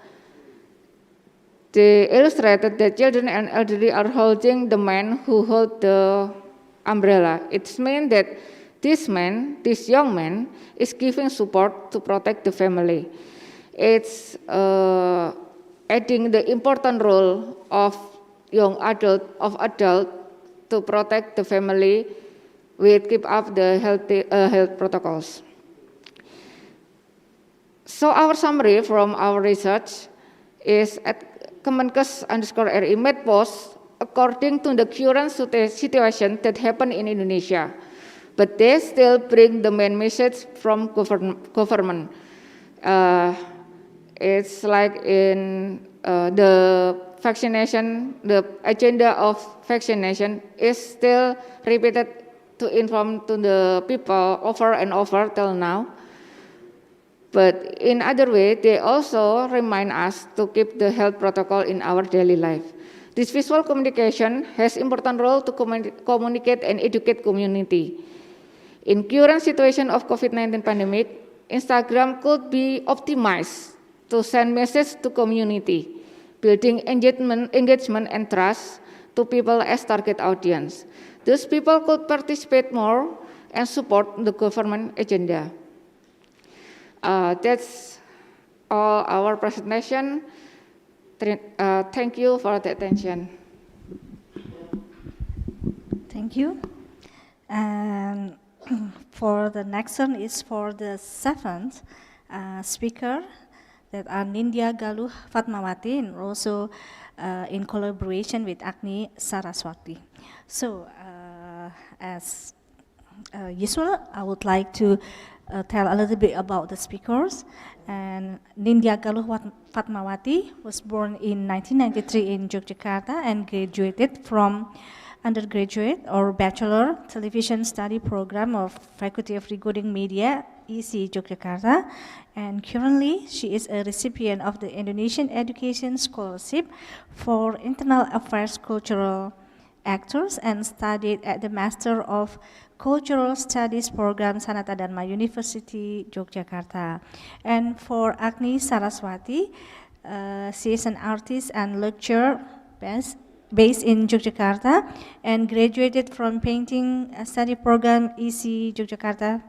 they illustrated that children and elderly are holding the man who hold the umbrella. It means that this young man, is giving support to protect the family. It's adding the important role of adult to protect the family with keep up the health protocols. So our summary from our research is at Kemenkes_RI made post according to the current situation that happened in Indonesia, but they still bring the main message from government. It's like in the vaccination, the agenda of vaccination is still repeated to inform to the people over and over till now. But in other way, they also remind us to keep the health protocol in our daily life. This visual communication has important role to communicate and educate community. In current situation of COVID-19 pandemic, Instagram could be optimized to send message to community, building engagement and trust to people as target audience. Those people could participate more and support the government agenda. That's all our presentation. Thank you for the attention. Thank you. And for the next one is for the seventh speaker, that are Nindya Galuh Fatmawati, and also in collaboration with Agni Saraswati. So as usual, I would like to tell a little bit about the speakers. And Nindya Galuh Fatmawati was born in 1993 in Yogyakarta and graduated from undergraduate or bachelor television study program of Faculty of Recording Media, EC Yogyakarta, and currently she is a recipient of the Indonesian Education Scholarship for Internal Affairs Cultural Actors and studied at the Master of Cultural Studies program Sanata Dharma University, Yogyakarta. And for Agni Saraswati, she is an artist and lecturer based in Yogyakarta and graduated from Painting Study Program EC Yogyakarta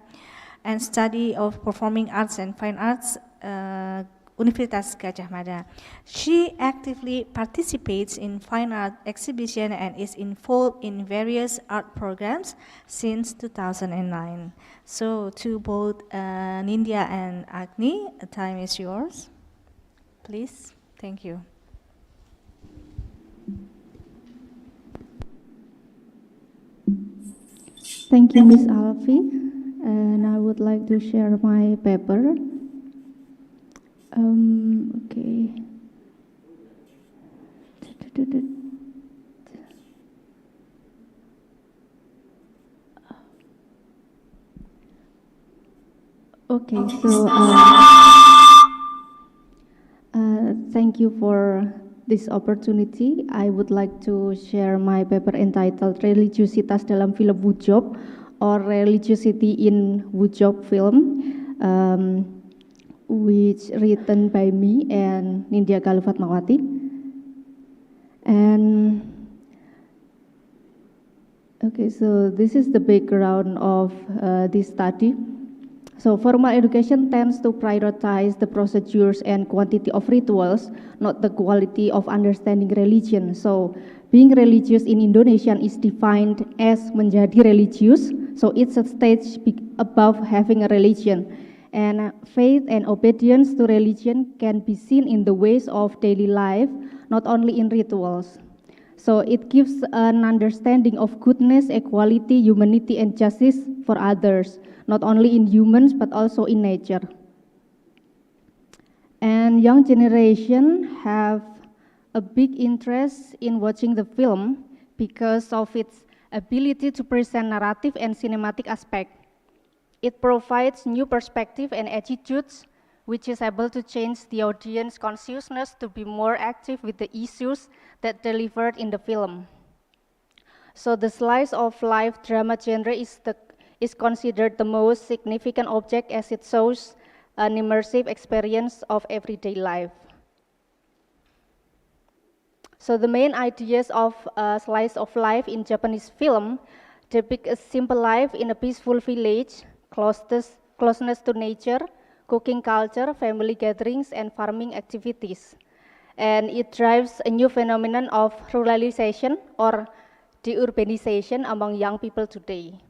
and Study of Performing Arts and Fine Arts Universitas Gadjah Mada. She actively participates in fine art exhibition and is involved in various art programs since 2009. So to both Nindya and Agni, the time is yours. Please, thank you. Thank you, Ms. Alfi, and I would like to share my paper. Okay. Okay, so thank you for this opportunity. I would like to share my paper entitled Religiositas dalam Film Woodjob, or Religiosity in Woodjob Film, which written by me and Nindya Galuh Fatmawati. And okay, so this is the background of this study. So formal education tends to prioritize the procedures and quantity of rituals, not the quality of understanding religion. So being religious in Indonesian is defined as menjadi religius. So it's a stage above having a religion. And faith and obedience to religion can be seen in the ways of daily life, not only in rituals. So it gives an understanding of goodness, equality, humanity, and justice for others, not only in humans, but also in nature. And young generation have a big interest in watching the film because of its ability to present narrative and cinematic aspect. It provides new perspective and attitudes, which is able to change the audience consciousness to be more active with the issues that delivered in the film. So the slice of life drama genre is considered the most significant object as it shows an immersive experience of everyday life. So the main ideas of a slice of life in Japanese film depict a simple life in a peaceful village, closeness to nature, cooking culture, family gatherings, and farming activities. And it drives a new phenomenon of ruralization or deurbanization among young people today.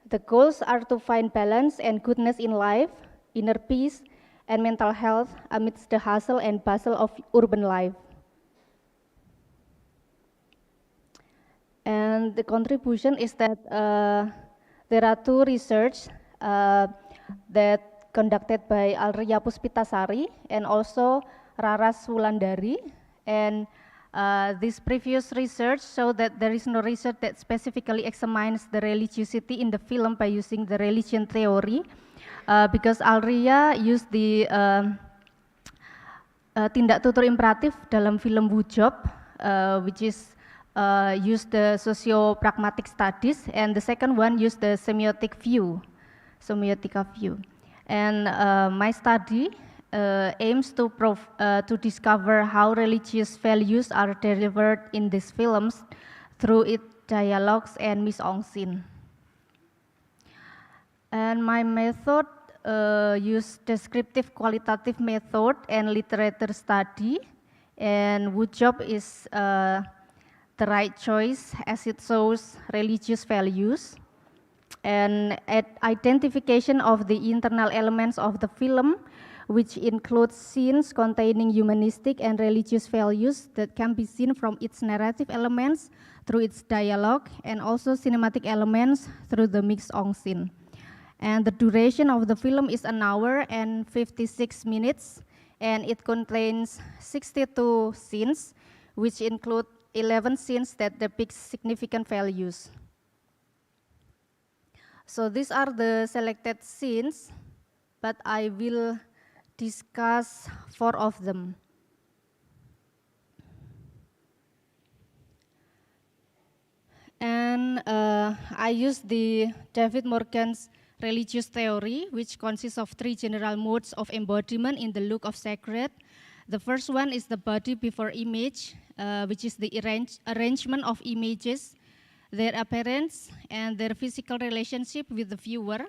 The goals are to find balance and goodness in life, inner peace, and mental health amidst the hustle and bustle of urban life. And the contribution is that there are two research that conducted by Alria Puspitasari and also Raras Wulandari. And this previous research showed that there is no research that specifically examines the religiosity in the film by using the religion theory, because Alria used the tindak tutur imperatif dalam film Wujob, which is use the socio-pragmatic studies, and the second one use the semiotica view. And my study aims to discover how religious values are delivered in these films through its dialogues and mise-en-scene. And my method use descriptive qualitative method and literature study, and Wujob is the right choice as it shows religious values. And at identification of the internal elements of the film, which includes scenes containing humanistic and religious values that can be seen from its narrative elements through its dialogue, and also cinematic elements through the mise-en-scene. And the duration of the film is 1 hour and 56 minutes, and it contains 62 scenes, which include 11 scenes that depict significant values. So these are the selected scenes, but I will discuss 4 of them. And I use the David Morgan's religious theory, which consists of 3 general modes of embodiment in the look of sacred. The first one is the body before image, which is the arrangement of images, their appearance, and their physical relationship with the viewer.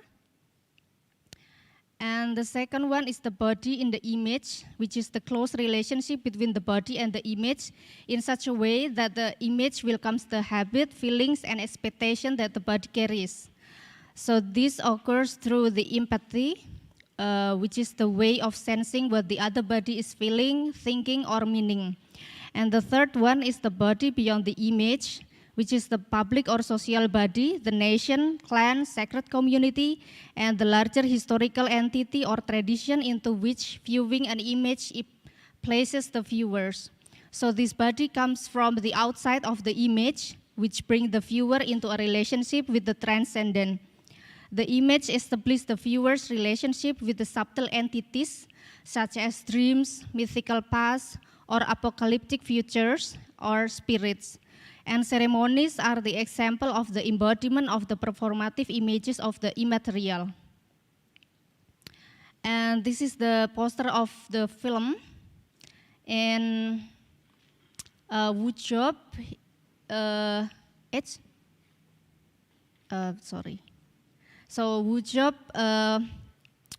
And the second one is the body in the image, which is the close relationship between the body and the image in such a way that the image becomes the habit, feelings, and expectation that the body carries. So this occurs through the empathy, which is the way of sensing what the other body is feeling, thinking, or meaning. And the third one is the body beyond the image, which is the public or social body, the nation, clan, sacred community, and the larger historical entity or tradition into which viewing an image places the viewers. So this body comes from the outside of the image, which brings the viewer into a relationship with the transcendent. The image establishes the viewer's relationship with the subtle entities, such as dreams, mythical past, or apocalyptic futures, or spirits. And ceremonies are the example of the embodiment of the performative images of the immaterial. And this is the poster of the film. And Wujob, So Wujob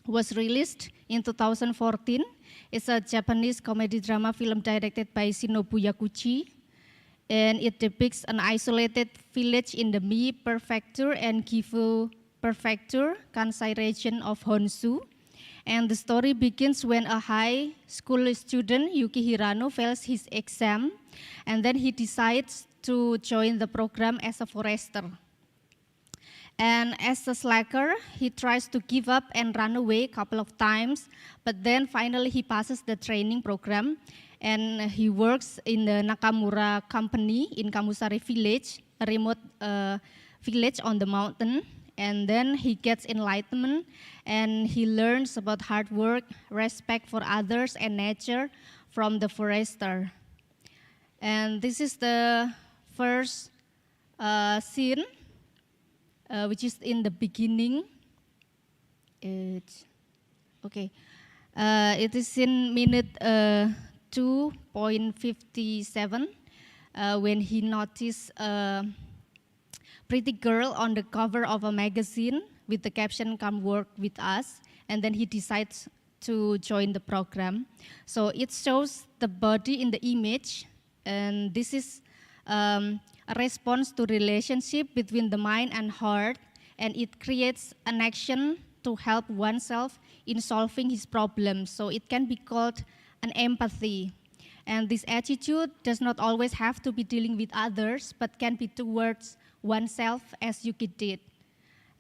was released in 2014. It's a Japanese comedy drama film directed by Shinobu Yakuchi. And it depicts an isolated village in the Mie Prefecture and Gifu Prefecture, Kansai region of Honshu. And the story begins when a high school student, Yuki Hirano, fails his exam, and then he decides to join the program as a forester. And as a slacker, he tries to give up and run away a couple of times, but then finally he passes the training program. and he works in the Nakamura company in Kamusari village, a remote village on the mountain. And then he gets enlightenment, and he learns about hard work, respect for others and nature from the forester. And this is the first scene, which is in the beginning. Okay, it is in minute 2:57 when he noticed a pretty girl on the cover of a magazine with the caption "Come work with us," and then he decides to join the program. So it shows the body in the image, and this is a response to relationship between the mind and heart, and it creates an action to help oneself in solving his problems. So it can be called an empathy. And this attitude does not always have to be dealing with others, but can be towards oneself, as Yuki did.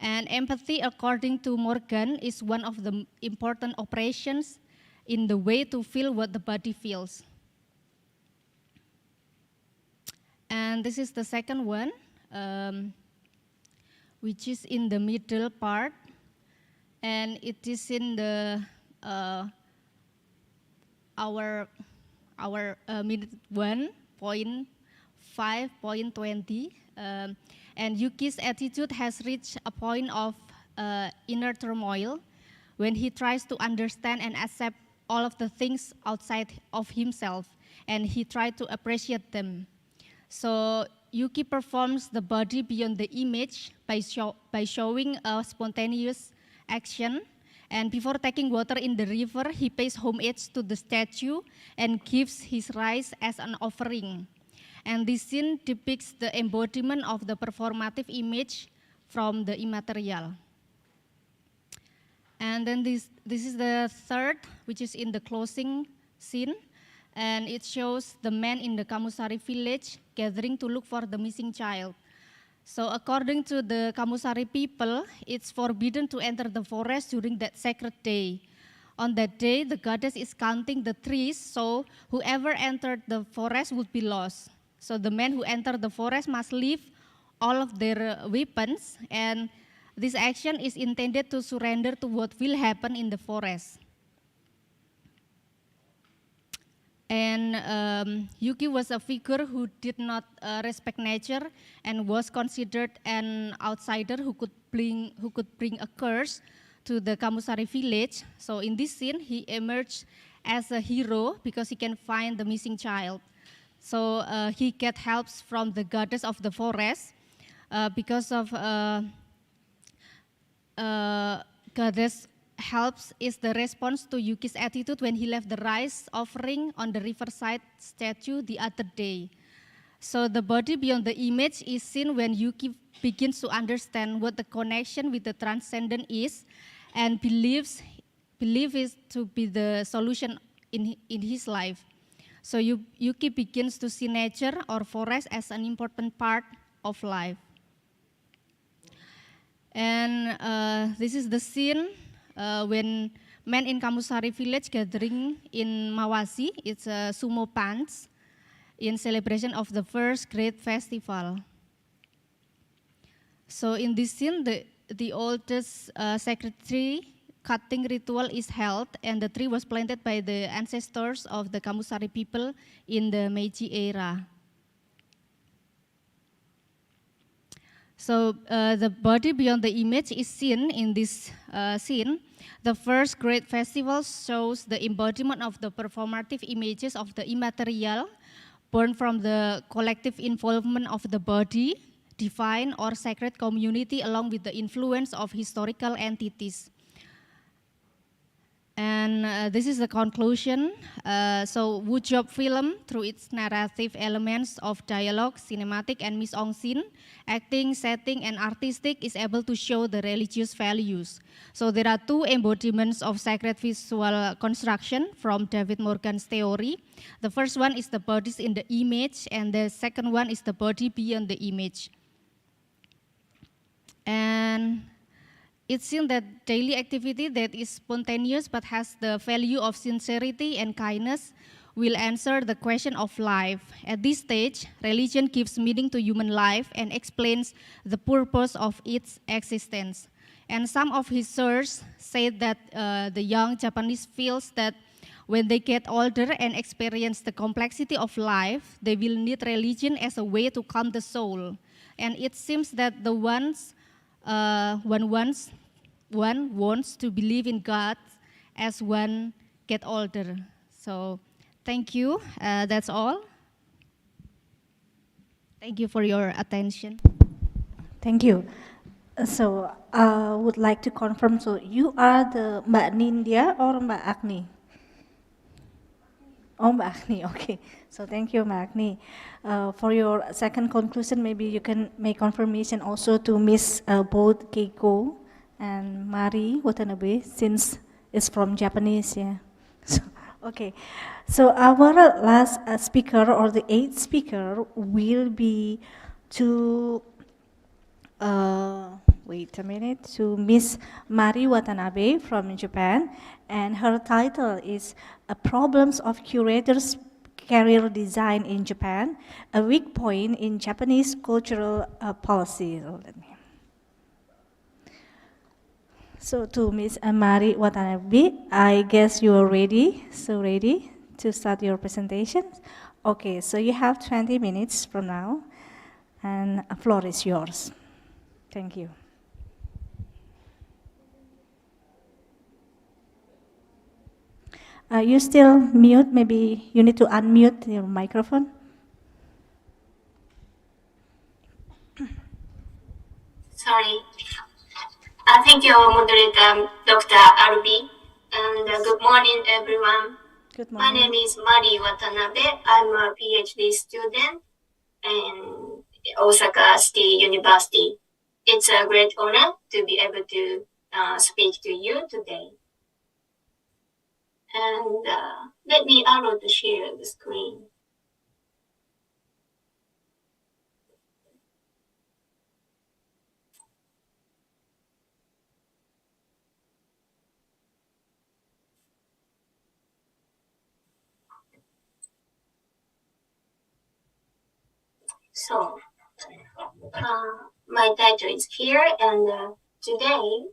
And empathy, according to Morgan, is one of the important operations in the way to feel what the body feels. And this is the second one, which is in the middle part. And it is in the our minute 1:5.20. And Yuki's attitude has reached a point of inner turmoil when he tries to understand and accept all of the things outside of himself, and he tries to appreciate them. So Yuki performs the body beyond the image by showing a spontaneous action. And before taking water in the river, he pays homage to the statue and gives his rice as an offering. And this scene depicts the embodiment of the performative image from the immaterial. And then this is the third, which is in the closing scene. And it shows the men in the Kamusari village gathering to look for the missing child. So according to the Kamusari people, it's forbidden to enter the forest during that sacred day. On that day, the goddess is counting the trees, so whoever entered the forest would be lost. So the men who enter the forest must leave all of their weapons, and this action is intended to surrender to what will happen in the forest. And Yuki was a figure who did not respect nature and was considered an outsider who could bring a curse to the Kamusari village. So in this scene, he emerged as a hero because he can find the missing child. So he gets help from the goddess of the forest because of goddess helps is the response to Yuki's attitude when he left the rice offering on the riverside statue the other day. So the body beyond the image is seen when Yuki begins to understand what the connection with the transcendent is, and believe it to be the solution in his life. So Yuki begins to see nature or forest as an important part of life. And this is the scene when men in Kamusari village gathering in Mawasi. It's a sumo pants in celebration of the first great festival. So in this scene, the oldest sacred tree cutting ritual is held, and the tree was planted by the ancestors of the Kamusari people in the Meiji era. So the body beyond the image is seen in this scene. The first great festival shows the embodiment of the performative images of the immaterial, born from the collective involvement of the body, divine or sacred community, along with the influence of historical entities. And this is the conclusion. So Wujob film, through its narrative elements of dialogue, cinematic and mise-en-scene, acting, setting, and artistic, is able to show the religious values. So there are two embodiments of sacred visual construction from David Morgan's theory. The first one is the bodies in the image, and the second one is the body beyond the image. And it's seen that daily activity that is spontaneous but has the value of sincerity and kindness will answer the question of life. At this stage, religion gives meaning to human life and explains the purpose of its existence. And some of his research said that the young Japanese feels that when they get older and experience the complexity of life, they will need religion as a way to calm the soul. And it seems that the one wants to believe in God as one get older. So thank you. That's all. Thank you for your attention. Thank you. So I would like to confirm, so you are the Mbak Nindya or Mbak Agni? Oh, Mbak Agni, okay. So thank you, Mbak Agni. For your second conclusion, maybe you can make confirmation also to Miss both Keiko and Mari Watanabe, since it's from Japanese, yeah. So, okay. So our last speaker, or the eighth speaker, will be to wait a minute, to Miss Mari Watanabe from Japan, and her title is Problems of Curators' Career Design in Japan, a weak point in Japanese cultural policy. So to Miss Mari Watanabe, I guess you are ready, ready to start your presentation? Okay, so you have 20 minutes from now, and the floor is yours. Thank you. You still mute? Maybe you need to unmute your microphone. Sorry. Thank you, Moderator Dr. Arbi. And good morning, everyone. Good morning. My name is Mari Watanabe. I'm a PhD student in Osaka City University. It's a great honor to be able to speak to you today. And let me allow to share the screen. So, my title is here, and today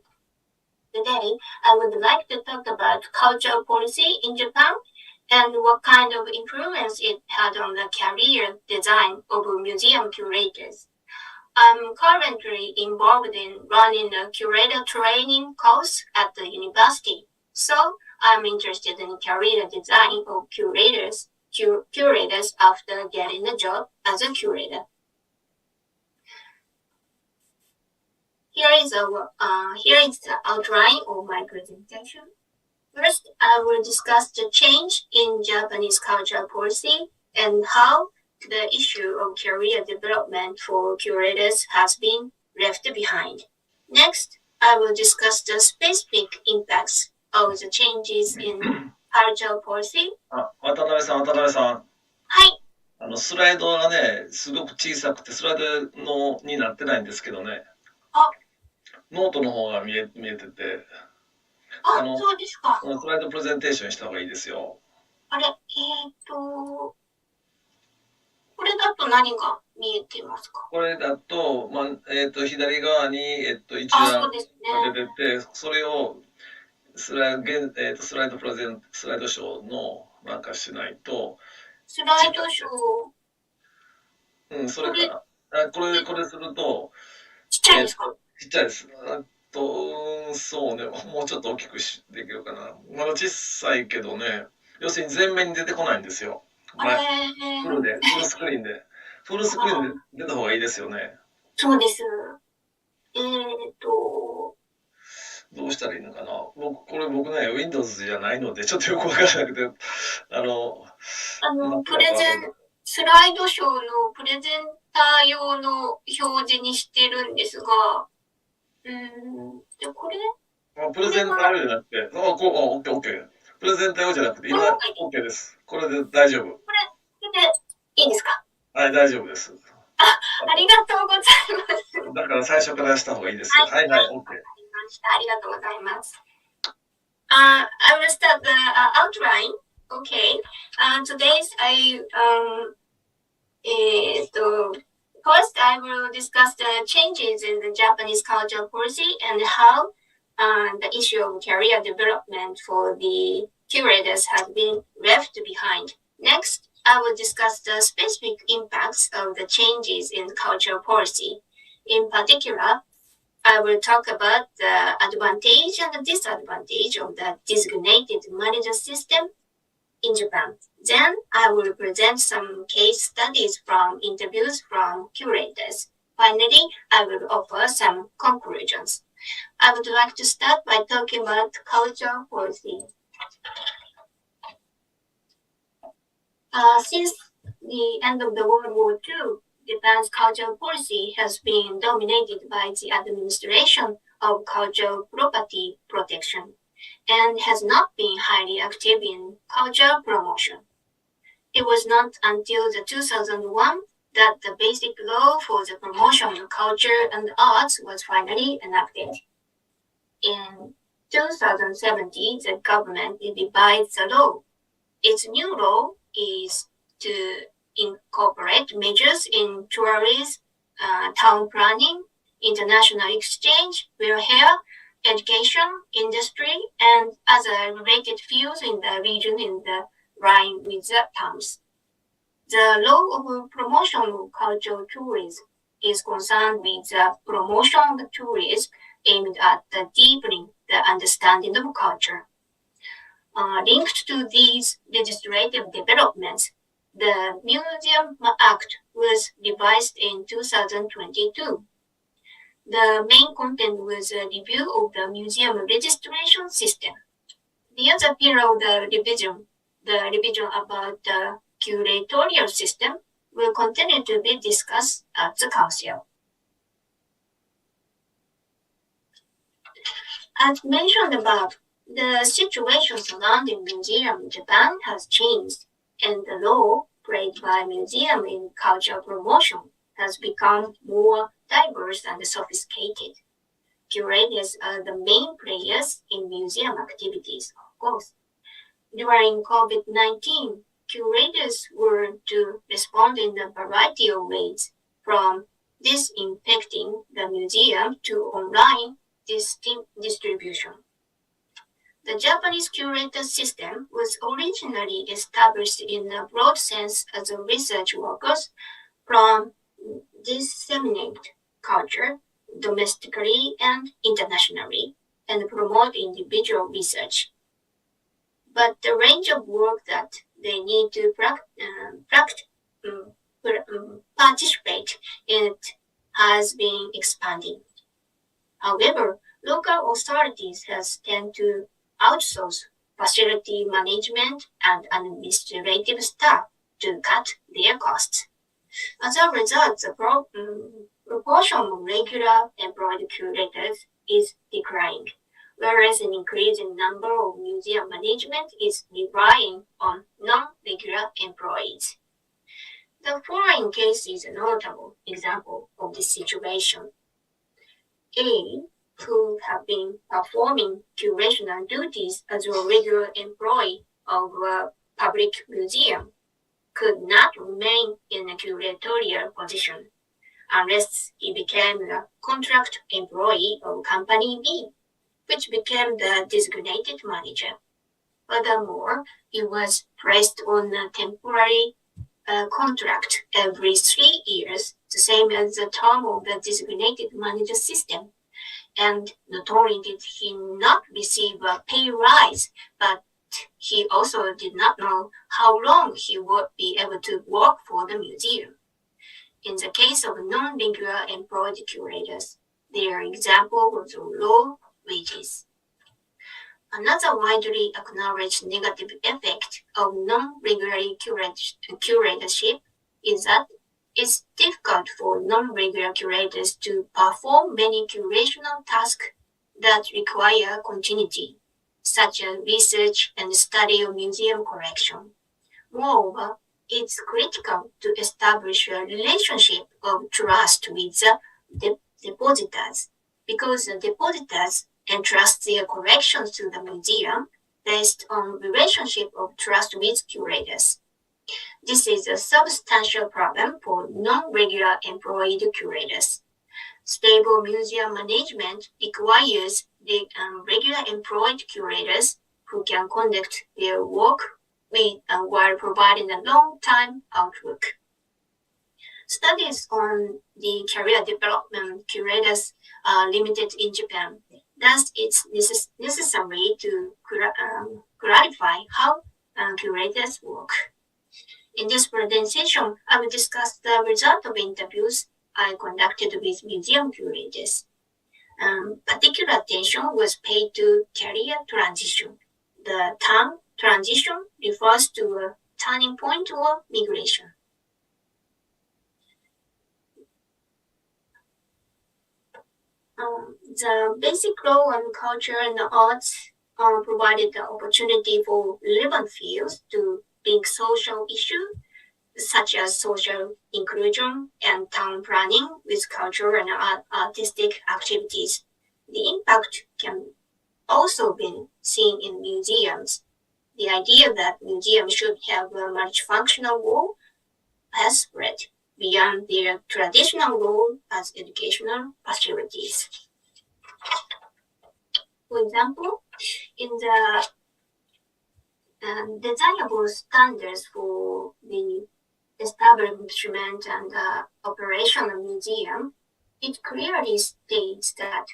I would like to talk about cultural policy in Japan and what kind of influence it had on the career design of museum curators. I'm currently involved in running a curator training course at the university, so I'm interested in career design of curators after getting a job as a curator. Here is the outline of my presentation. First, I will discuss the change in Japanese cultural policy and how the issue of career development for curators has been left behind. Next, I will discuss the specific impacts of the changes in cultural policy. 渡辺さん。はい。スライドがね、すごく小さくて、スライドになってないんですけどね。ノートの方が見えてて。そうですか。スライドプレゼンテーションした方がいいですよ。あれ、これだと何が見えてますか？これだと、左側に、一覧が出てて、それをスライドショーのなんかしないと。スライドショー。それから、これすると。ちっちゃいですか？ちっちゃいです。そうね、もうちょっと大きくできるかな。まだ小さいけどね、要するに前面に出てこないんですよ。フルスクリーンで。フルスクリーンで出た方がいいですよね。そうです。どうしたらいいのかな。これ僕ね、Windows じゃないので、ちょっとよくわからなくて、スライドショーのプレゼンター用の表示にしてるんですが、で、これプレゼンター用じゃなくて、オッケー。プレゼンター用じゃなくて、今、オッケーです。これで大丈夫。これでいいですか？はい、大丈夫です。ありがとうございます。だから最初からした方がいいですよ。はい、オッケー。ありがとうございます。I will start the outline Okay. First, I will discuss the changes in the Japanese cultural policy and how the issue of career development for the curators has been left behind. Next, I will discuss the specific impacts of the changes in cultural policy. In particular, I will talk about the advantage and the disadvantage of the designated manager system in Japan. Then I will present some case studies from interviews from curators. Finally, I will offer some conclusions. I would like to start by talking about cultural policy. Since the end of the World War II, Japan's cultural policy has been dominated by the administration of cultural property protection and has not been highly active in cultural promotion. It was not until the 2001 that the basic law for the promotion of culture and arts was finally enacted. In 2017, the government revised the law. Its new law is to incorporate measures in tourism, town planning, international exchange, welfare, education, industry, and other related fields in the region in the line with the terms. The law of promotion of cultural tourism is concerned with the promotion of tourism aimed at deepening the understanding of culture. Linked to these legislative developments, the Museum Act was revised in 2022. The main content was a review of the museum registration system. The other pillar of the revision about the curatorial system, will continue to be discussed at the Council. As mentioned above, the situation surrounding museum in Japan has changed, and the role played by museum in cultural promotion has become more diverse and sophisticated. Curators are the main players in museum activities, of course. During COVID-19, curators were to respond in a variety of ways, from disinfecting the museum to online distribution. The Japanese curator system was originally established in a broad sense as a research workers from disseminate culture domestically and internationally and promote individual research. But the range of work that they need to participate in it has been expanding. However, local authorities tend to outsource facility management and administrative staff to cut their costs. As a result, the proportion of regular employed curators is declining, whereas an increasing number of museum management is relying on non-regular employees. The following case is a notable example of this situation. A, who have been performing curational duties as a regular employee of a public museum, could not remain in a curatorial position unless he became a contract employee of Company B, which became the designated manager. Furthermore, he was placed on a temporary contract every 3 years, the same as the term of the designated manager system. And not only did he not receive a pay rise, but he also did not know how long he would be able to work for the museum. In the case of non-regular employed curators, their example was low wages. Another widely acknowledged negative effect of non-regular curatorship is that it's difficult for non-regular curators to perform many curational tasks that require continuity, such as research and study of museum collection. Moreover, it's critical to establish a relationship of trust with the depositors, because the depositors entrust their collections to the museum based on relationship of trust with curators. This is a substantial problem for non-regular employed curators. Stable museum management requires the regular employed curators who can conduct their work while providing a long-time outlook. Studies on the career development curators are limited in Japan. Thus, it's necessary to clarify how curators work. In this presentation, I will discuss the result of interviews I conducted with museum curators. Particular attention was paid to career transition. The term transition refers to a turning point or migration. The basic law on culture and arts provided the opportunity for relevant fields to link social issues such as social inclusion and town planning with cultural and artistic activities. The impact can also be seen in museums. The idea that museums should have a multifunctional role has spread beyond their traditional role as educational facilities. For example, in the designable standards for the establishment and operation of museum, it clearly states that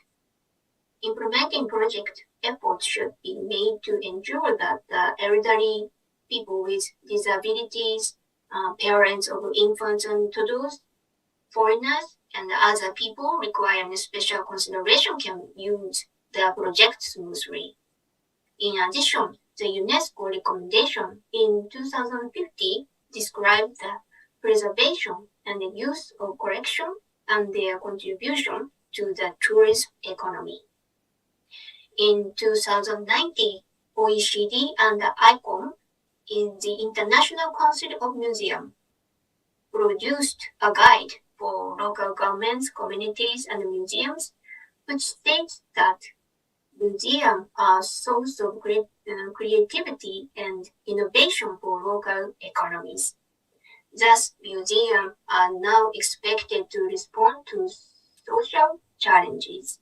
implementing project efforts should be made to ensure that the elderly, people with disabilities, parents of infants and toddlers, foreigners, and other people requiring special consideration can use the project smoothly. In addition, the UNESCO recommendation in 2050 described the preservation and the use of collection and their contribution to the tourism economy. In 2019, OECD and ICOM, in the International Council of Museums, produced a guide for local governments, communities, and museums, which states that museums are a source of creativity and innovation for local economies. Thus, museums are now expected to respond to social challenges.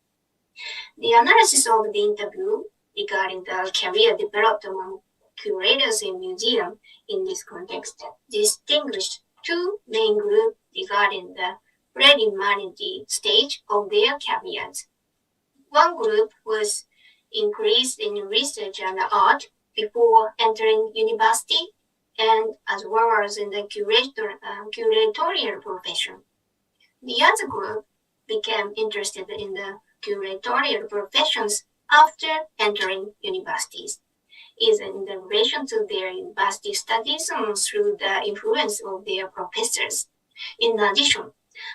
The analysis of the interview regarding the career developed among curators in museums in this context distinguished two main groups regarding the preliminary stage of their careers. One group was increased in research and art before entering university, and as well as in the curatorial profession. The other group became interested in the curatorial professions after entering universities, either in relation to their university studies or through the influence of their professors. In addition,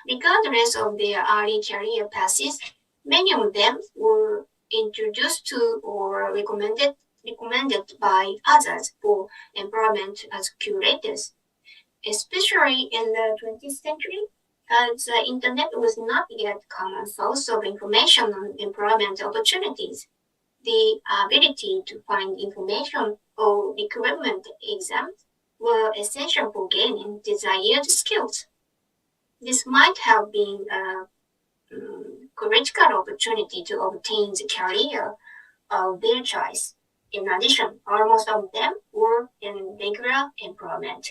regardless of their early career paths, many of them were introduced to or recommended by others for employment as curators, especially in the 20th century, as the internet was not yet a common source of information on employment opportunities. The ability to find information or recruitment exams were essential for gaining desired skills. This might have been a critical opportunity to obtain the career of their choice. In addition, almost all of them were in regular employment.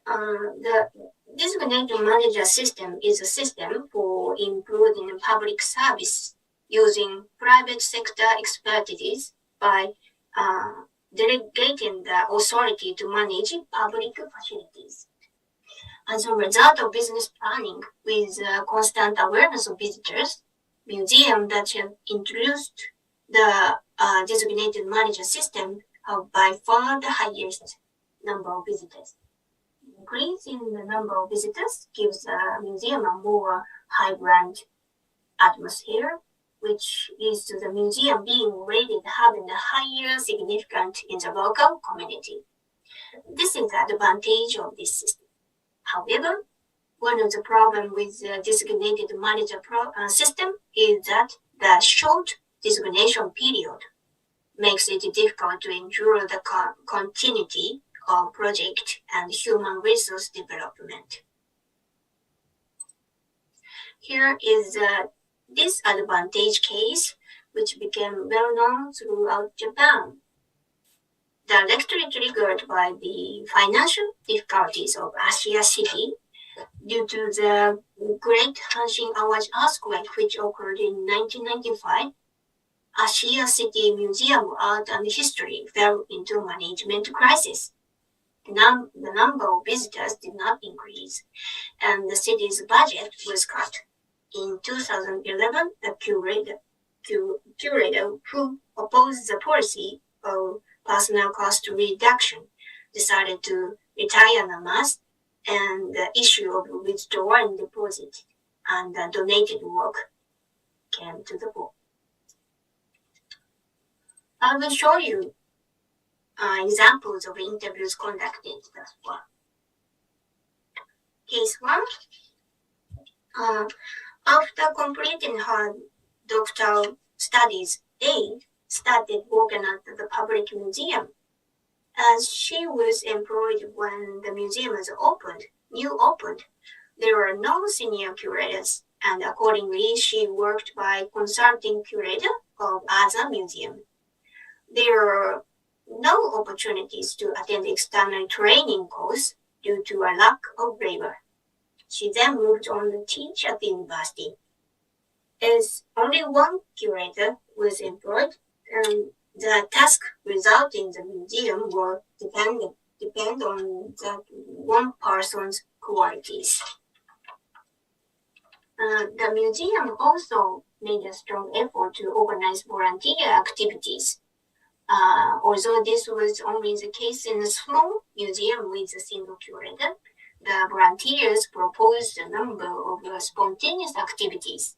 The designated manager system is a system for improving public service using private sector expertise by delegating the authority to manage public facilities. As a result of business planning with constant awareness of visitors, museums that have introduced the designated manager system have by far the highest number of visitors. Increase in the number of visitors gives a museum a more vibrant atmosphere, which leads to the museum being rated having a higher significance in the local community. This is the advantage of this system. However, one of the problems with the designated manager system is that The short designation period makes it difficult to ensure the continuity of project and human resource development. Here is a disadvantage case, which became well known throughout Japan. Directly triggered by the financial difficulties of Ashia City due to the Great Hanshin Awaji earthquake, which occurred in 1995, Ashia City Museum of Art and History fell into management crisis. The number of visitors did not increase, and the city's budget was cut. In 2011, the curator who opposed the policy of personnel cost reduction decided to retire en masse, and the issue of withdrawing deposit and donated work came to the fore. I will show you examples of interviews conducted thus far. Case 1. After completing her doctoral studies, A started working at the public museum. As she was employed when the museum was opened, there were no senior curators, and accordingly she worked by consulting curator of other museums. There were no opportunities to attend external training course due to a lack of labor. She then moved on to teach at the university. As only one curator was employed, and the task result in the museum will depend on that one person's qualities. The museum also made a strong effort to organize volunteer activities. Although this was only the case in a small museum with a single curator, the volunteers proposed a number of spontaneous activities.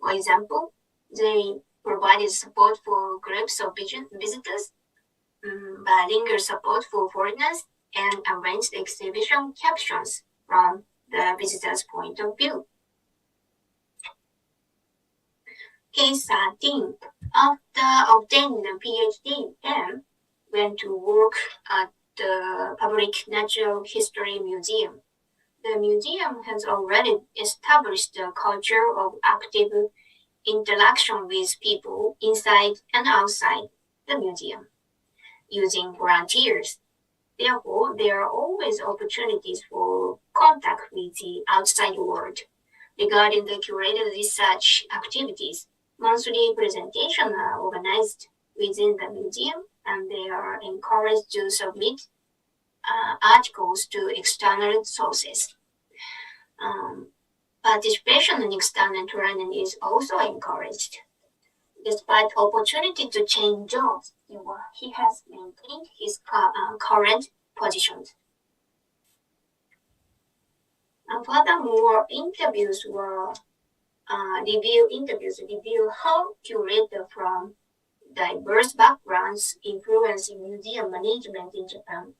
For example, they provided support for groups of visitors, bilingual support for foreigners, and arranged exhibition captions from the visitor's point of view. Case 13. After obtaining a PhD, M went to work at the Public Natural History Museum. The museum has already established a culture of active interaction with people inside and outside the museum, using volunteers. Therefore, there are always opportunities for contact with the outside world. Regarding the curated research activities, monthly presentations are organized within the museum, and they are encouraged to submit articles to external sources. Participation in external training is also encouraged. Despite opportunity to change jobs, he has maintained his current positions. And furthermore, interviews reveal how curators from diverse backgrounds influence museum management in Japan.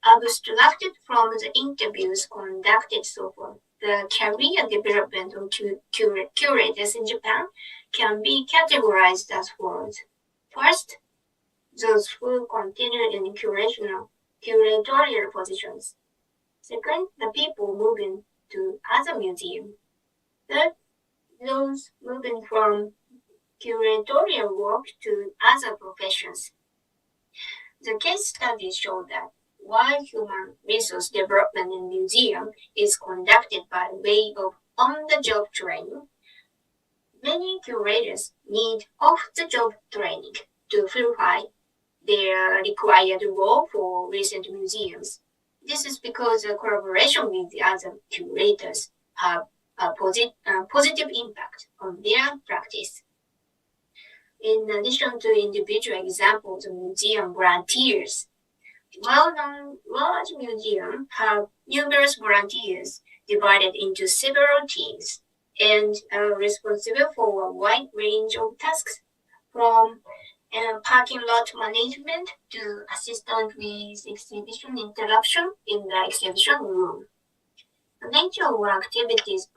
Abstracted from the interviews conducted so far, the career development of curators in Japan can be categorized as follows. First, those who continue in curatorial positions. Second, the people moving to other museums. Third, those moving from curatorial work to other professions. The case studies show that while human resource development in museum is conducted by way of on-the-job training, many curators need off-the-job training to fulfill their required role for recent museums. This is because the collaboration with the other curators have a positive impact on their practice. In addition to individual examples of museum volunteers, well-known large museums have numerous volunteers divided into several teams and are responsible for a wide range of tasks, from parking lot management to assistance with exhibition interruption in the exhibition room. The nature of activities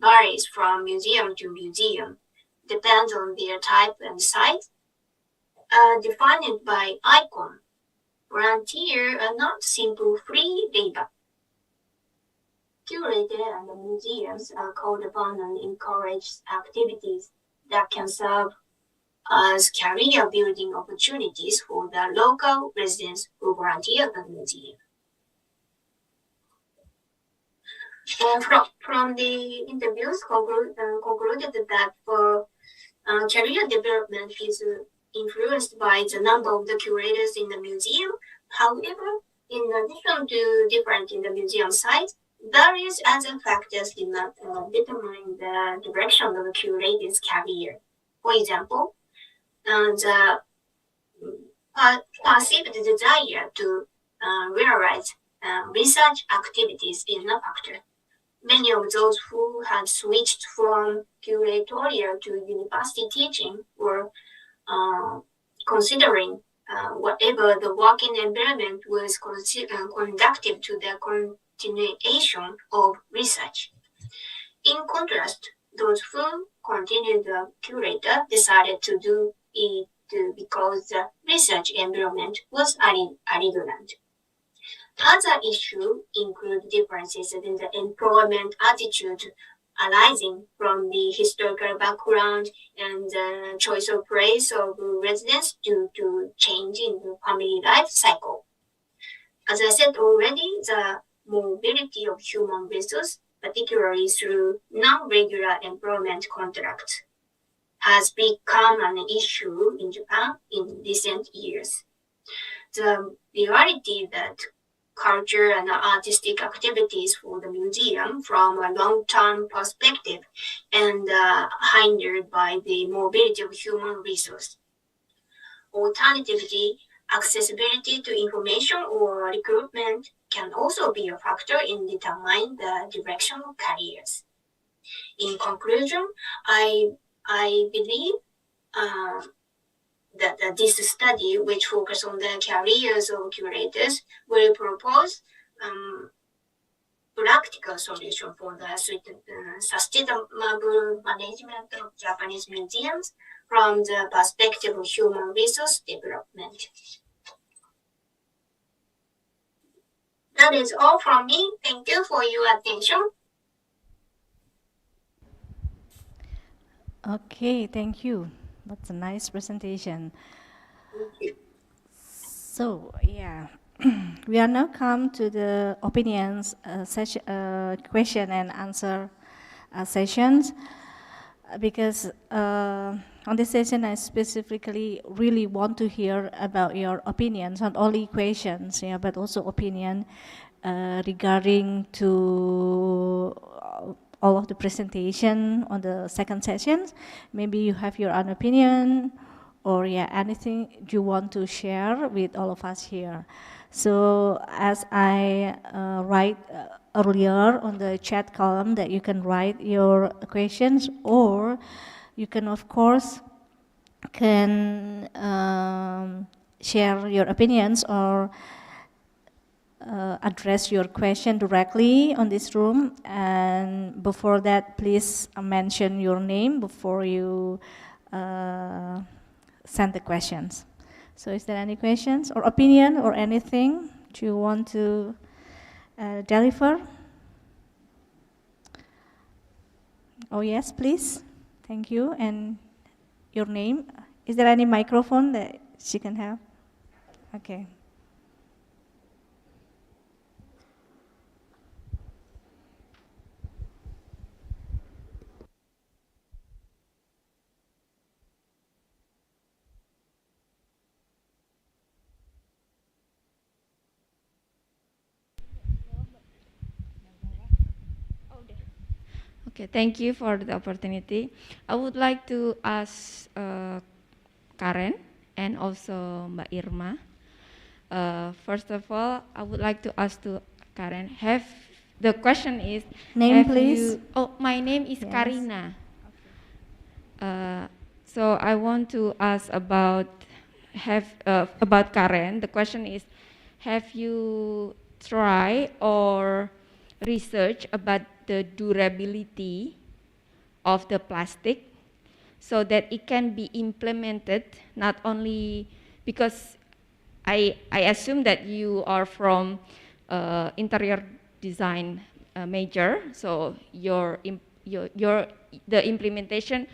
varies from museum to museum. depends on their type and size, defined by icon. Frontier are not simple free data. Curators and museums are called upon and encourage activities that can serve as career building opportunities for the local residents who volunteer at the museum. And from the interviews concluded that for career development is influenced by the number of the curators in the museum. However, in addition to different in the museum site, various other factors did not determine the direction of the curator's career. For example, the perceived desire to realize research activities is a factor. Many of those who had switched from curatorial to university teaching were considering whatever the working environment was conducive to the continuation of research. In contrast, those who continued the curator decided to do it because the research environment was irrelevant. Other issues include differences in the employment attitude arising from the historical background and the choice of place of residence due to change in the family life cycle. As I said already, the mobility of human resources, particularly through non-regular employment contracts, has become an issue in Japan in recent years. The reality that culture and artistic activities for the museum from a long-term perspective and hindered by the mobility of human resources. Alternatively, accessibility to information or recruitment can also be a factor in determining the direction of careers. In conclusion, I believe that this study, which focuses on the careers of curators, will propose practical solution for the sustainable management of Japanese museums from the perspective of human resource development. That is all from me. Thank you for your attention. Okay, thank you. That's a nice presentation. So, yeah, we are now come to the opinions question and answer sessions, because on this session I specifically really want to hear about your opinions, not only questions, yeah, but also opinion regarding to all of the presentation on the second session. Maybe you have your own opinion, or yeah, anything you want to share with all of us here. So as I write earlier on the chat column that you can write your questions, or you can of course can share your opinions or address your question directly on this room. And before that, please mention your name before you send the questions. So is there any questions or opinion or anything you want to deliver? Oh yes, please. Thank you. And your name. Is there any microphone that she can have? Okay. Okay, thank you for the opportunity. I would like to ask Karen and also Mbak Irma. First of all, I would like to ask to Karen, the question is, name please. My name is yes. Karina. So I want to ask about Karen. The question is, have you tried or research about the durability of the plastic so that it can be implemented not only because I assume that you are from interior design major, so the implementation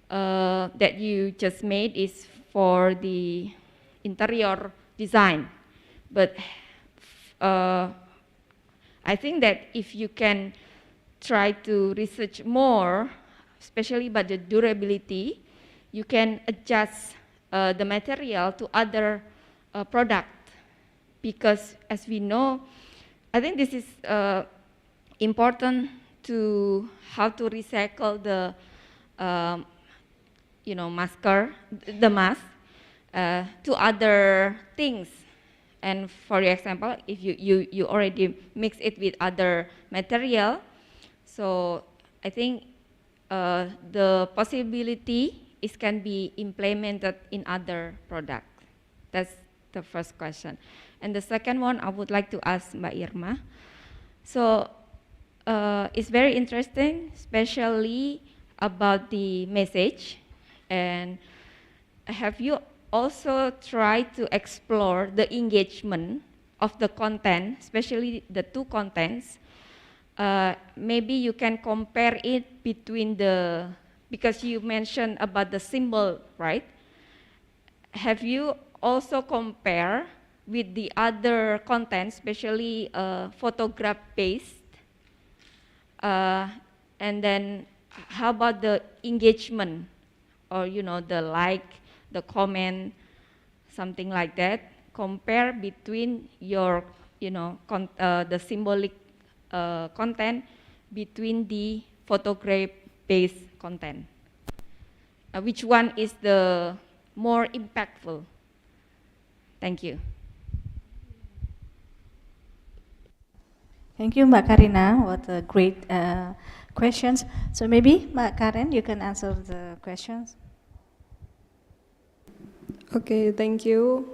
that you just made is for the interior design. But I think that if you can try to research more, especially about the durability, you can adjust the material to other product, because as we know, I think this is important to how to recycle the the mask to other things. And for example, if you already mix it with other material, so I think the possibility is can be implemented in other products. That's the first question. And the second one, I would like to ask Mbak Irma. So it's very interesting, especially about the message. And have you also tried to explore the engagement of the content, especially the two contents? Maybe you can compare it between because you mentioned about the symbol, right? Have you also compare with the other content, especially photograph-based? And then how about the engagement, or the like, the comment, something like that? Compare between your, the symbolic content between the photograph-based content. Which one is the more impactful? Thank you. Thank you, Mbak Karina. What a great questions. So maybe, Mbak Karen, you can answer the questions. Okay, thank you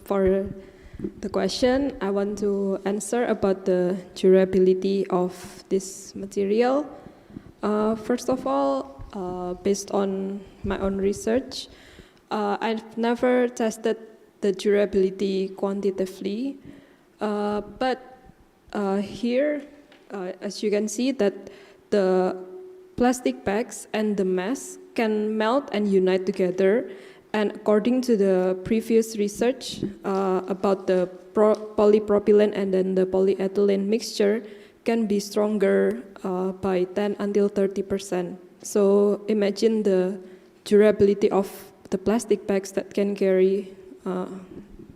for the question. I want to answer about the durability of this material. First of all, based on my own research, I've never tested the durability quantitatively, but here, as you can see, that the plastic bags and the mask can melt and unite together. And according to the previous research about the polypropylene and then the polyethylene mixture can be stronger by 10 until 30%. So imagine the durability of the plastic bags that can carry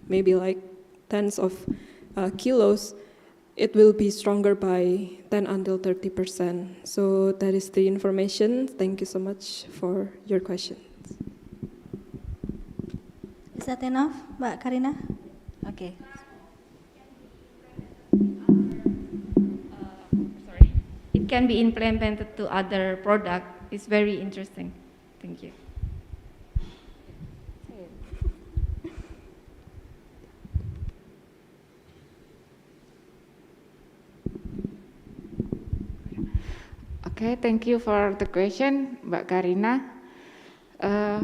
maybe like tens of kilos. It will be stronger by 10 until 30%. So that is the information. Thank you so much for your question. Is that enough, Mbak Karina? Okay. Sorry. It can be implemented to other product. It's very interesting. Thank you. Okay, thank you for the question, Mbak Karina.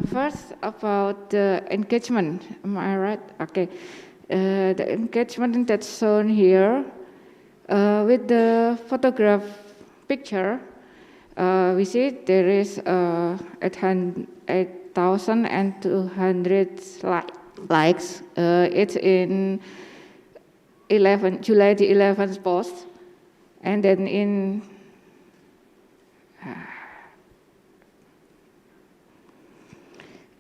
First, about the engagement, am I right? Okay, the engagement that's shown here with the photograph picture, we see there is 8,200 likes. It's in July the 11th post, and then in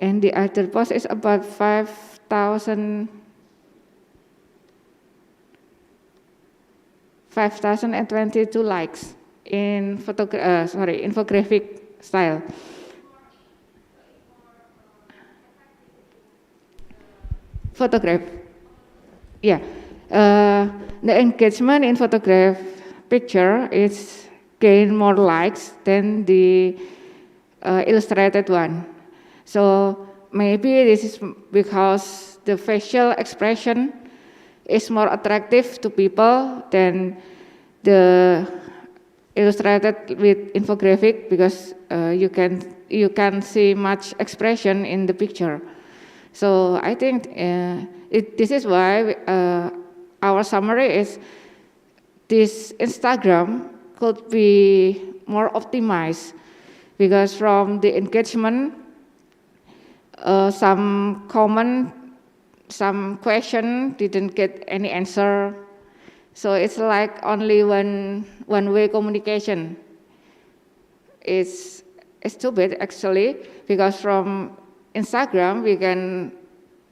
and the other post is about 5,022 likes in infographic style. Photograph, yeah. The engagement in photograph picture is gain more likes than the illustrated one. So maybe this is because the facial expression is more attractive to people than the illustrated with infographic, because you can you can see much expression in the picture. So I think this is why our summary is this Instagram could be more optimized, because from the engagement, some comment, some question didn't get any answer. So it's like only one-way communication. It's too bad actually, because from Instagram we can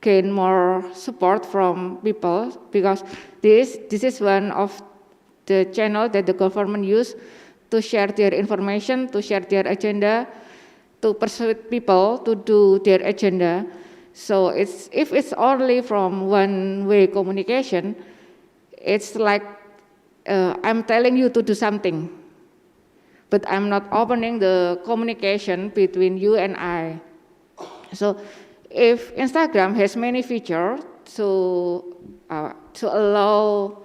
gain more support from people, because this is one of the channel that the government use to share their information, to share their agenda, to persuade people to do their agenda. So if it's only from one-way communication, it's like I'm telling you to do something, but I'm not opening the communication between you and I. So if Instagram has many features to allow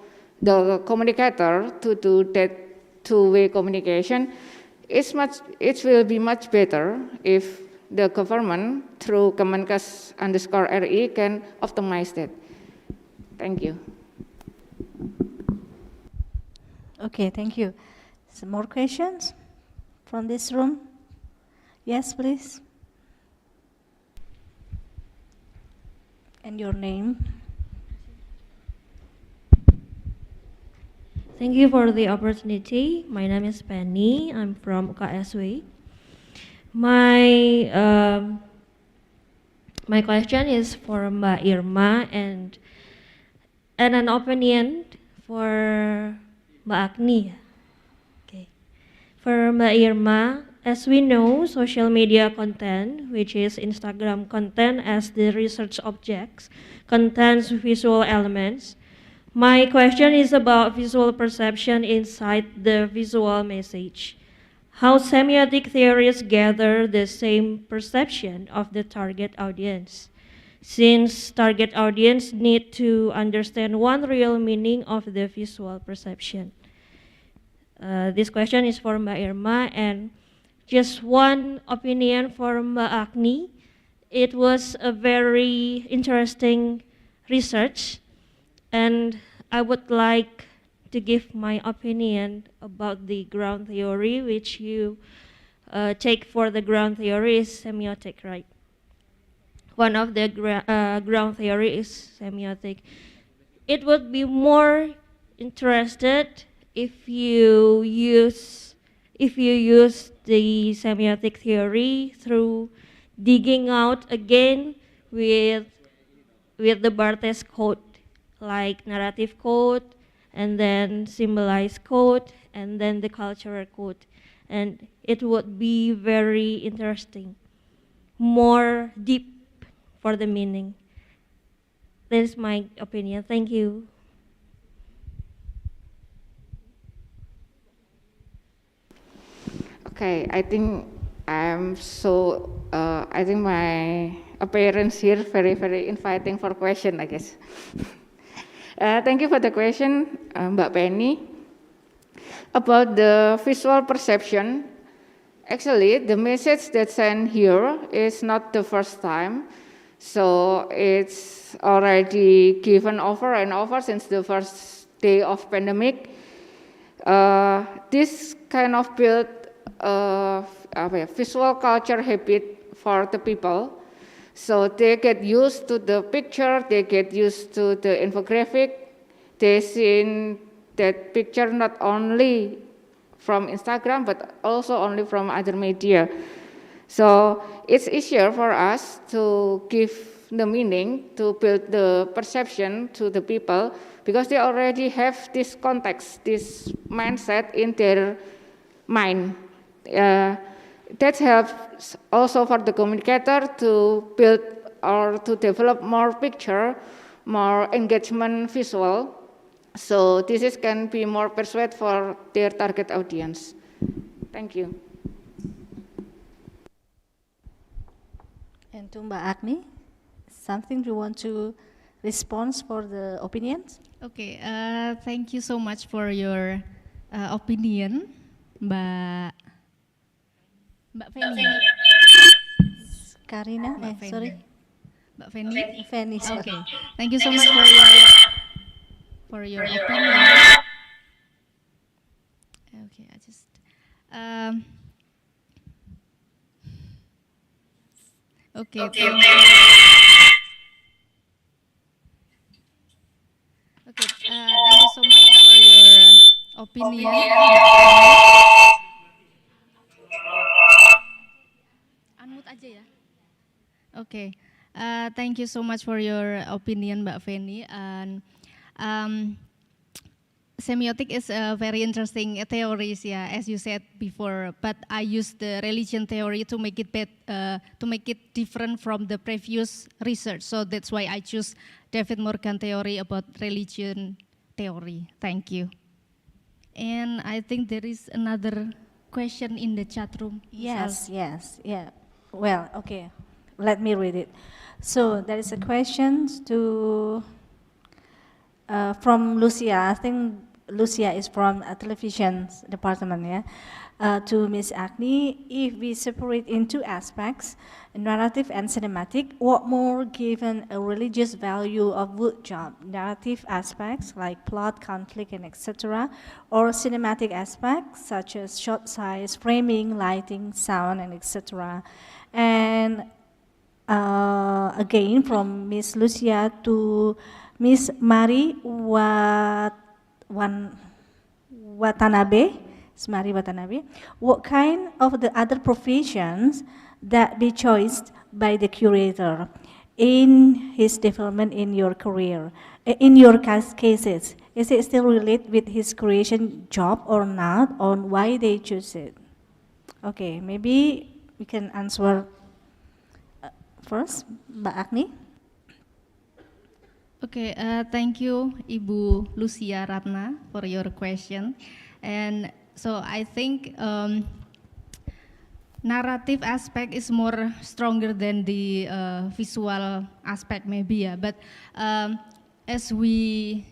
the communicator to do that two-way communication, it will be much better if the government through Kemenkes_RI can optimize that. Thank you. Okay, thank you. Some more questions from this room? Yes, please. And your name? Thank you for the opportunity. My name is Penny. I'm from KSW. My question is for Mbak Irma and an opinion for Mbak Agni. Okay. For Mbak Irma, as we know, social media content, which is Instagram content as the research objects, contains visual elements. My question is about visual perception inside the visual message. How semiotic theories gather the same perception of the target audience, since target audience need to understand one real meaning of the visual perception. This question is for Mbak Irma, and just one opinion for Mbak Agni. It was a very interesting research, and I would like to give my opinion about the ground theory, which you take for the ground theory is semiotic, right? One of the ground theory is semiotic. It would be more interested if you use the semiotic theory through digging out again with the Barthes code, like narrative code, and then symbolized code, and then the cultural code. And it would be very interesting, more deep for the meaning. That is my opinion. Thank you. Okay, I think I think my appearance here very, very inviting for question, I guess. Thank you for the question, Mbak Penny. About the visual perception, actually the message that's sent here is not the first time. So it's already given over and over since the first day of pandemic. This kind of build visual culture habit for the people. So they get used to the picture, they get used to the infographic. They see that picture not only from Instagram, but also only from other media. So it's easier for us to give the meaning, to build the perception to the people, because they already have this context, this mindset in their mind. That helps also for the communicator to build or to develop more picture, more engagement visual. So this can be more persuade for their target audience. Thank you. And to Mbak Agni, something you want to respond for the opinions? Okay, thank you so much for your opinion, Mbak Penny. Karina, sorry. Mbak Feni. Feni, sorry. Okay, thank you so much for your opinion. Okay, I just. Okay, thank you. Okay, thank you so much for your opinion. Unmute aja ya. Okay, thank you so much for your opinion, Mbak Feni. And semiotic is a very interesting theory, yeah, as you said before. But I use the religion theory to make it different from the previous research. So that's why I choose David Morgan theory about religion theory. Thank you. And I think there is another question in the chat room. Yes, yeah. Well, okay, let me read it. So there is a question from Lucia. I think Lucia is from a television department, yeah. To Ms. Agni, if we separate in two aspects, narrative and cinematic, what more given a religious value of wood job? Narrative aspects like plot, conflict, and etc., or cinematic aspects such as shot size, framing, lighting, sound, and etc. And again, from Ms. Lucia to Ms. Mari Watanabe, what kind of the other professions that be chosen by the curator in his development in your career? In your cases, is it still related with his creation job or not, on why they choose it? Okay, maybe we can answer first, Mbak Agni. Okay, thank you, Ibu Lucia Ratna, for your question. And so I think narrative aspect is more stronger than the visual aspect, maybe, yeah. But as we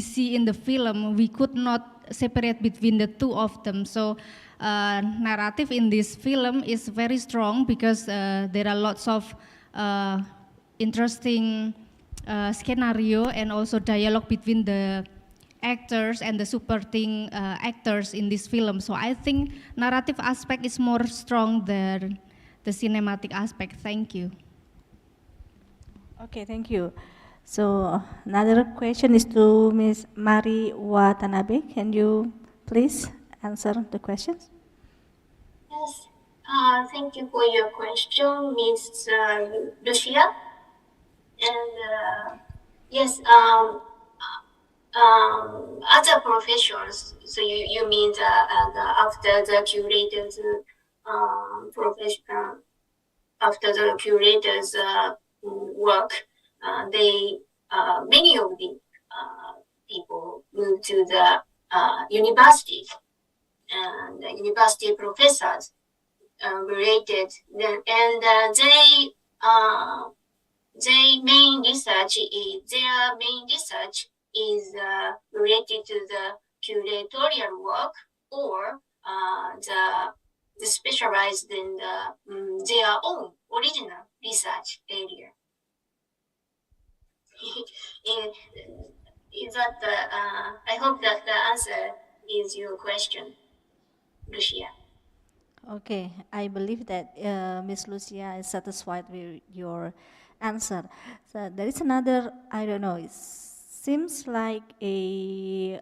see in the film, we could not separate between the two of them. So narrative in this film is very strong because there are lots of interesting scenario and also dialogue between the actors and the supporting actors in this film. So I think narrative aspect is more strong than the cinematic aspect. Thank you. Okay, thank you. So another question is to Ms. Mari Watanabe. Can you please answer the questions? Yes, thank you for your question, Ms. Lucia. And yes, other professions. So you mean after the curators profession, after the curators work, they many of the people move to the universities, and the university professors related, and their main research is related to the curatorial work, or the specialized in their own original research area. Is that I hope that the answer is your question, Lucia. Okay, I believe that Ms. Lucia is satisfied with your answer. So there is another, I don't know, it seems like a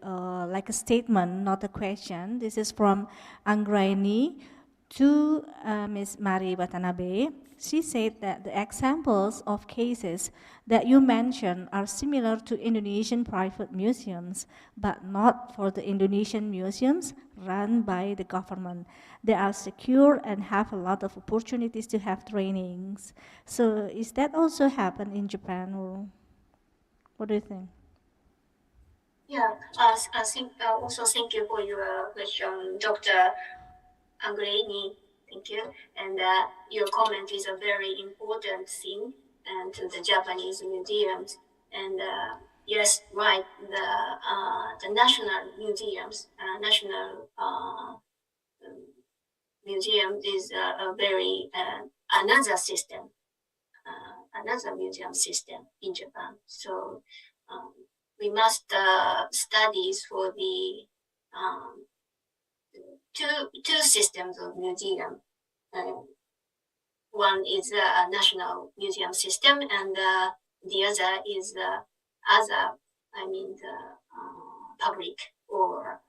statement, not a question. This is from Anggraini to Ms. Mari Watanabe. She said that the examples of cases that you mentioned are similar to Indonesian private museums, but not for the Indonesian museums run by the government. They are secure and have a lot of opportunities to have trainings. So is that also happen in Japan, or what do you think? Yeah, also thank you for your question, Dr. Anggraini. Thank you. And your comment is a very important thing to the Japanese museums. And yes, right, the national museums, national museum is a very another system, another museum system in Japan. So we must study for the two systems of museum. One is a national museum system, and the other is the public or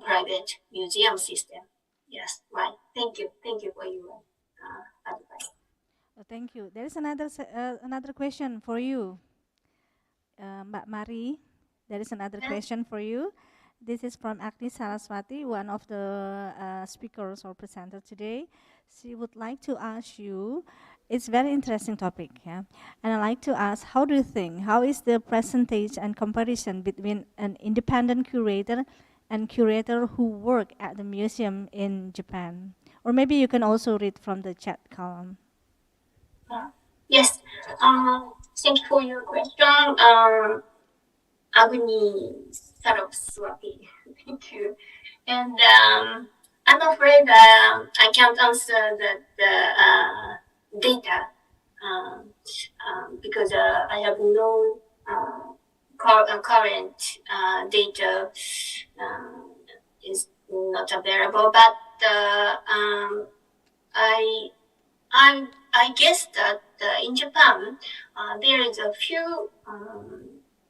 private museum system. Yes, right. Thank you. Thank you for your advice. Thank you. There is another question for you, Mbak Mari. There is another question for you. This is from Agni Saraswati, one of the speakers or presenters today. She would like to ask you, it's very interesting topic, yeah. And I'd like to ask, how do you think, how is the percentage and comparison between an independent curator and curator who work at the museum in Japan? Or maybe you can also read from the chat column. Yes. Thank you for your question. Agni Saraswati. Thank you. And I'm afraid I can't answer the data because I have no current data is not available. But I guess that in Japan there is a few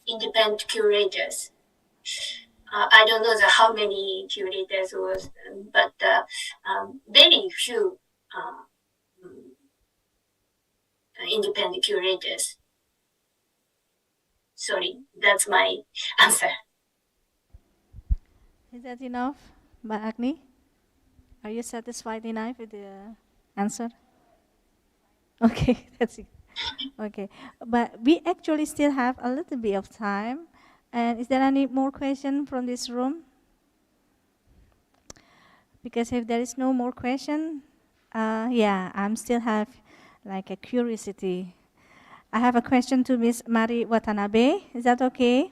independent curators. I don't know how many curators was, but very few independent curators. Sorry, that's my answer. Is that enough, Mbak Agni? Are you satisfied enough with the answer? Okay, that's it. Okay, but we actually still have a little bit of time. And is there any more question from this room? Because if there is no more question, yeah, I'm still have like a curiosity. I have a question to Miss Mari Watanabe. Is that okay?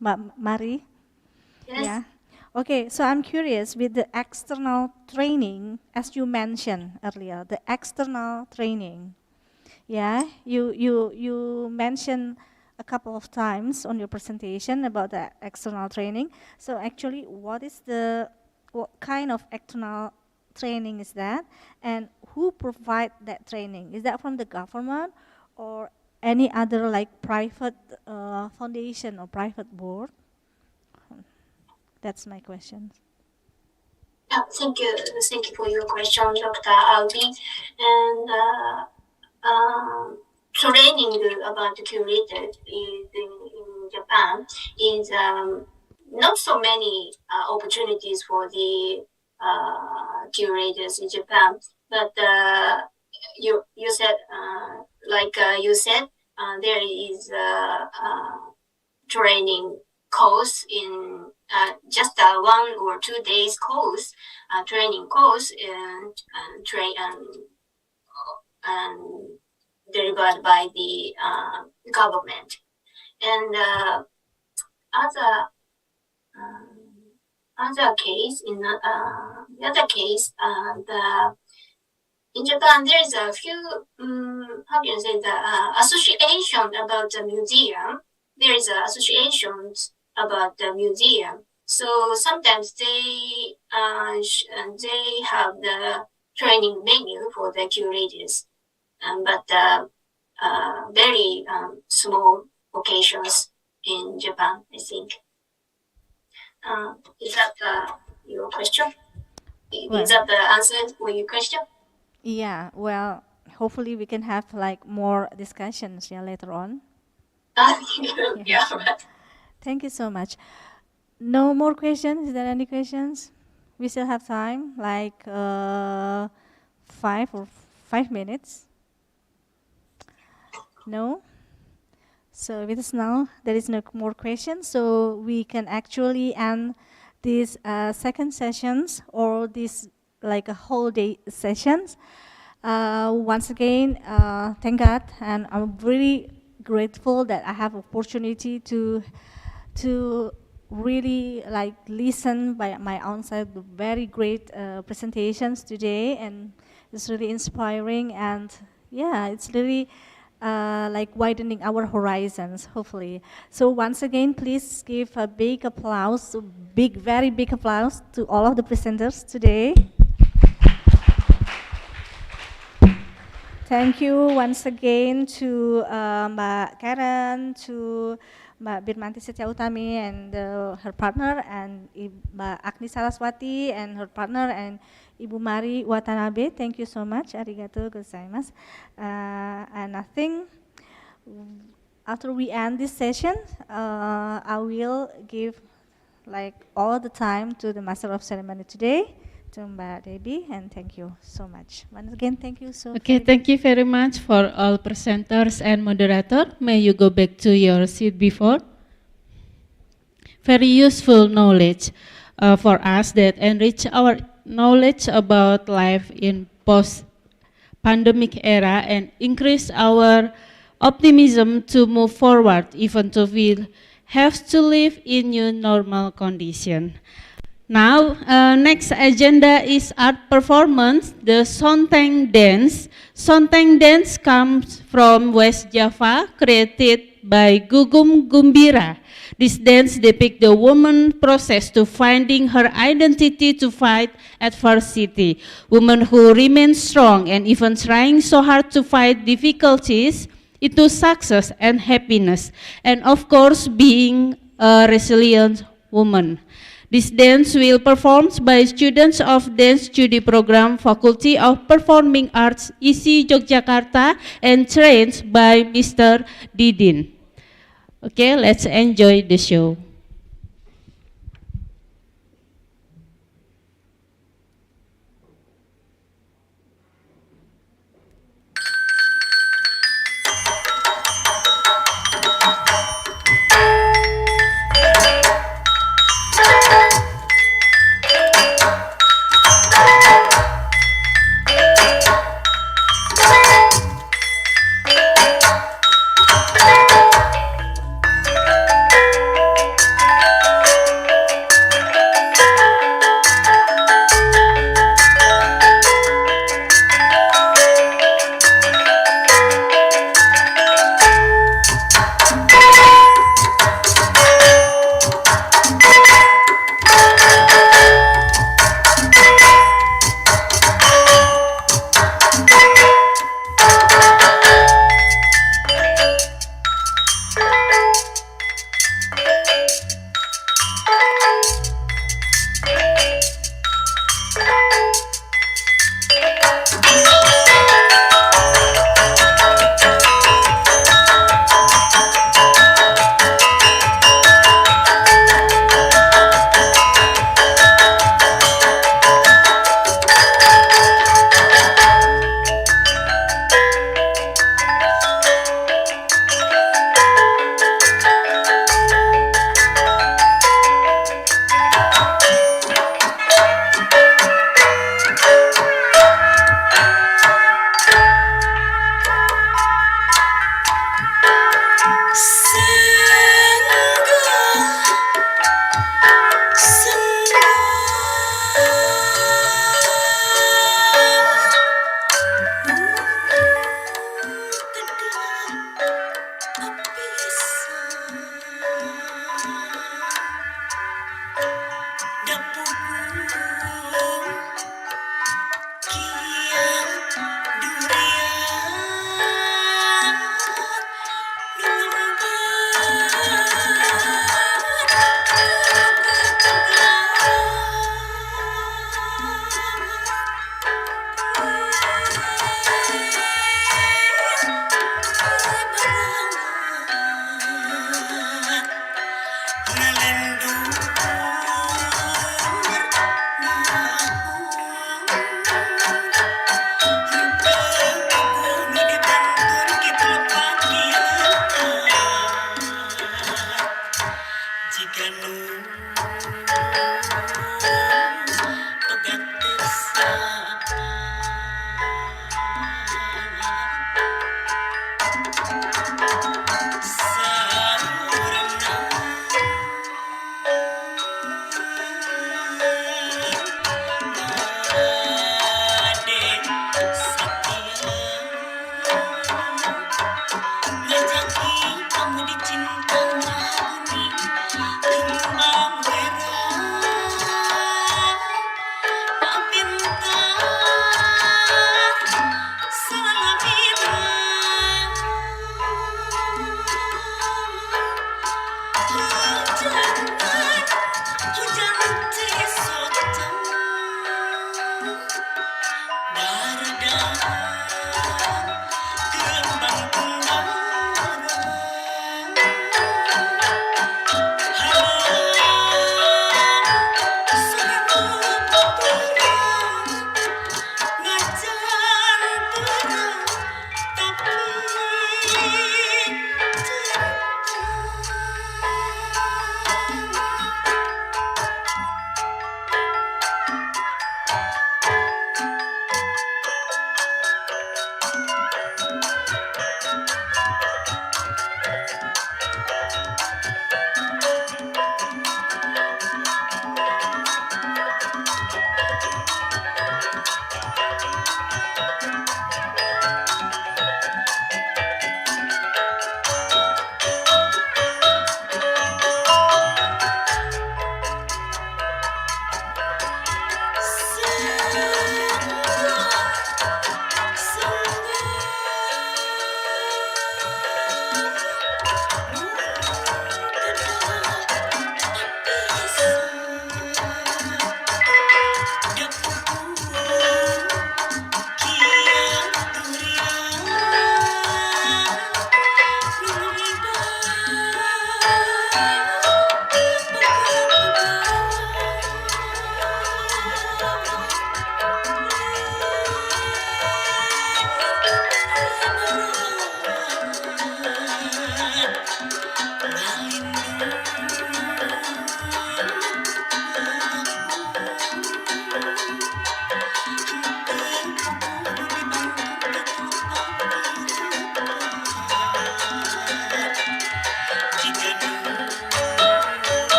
Mari? Yes. Yeah. Okay, so I'm curious with the external training, as you mentioned earlier, the external training. Yeah, you mentioned a couple of times on your presentation about the external training. So actually, what kind of external training is that, and who provide that training? Is that from the government or any other like private foundation or private board? That's my question. Thank you for your question, Dr. Alvin. And training about the curators in Japan is not so many opportunities for the curators in Japan. But you said there is training course in just 1 or 2 days course, training course, and delivered by the government. And in Japan there is a few association about the museum. There is associations about the museum. So sometimes they have the training menu for the curators, but very small occasions in Japan, I think. Is that your question? Is that the answer for your question? Yeah, well, hopefully we can have like more discussions later on. Yeah. Thank you so much. No more questions? Is there any questions? We still have time, like 5 minutes. No? So with us now, there is no more questions, so we can actually end these second sessions or this like a whole day sessions. Once again, thank God, and I'm really grateful that I have opportunity to really like listen by my own side the very great presentations today, and It's really inspiring, and yeah, it's really like widening our horizons, hopefully. So once again, please give a big applause, very big applause to all of the presenters today. Thank you once again to Mbak Karen, to Mbak Birmanti Setiautami and her partner, and Mbak Agni Saraswati and her partner, and Ibu Mari Watanabe. Thank you so much. Arigato gozaimasu. And I think after we end this session, I will give like all the time to the Master of Ceremony today, to Mbak Debbie, and thank you so much. Once again, thank you so much. Okay, thank you very much for all presenters and moderator. May you go back to your seat before. Very useful knowledge for us that enrich our knowledge about life in post-pandemic era and increase our optimism to move forward even though we have to live in new normal condition. Now, next agenda is art performance, the Sonteng dance. Sonteng dance comes from West Java, created by Gugum Gumbira. This dance depicts the woman's process to finding her identity to fight adversity. Women who remain strong and even trying so hard to fight difficulties into success and happiness. And of course, being a resilient woman. This dance will be performed by students of Dance Study Program, Faculty of Performing Arts, ISI Yogyakarta, and trained by Mr. Didin. Okay, let's enjoy the show.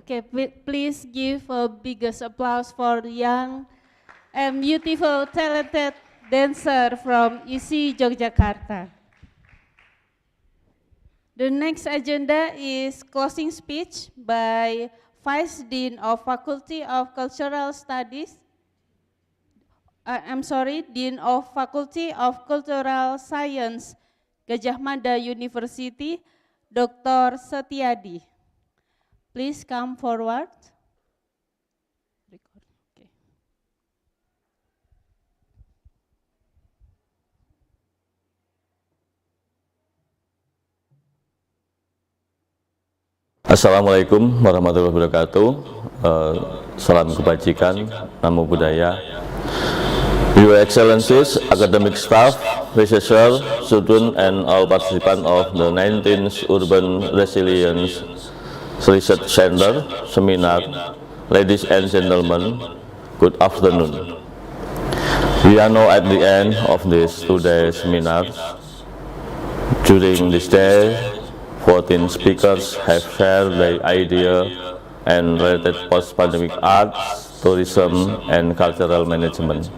Okay, please give a biggest applause for the young and beautiful, talented dancer from ISI Yogyakarta. The next agenda is closing speech by Vice Dean of Faculty of Cultural Studies. Dean of Faculty of Cultural Science, Gadjah Mada University, Dr. Setiadi. Please come forward. Okay. Assalamualaikum warahmatullahi wabarakatuh. Salam kebajikan, namo buddhaya. Your Excellencies, academic staff, researchers, students, and all participants of the 19th Urban Resilience Research Center Seminar, ladies and gentlemen, good afternoon. We are now at the end of this two-day seminar. During this day, 14 speakers have shared their idea and related post-pandemic arts, tourism, and cultural management.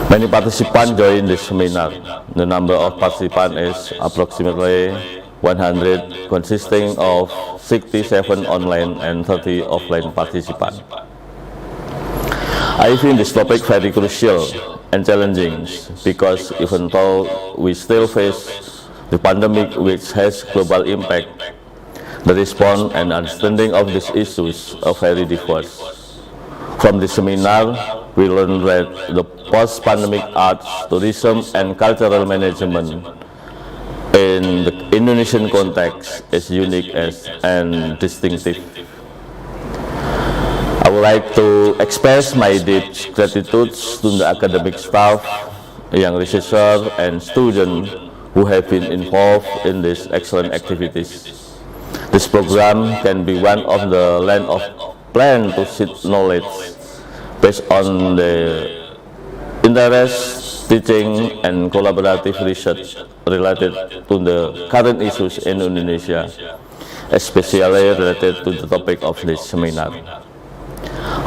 Many participants joined this seminar. The number of participants is approximately 100, consisting of 67 online and 30 offline participants. I think this topic very crucial and challenging because even though we still face the pandemic which has global impact, the response and understanding of these issues are very diverse. From the seminar, we learned that the post-pandemic arts, tourism, and cultural management in the Indonesian context is unique and distinctive. I would like to express my deep gratitude to the academic staff, young researchers, and students who have been involved in these excellent activities. This program can be one of the land of plan to seek knowledge based on the interest, teaching, and collaborative research related to the current issues in Indonesia, especially related to the topic of this seminar.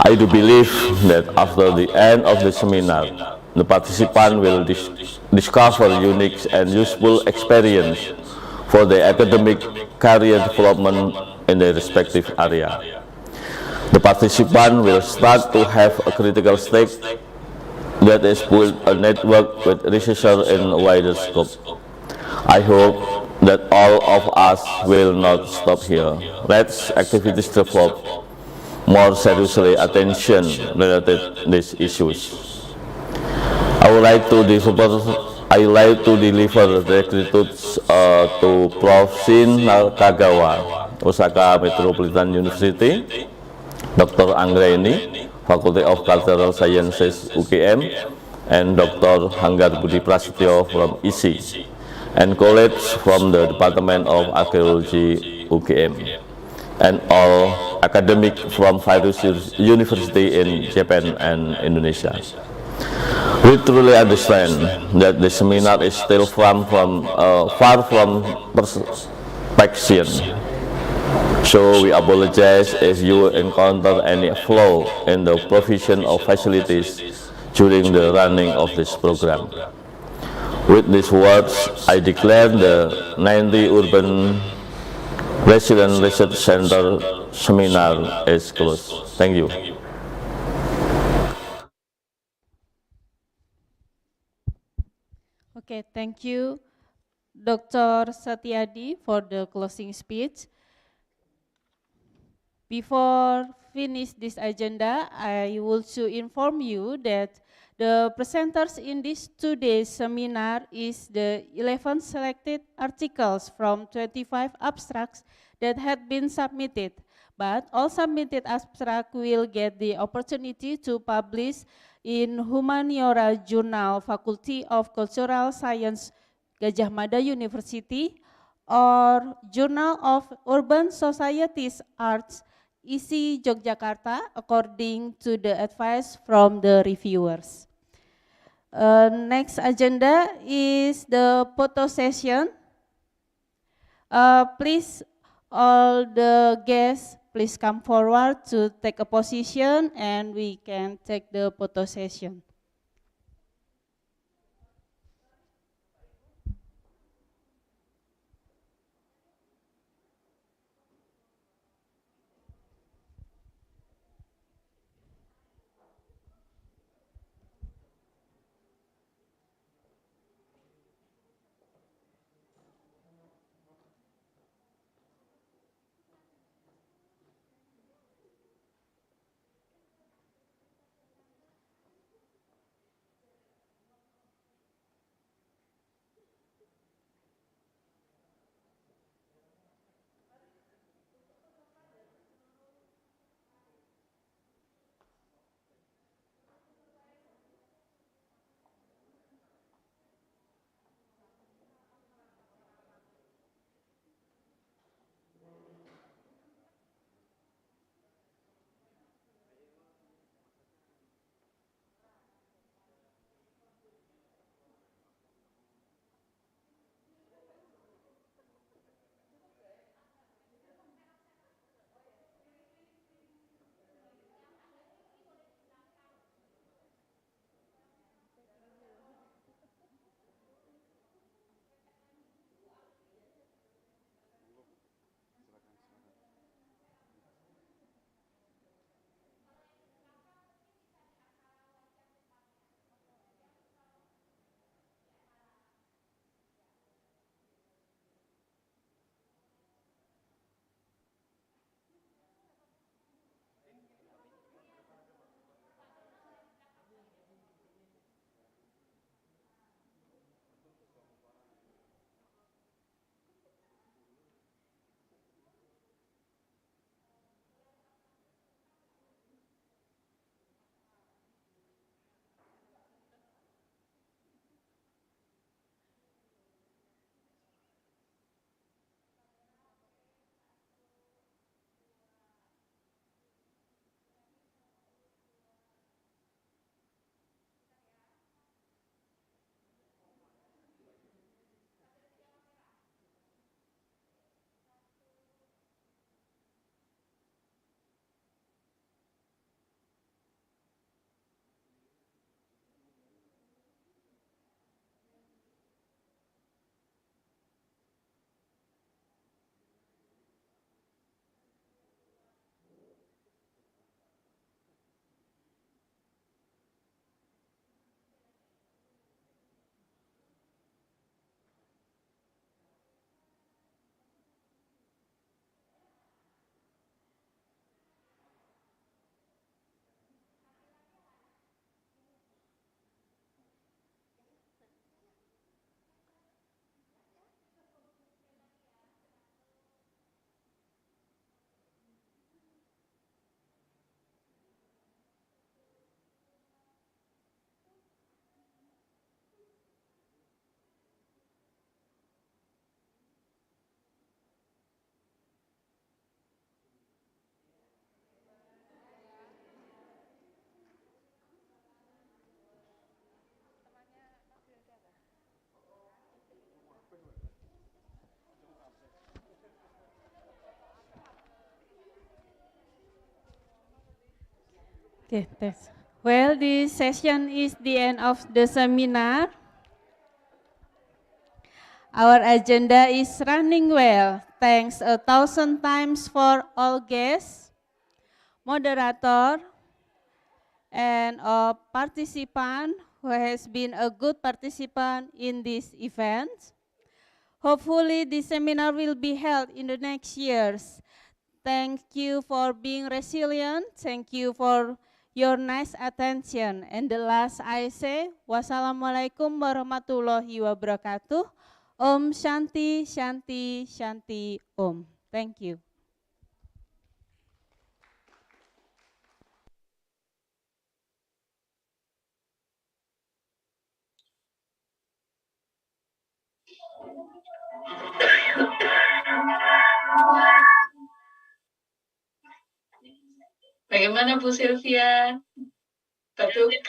I do believe that after the end of the seminar, the participants will discover unique and useful experience for their academic career development in their respective area. The participant will start to have a critical stake that is build a network with researchers in a wider scope. I hope that all of us will not stop here. Let's activities develop more seriously attention related these issues. I would like to deliver the gratitude to Prof. Shin Nakagawa, Osaka Metropolitan University, Dr. Anggraini, Faculty of Cultural Sciences UGM, and Dr. Hanggar Budi Prasetyo from ISI, and colleagues from the Department of Archaeology UGM, and all academics from various universities in Japan and Indonesia. We truly understand that the seminar is still far from perfection. So we apologize if you encounter any flaw in the provision of facilities during the running of this program. With these words, I declare the 90 Urban Resilience Research Center seminar is closed. Thank you. Okay, thank you, Dr. Setiadi, for the closing speech. Before finish this agenda, I would to inform you that the presenters in this two-day seminar is the 11 selected articles from 25 abstracts that had been submitted. But all submitted abstracts will get the opportunity to publish in Humaniora Journal, Faculty of Cultural Science, Gadjah Mada University, or Journal of Urban Societies Arts, ISI Yogyakarta, according to the advice from the reviewers. Next agenda is the photo session. Please, all the guests please come forward to take a position and we can take the photo session. Okay, thanks. Well, this session is the end of the seminar. Our agenda is running well. Thanks 1,000 times for all guests, moderator, and a participant who has been a good participant in this event. Hopefully, this seminar will be held in the next years. Thank you for being resilient. Thank you for your nice attention. And the last I say, wassalamualaikum warahmatullahi wabarakatuh. Om Shanti, Shanti, Shanti, Om. Thank you. Bagaimana Bu Sylvia? Batuk?